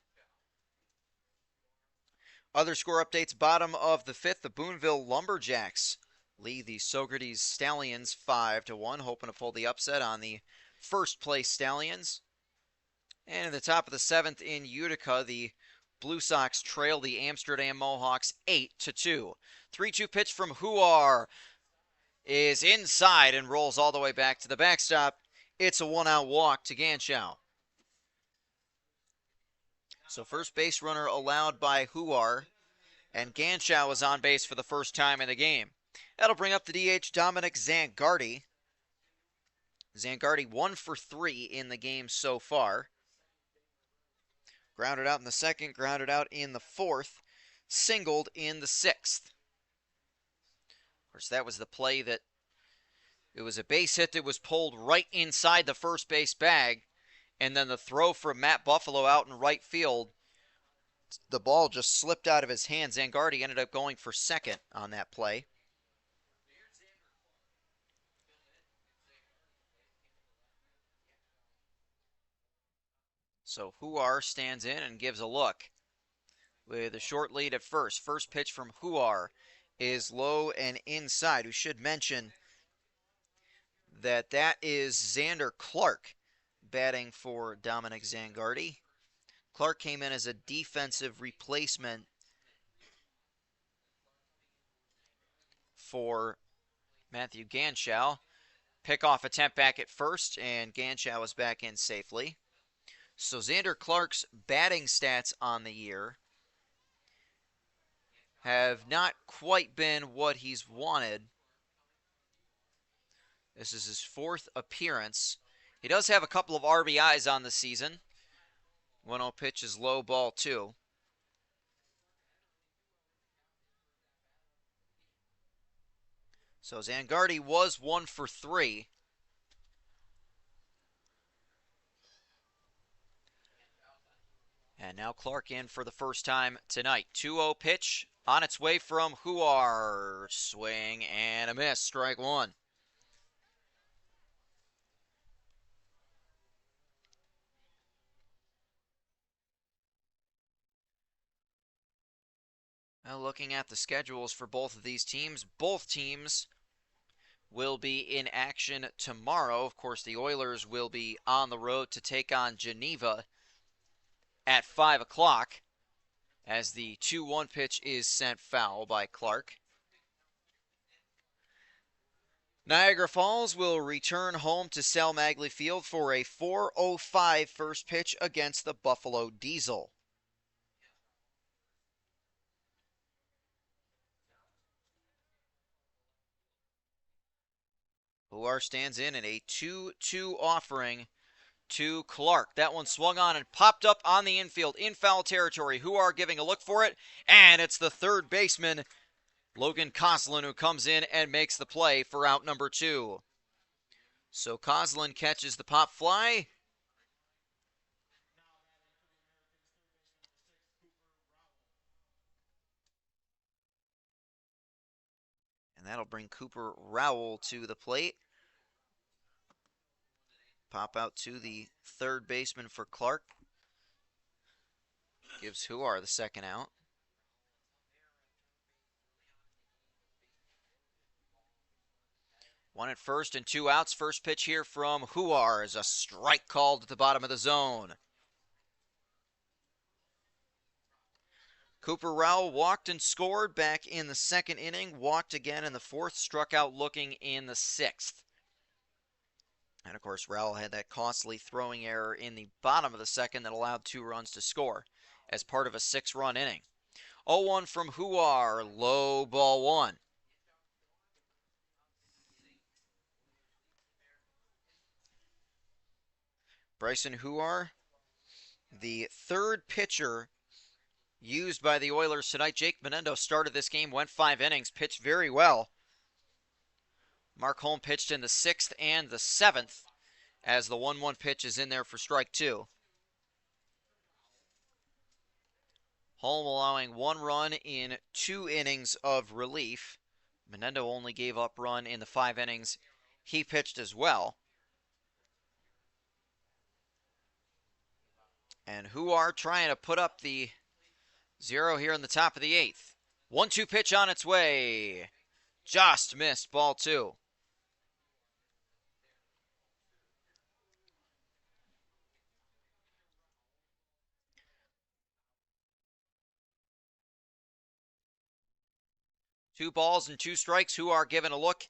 Other score updates, bottom of the 5th, the Boonville Lumberjacks lead the Socrates Stallions 5-1, hoping to pull the upset on the first place Stallions. And in the top of the 7th in Utica, the Blue Sox trail the Amsterdam Mohawks 8-2. 3-2 pitch from Huar is inside and rolls all the way back to the backstop. It's a 1-out walk to Ganschow. So first base runner allowed by Huar, and Ganschow is on base for the first time in the game. That'll bring up the DH Dominic Zangardi. Zangardi 1 for 3 in the game so far. Grounded out in the 2nd, grounded out in the 4th, singled in the 6th. Of course, that was the play that it was a base hit that was pulled right inside the first base bag, and then the throw from Matt Buffalo out in right field, the ball just slipped out of his hands. Zangardi ended up going for 2nd on that play. So Huar stands in and gives a look with a short lead at first. First pitch from Huar is low and inside. We should mention that that is Xander Clark batting for Dominic Zangardi. Clark came in as a defensive replacement for Matthew Ganschow. Pickoff attempt back at first, and Ganschow is back in safely. So Xander Clark's batting stats on the year have not quite been what he's wanted. This is his 4th appearance. He does have a couple of RBIs on the season. 1-0 pitch is low, ball 2. So Zangardi was 1 for 3. And now Clark in for the first time tonight. 2-0 pitch on its way from Huar. Swing and a miss. Strike 1. Now looking at the schedules for both of these teams, both teams will be in action tomorrow. Of course, the Oilers will be on the road to take on Geneva at 5 o'clock as the 2-1 pitch is sent foul by Clark. Niagara Falls will return home to Sal Magley Field for a 4:05 first pitch against the Buffalo Diesel. Huar stands in a 2-2 offering to Clark. That one swung on and popped up on the infield in foul territory. Huar giving a look for it, and it's the third baseman, Logan Coslin, who comes in and makes the play for out number 2. So Coslin catches the pop fly. And that'll bring Cooper Rowell to the plate. Pop out to the third baseman for Clark. Gives Huar the second out. One at first and 2 outs. First pitch here from Huar is a strike called at the bottom of the zone. Cooper Rowell walked and scored back in the second inning, walked again in the fourth, struck out looking in the sixth. And of course, Rowell had that costly throwing error in the bottom of the second that allowed 2 runs to score as part of a 6-run inning. 0-1 from Huar, low ball 1. Bryson Huar, the third pitcher used by the Oilers tonight. Jake Menendo started this game, went 5 innings, pitched very well. Mark Holm pitched in the 6th and the 7th as the 1-1 pitch is in there for strike 2. Holm allowing 1 run in 2 innings of relief. Menendo only gave up run in the 5 innings he pitched as well. And Huar trying to put up the 0 here in the top of the 8th. 1-2 pitch on its way. Just missed, ball 2. Two balls and 2 strikes. Huar given a look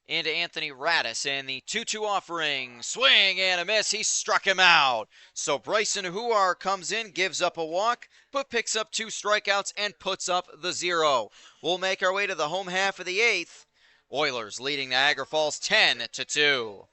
into Anthony Radis, and the 2-2 offering, swing and a miss. He struck him out. So Bryson Huar comes in, gives up a walk, but picks up 2 strikeouts and puts up the 0. We'll make our way to the home half of the 8th. Oilers leading Niagara Falls 10-2.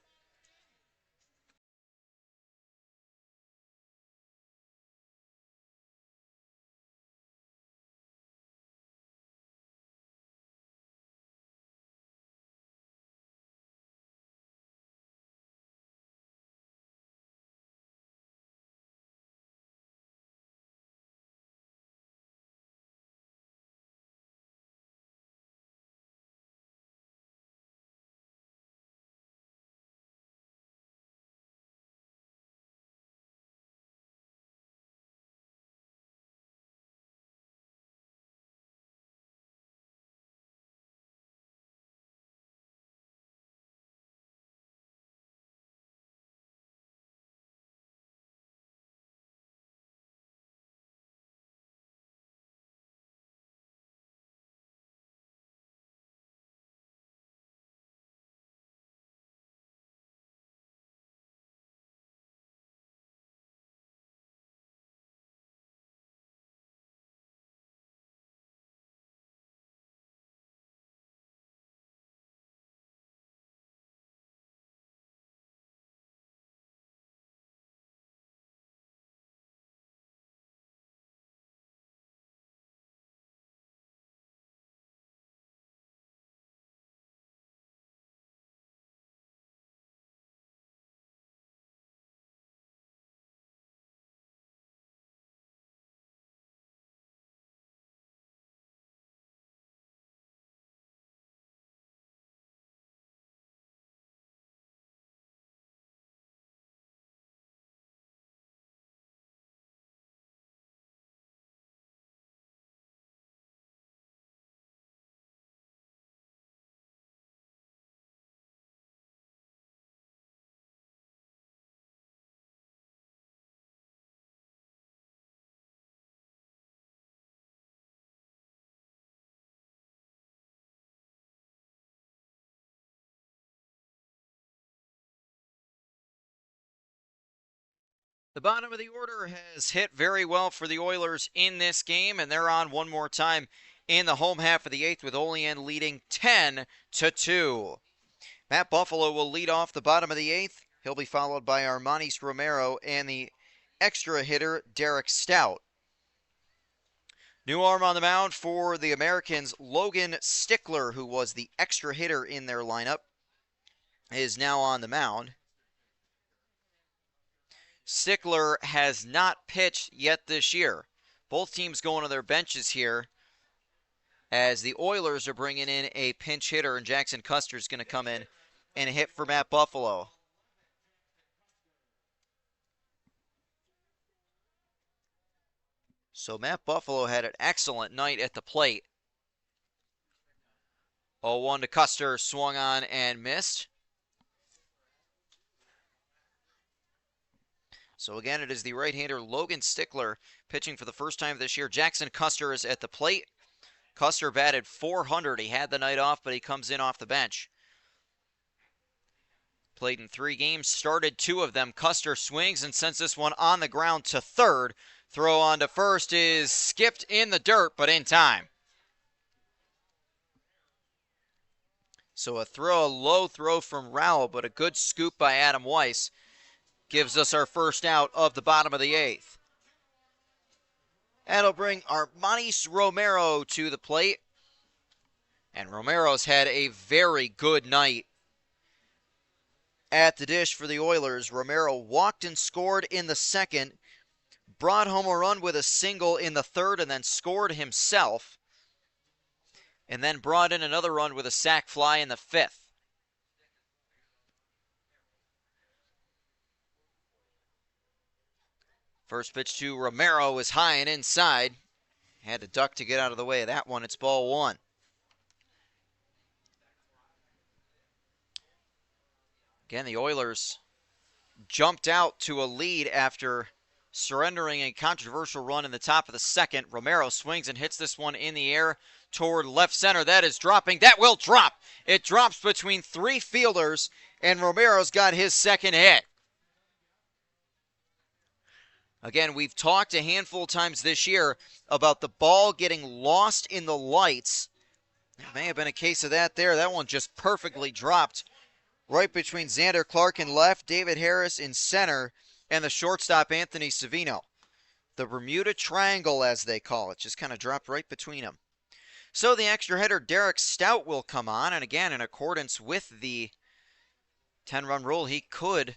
The bottom of the order has hit very well for the Oilers in this game, and they're on one more time in the home half of the eighth with Olean leading 10-2. Matt Buffalo will lead off the bottom of the eighth. He'll be followed by Armanis Romero and the extra hitter Derek Stout. New arm on the mound for the Americans, Logan Stickler, who was the extra hitter in their lineup, is now on the mound. Stickler has not pitched yet this year. Both teams going to their benches here as the Oilers are bringing in a pinch hitter, and Jackson Custer's going to come in and hit for Matt Buffalo. So Matt Buffalo had an excellent night at the plate. 0-1 to Custer, swung on and missed. So again, it is the right-hander Logan Stickler pitching for the first time this year. Jackson Custer is at the plate. Custer batted .400. He had the night off, but he comes in off the bench. Played in 3 games, started 2 of them. Custer swings and sends this one on the ground to third. Throw on to first is skipped in the dirt, but in time. So a low throw from Rowell, but a good scoop by Adam Weiss gives us our first out of the bottom of the eighth. That'll bring Armanis Romero to the plate. And Romero's had a very good night at the dish for the Oilers. Romero walked and scored in the second, brought home a run with a single in the third, and then scored himself. And then brought in another run with a sac fly in the fifth. First pitch to Romero is high and inside. Had to duck to get out of the way of that one. It's ball 1. Again, the Oilers jumped out to a lead after surrendering a controversial run in the top of the second. Romero swings and hits this one in the air toward left center. That is dropping. That will drop. It drops between 3 fielders, and Romero's got his second hit. Again, we've talked a handful of times this year about the ball getting lost in the lights. There may have been a case of that there. That one just perfectly dropped right between Xander Clark in left, David Harris in center, and the shortstop Anthony Savino. The Bermuda Triangle, as they call it, just kind of dropped right between them. So the extra hitter Derek Stout will come on, and again, in accordance with the 10-run rule, he could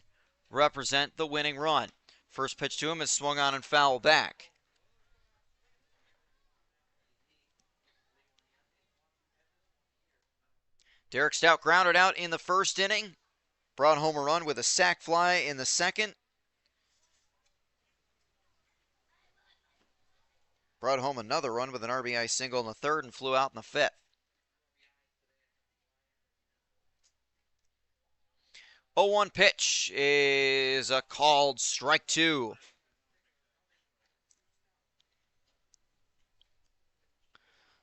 represent the winning run. First pitch to him is swung on and foul back. Derek Stout grounded out in the first inning. Brought home a run with a sac fly in the second. Brought home another run with an RBI single in the third and flew out in the fifth. 0-1 pitch is a called strike 2.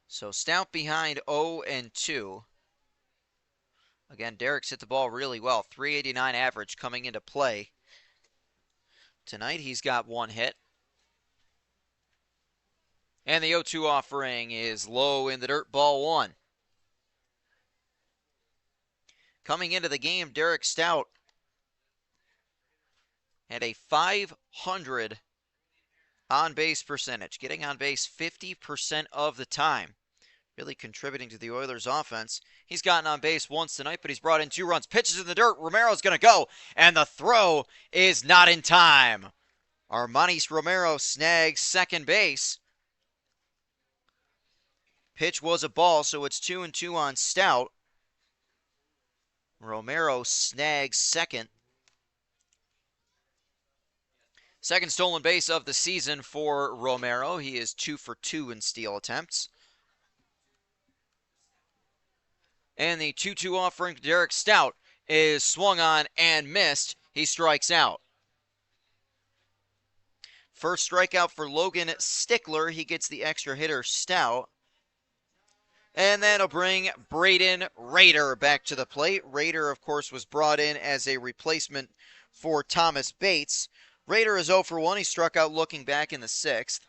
So Stout behind 0-2. Again, Derek's hit the ball really well. .389 average coming into play. Tonight he's got 1 hit. And the 0-2 offering is low in the dirt, ball 1. Coming into the game, Derek Stout had a .500 on-base percentage, getting on base 50% of the time, really contributing to the Oilers' offense. He's gotten on base once tonight, but he's brought in 2 runs. Pitches in the dirt. Romero's going to go, and the throw is not in time. Armanis Romero snags second base. Pitch was a ball, so it's 2-2 on Stout. Romero snags second. Second stolen base of the season for Romero. He is 2 for 2 in steal attempts. And the 2-2 offering to Derek Stout is swung on and missed. He strikes out. First strikeout for Logan Stickler. He gets the extra hitter Stout. And that'll bring Braden Rader back to the plate. Rader, of course, was brought in as a replacement for Thomas Bates, Rader is 0 for 1. He struck out looking back in the 6th.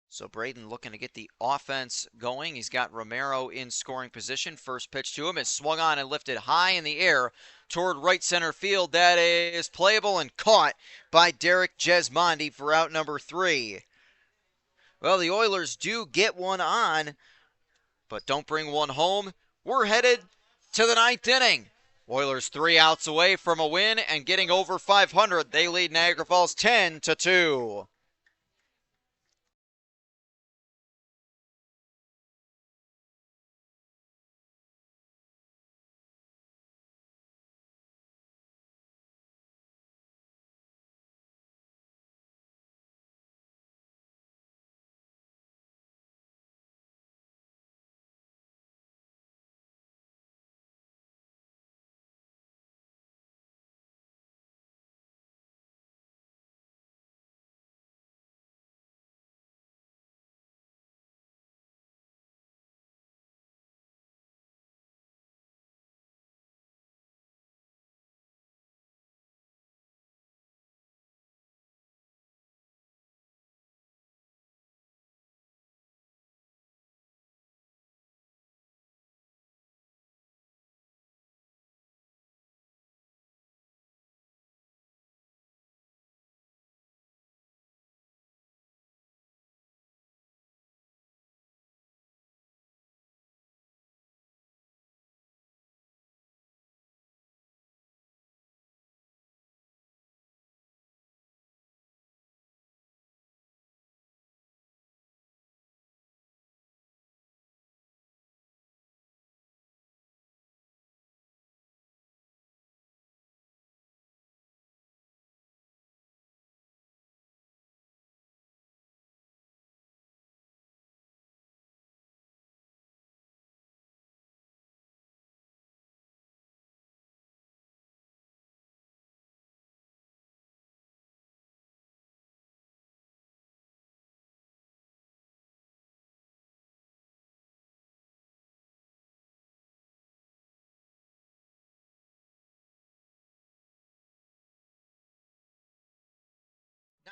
So Braden looking to get the offense going. He's got Romero in scoring position. First pitch to him is swung on and lifted high in the air toward right center field. That is playable and caught by Derek Jesmondi for out number 3. Well, the Oilers do get one on, but don't bring one home. We're headed to the 9th inning. Oilers 3 outs away from a win and getting over 500. They lead Niagara Falls 10-2.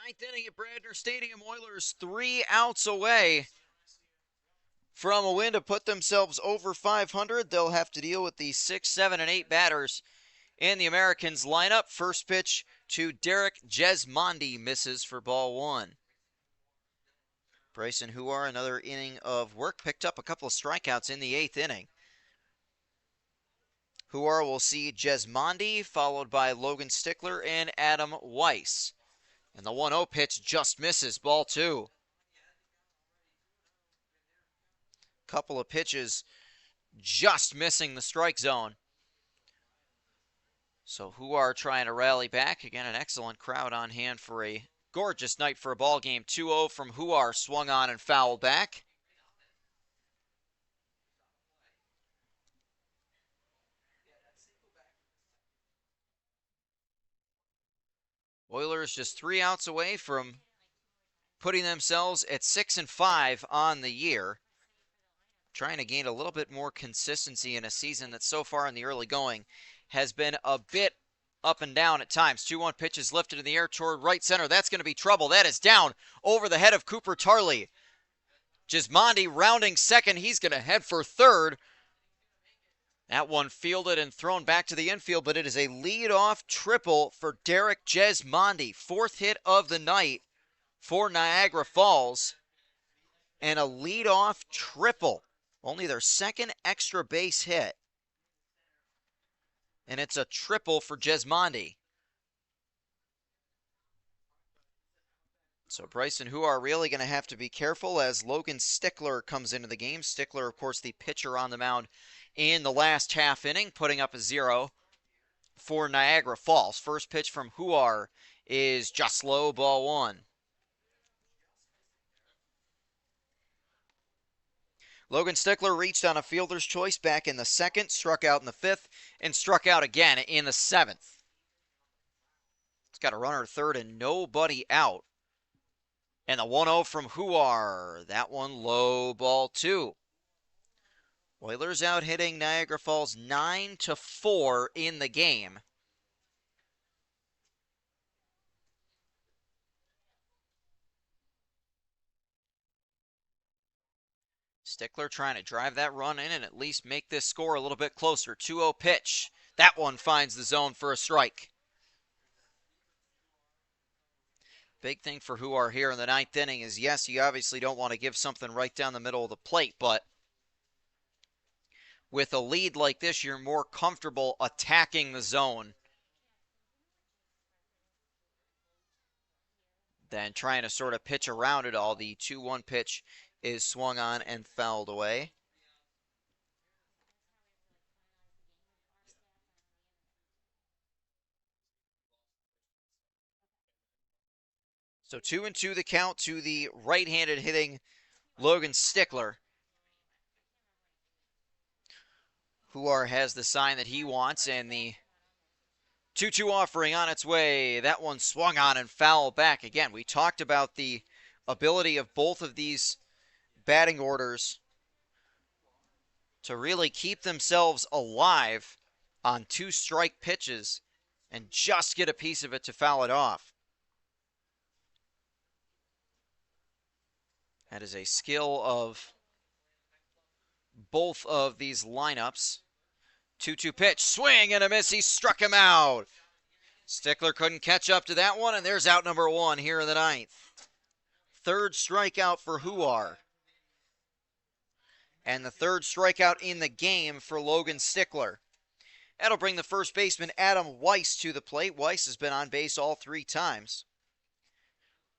Ninth inning at Bradner Stadium. Oilers 3 outs away from a win to put themselves over 500. They'll have to deal with the 6, 7, and 8 batters in the Americans lineup. First pitch to Derek Jesmondi misses for ball 1. Bryson Huar, another inning of work, picked up a couple of strikeouts in the 8th inning. Huar will see Jesmondi, followed by Logan Stickler and Adam Weiss. And the 1-0 pitch just misses, ball 2. Couple of pitches just missing the strike zone. So Huar trying to rally back. Again, an excellent crowd on hand for a gorgeous night for a ball game. 2-0 from Huar, swung on and fouled back. Oilers just 3 outs away from putting themselves at 6-5 on the year. Trying to gain a little bit more consistency in a season that so far in the early going has been a bit up and down at times. 2-1 pitch is lifted in the air toward right center. That's going to be trouble. That is down over the head of Cooper Tarley. Jesmondi rounding second. He's going to head for third. That one fielded and thrown back to the infield, but it is a leadoff triple for Derek Jesmondi. 4th hit of the night for Niagara Falls. And a leadoff triple. Only their 2nd extra base hit. And it's a triple for Jesmondi. So Bryson Huar really going to have to be careful as Logan Stickler comes into the game. Stickler, of course, the pitcher on the mound in the last half inning, putting up a 0 for Niagara Falls. First pitch from Huar is just low, ball 1. Logan Stickler reached on a fielder's choice back in the 2nd, struck out in the 5th, and struck out again in the 7th. It's got a runner at 3rd and nobody out. And the 1-0 from Huar. That one low, ball 2. Oilers out hitting Niagara Falls 9-4 in the game. Stickler trying to drive that run in and at least make this score a little bit closer. 2-0 pitch. That one finds the zone for a strike. Big thing for who are here in the ninth inning is, yes, you obviously don't want to give something right down the middle of the plate, but with a lead like this, you're more comfortable attacking the zone than trying to sort of pitch around it all. The 2-1 pitch is swung on and fouled away. So 2-2 the count to the right-handed hitting Logan Stickler. Huar has the sign that he wants, and the 2-2 offering on its way. That one swung on and fouled back. Again, we talked about the ability of both of these batting orders to really keep themselves alive on 2 strike pitches and just get a piece of it to foul it off. That is a skill of both of these lineups. 2-2 pitch, swing and a miss. He struck him out. Stickler couldn't catch up to that one, and there's out number 1 here in the ninth. Third strikeout for Huar. And the third strikeout in the game for Logan Stickler. That'll bring the first baseman Adam Weiss to the plate. Weiss has been on base all 3 times.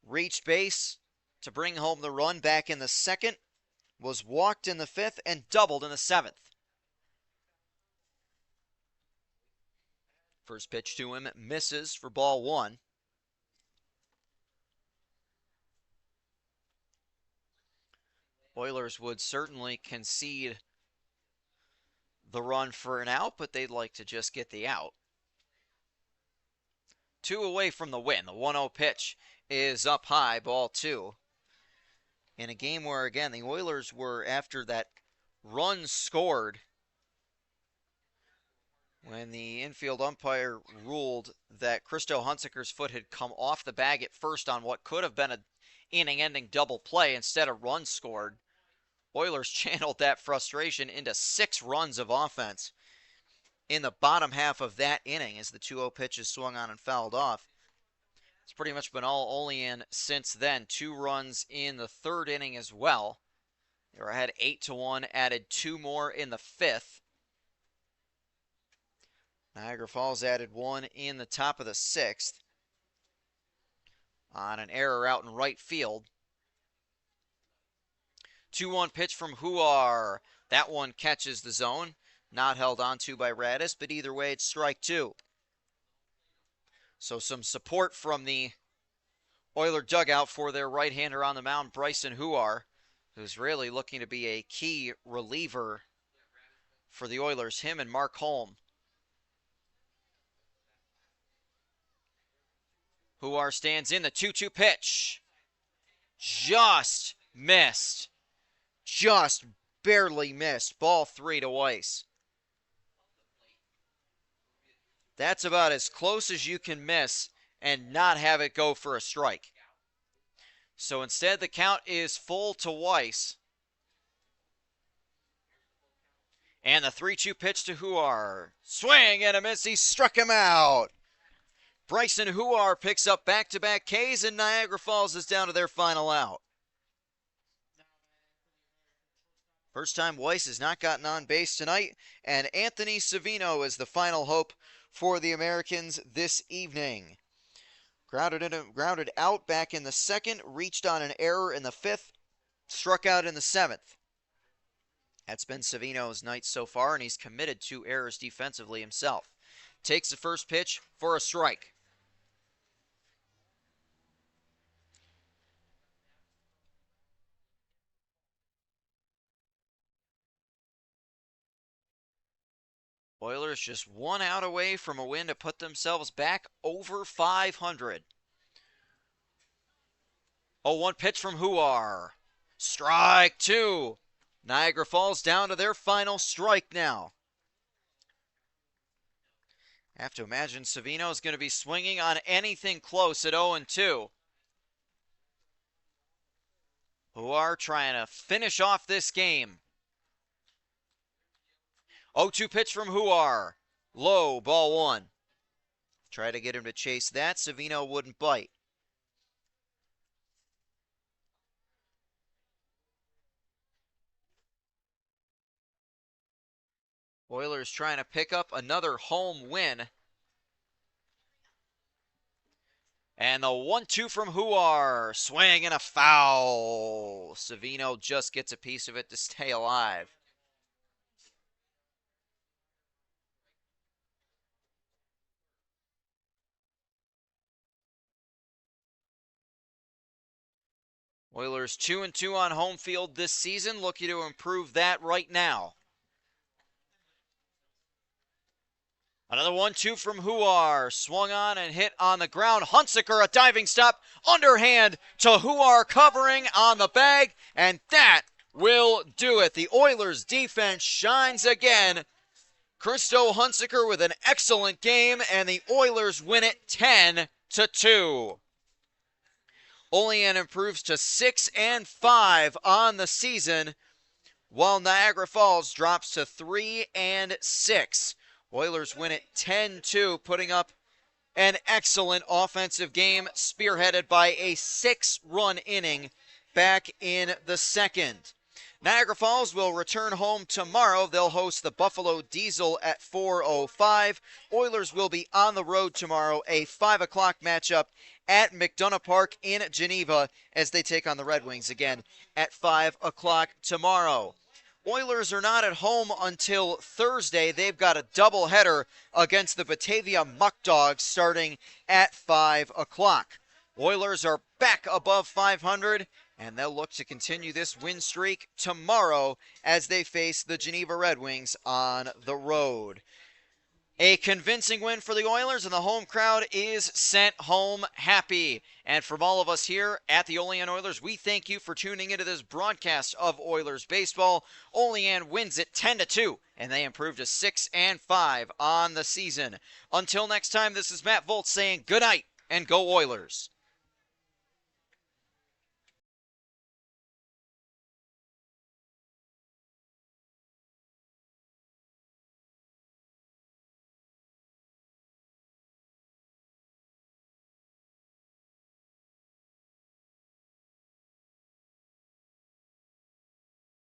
Reached base to bring home the run back in the second, was walked in the 5th, and doubled in the 7th. First pitch to him misses for ball 1. Oilers would certainly concede the run for an out, but they'd like to just get the out. 2 away from the win. The 1-0 pitch is up high, ball 2. In a game where, again, the Oilers were, after that run scored, when the infield umpire ruled that Christo Hunsaker's foot had come off the bag at first on what could have been an inning-ending double play instead of run scored, Oilers channeled that frustration into 6 runs of offense in the bottom half of that inning as the 2-0 pitch is swung on and fouled off. It's pretty much been all Olean since then. 2 runs in the 3rd inning as well. They were ahead 8-1, added 2 more in the 5th. Niagara Falls added 1 in the top of the 6th on an error out in right field. 2-1 pitch from Huar. That one catches the zone. Not held onto by Radis, but either way, it's strike 2. So some support from the Oiler dugout for their right-hander on the mound, Bryson Huar, who's really looking to be a key reliever for the Oilers, him and Mark Holm. Huar stands in, the 2-2 pitch. Just missed. Just barely missed. Ball 3 to Weiss. That's about as close as you can miss and not have it go for a strike. So instead, the count is full to Weiss. And the 3-2 pitch to Huar. Swing and a miss. He struck him out. Bryson Huar picks up back-to-back Ks, and Niagara Falls is down to their final out. First time Weiss has not gotten on base tonight, and Anthony Savino is the final hope for the Americans this evening. Grounded out back in the 2nd, reached on an error in the 5th, struck out in the 7th. That's been Savino's night so far, and he's committed 2 errors defensively himself. Takes the first pitch for a strike. Oilers just 1 out away from a win to put themselves back over 500. 0-1 pitch from Huar. Strike 2. Niagara Falls down to their final strike now. I have to imagine Savino is going to be swinging on anything close at 0-2. Who are trying to finish off this game. 0-2 pitch from Huar. Low, ball one. Try to get him to chase that. Savino wouldn't bite. Oilers trying to pick up another home win. And the 1-2 from Huar. Swing and a foul. Savino just gets a piece of it to stay alive. Oilers 2-2 on home field this season, looking to improve that right now. Another 1-2 from Huar. Swung on and hit on the ground. Hunsaker, a diving stop. Underhand to Huar, covering on the bag. And that will do it. The Oilers defense shines again. Christo Hunsaker with an excellent game. And the Oilers win it 10-2. Olean improves to 6-5 on the season, while Niagara Falls drops to 3-6. Oilers win it 10-2, putting up an excellent offensive game, spearheaded by a 6-run inning back in the second. Niagara Falls will return home tomorrow. They'll host the Buffalo Diesel at 4:05. Oilers will be on the road tomorrow, a 5 o'clock matchup at McDonough Park in Geneva as they take on the Red Wings again at 5 o'clock tomorrow. Oilers are not at home until Thursday. They've got a doubleheader against the Batavia Muck Dogs starting at 5 o'clock. Oilers are back above 500, and they'll look to continue this win streak tomorrow as they face the Geneva Red Wings on the road. A convincing win for the Oilers, and the home crowd is sent home happy. And from all of us here at the Olean Oilers, we thank you for tuning into this broadcast of Oilers baseball. Olean wins it 10-2, and they improve to 6-5 on the season. Until next time, this is Matt Volt saying good night and go Oilers.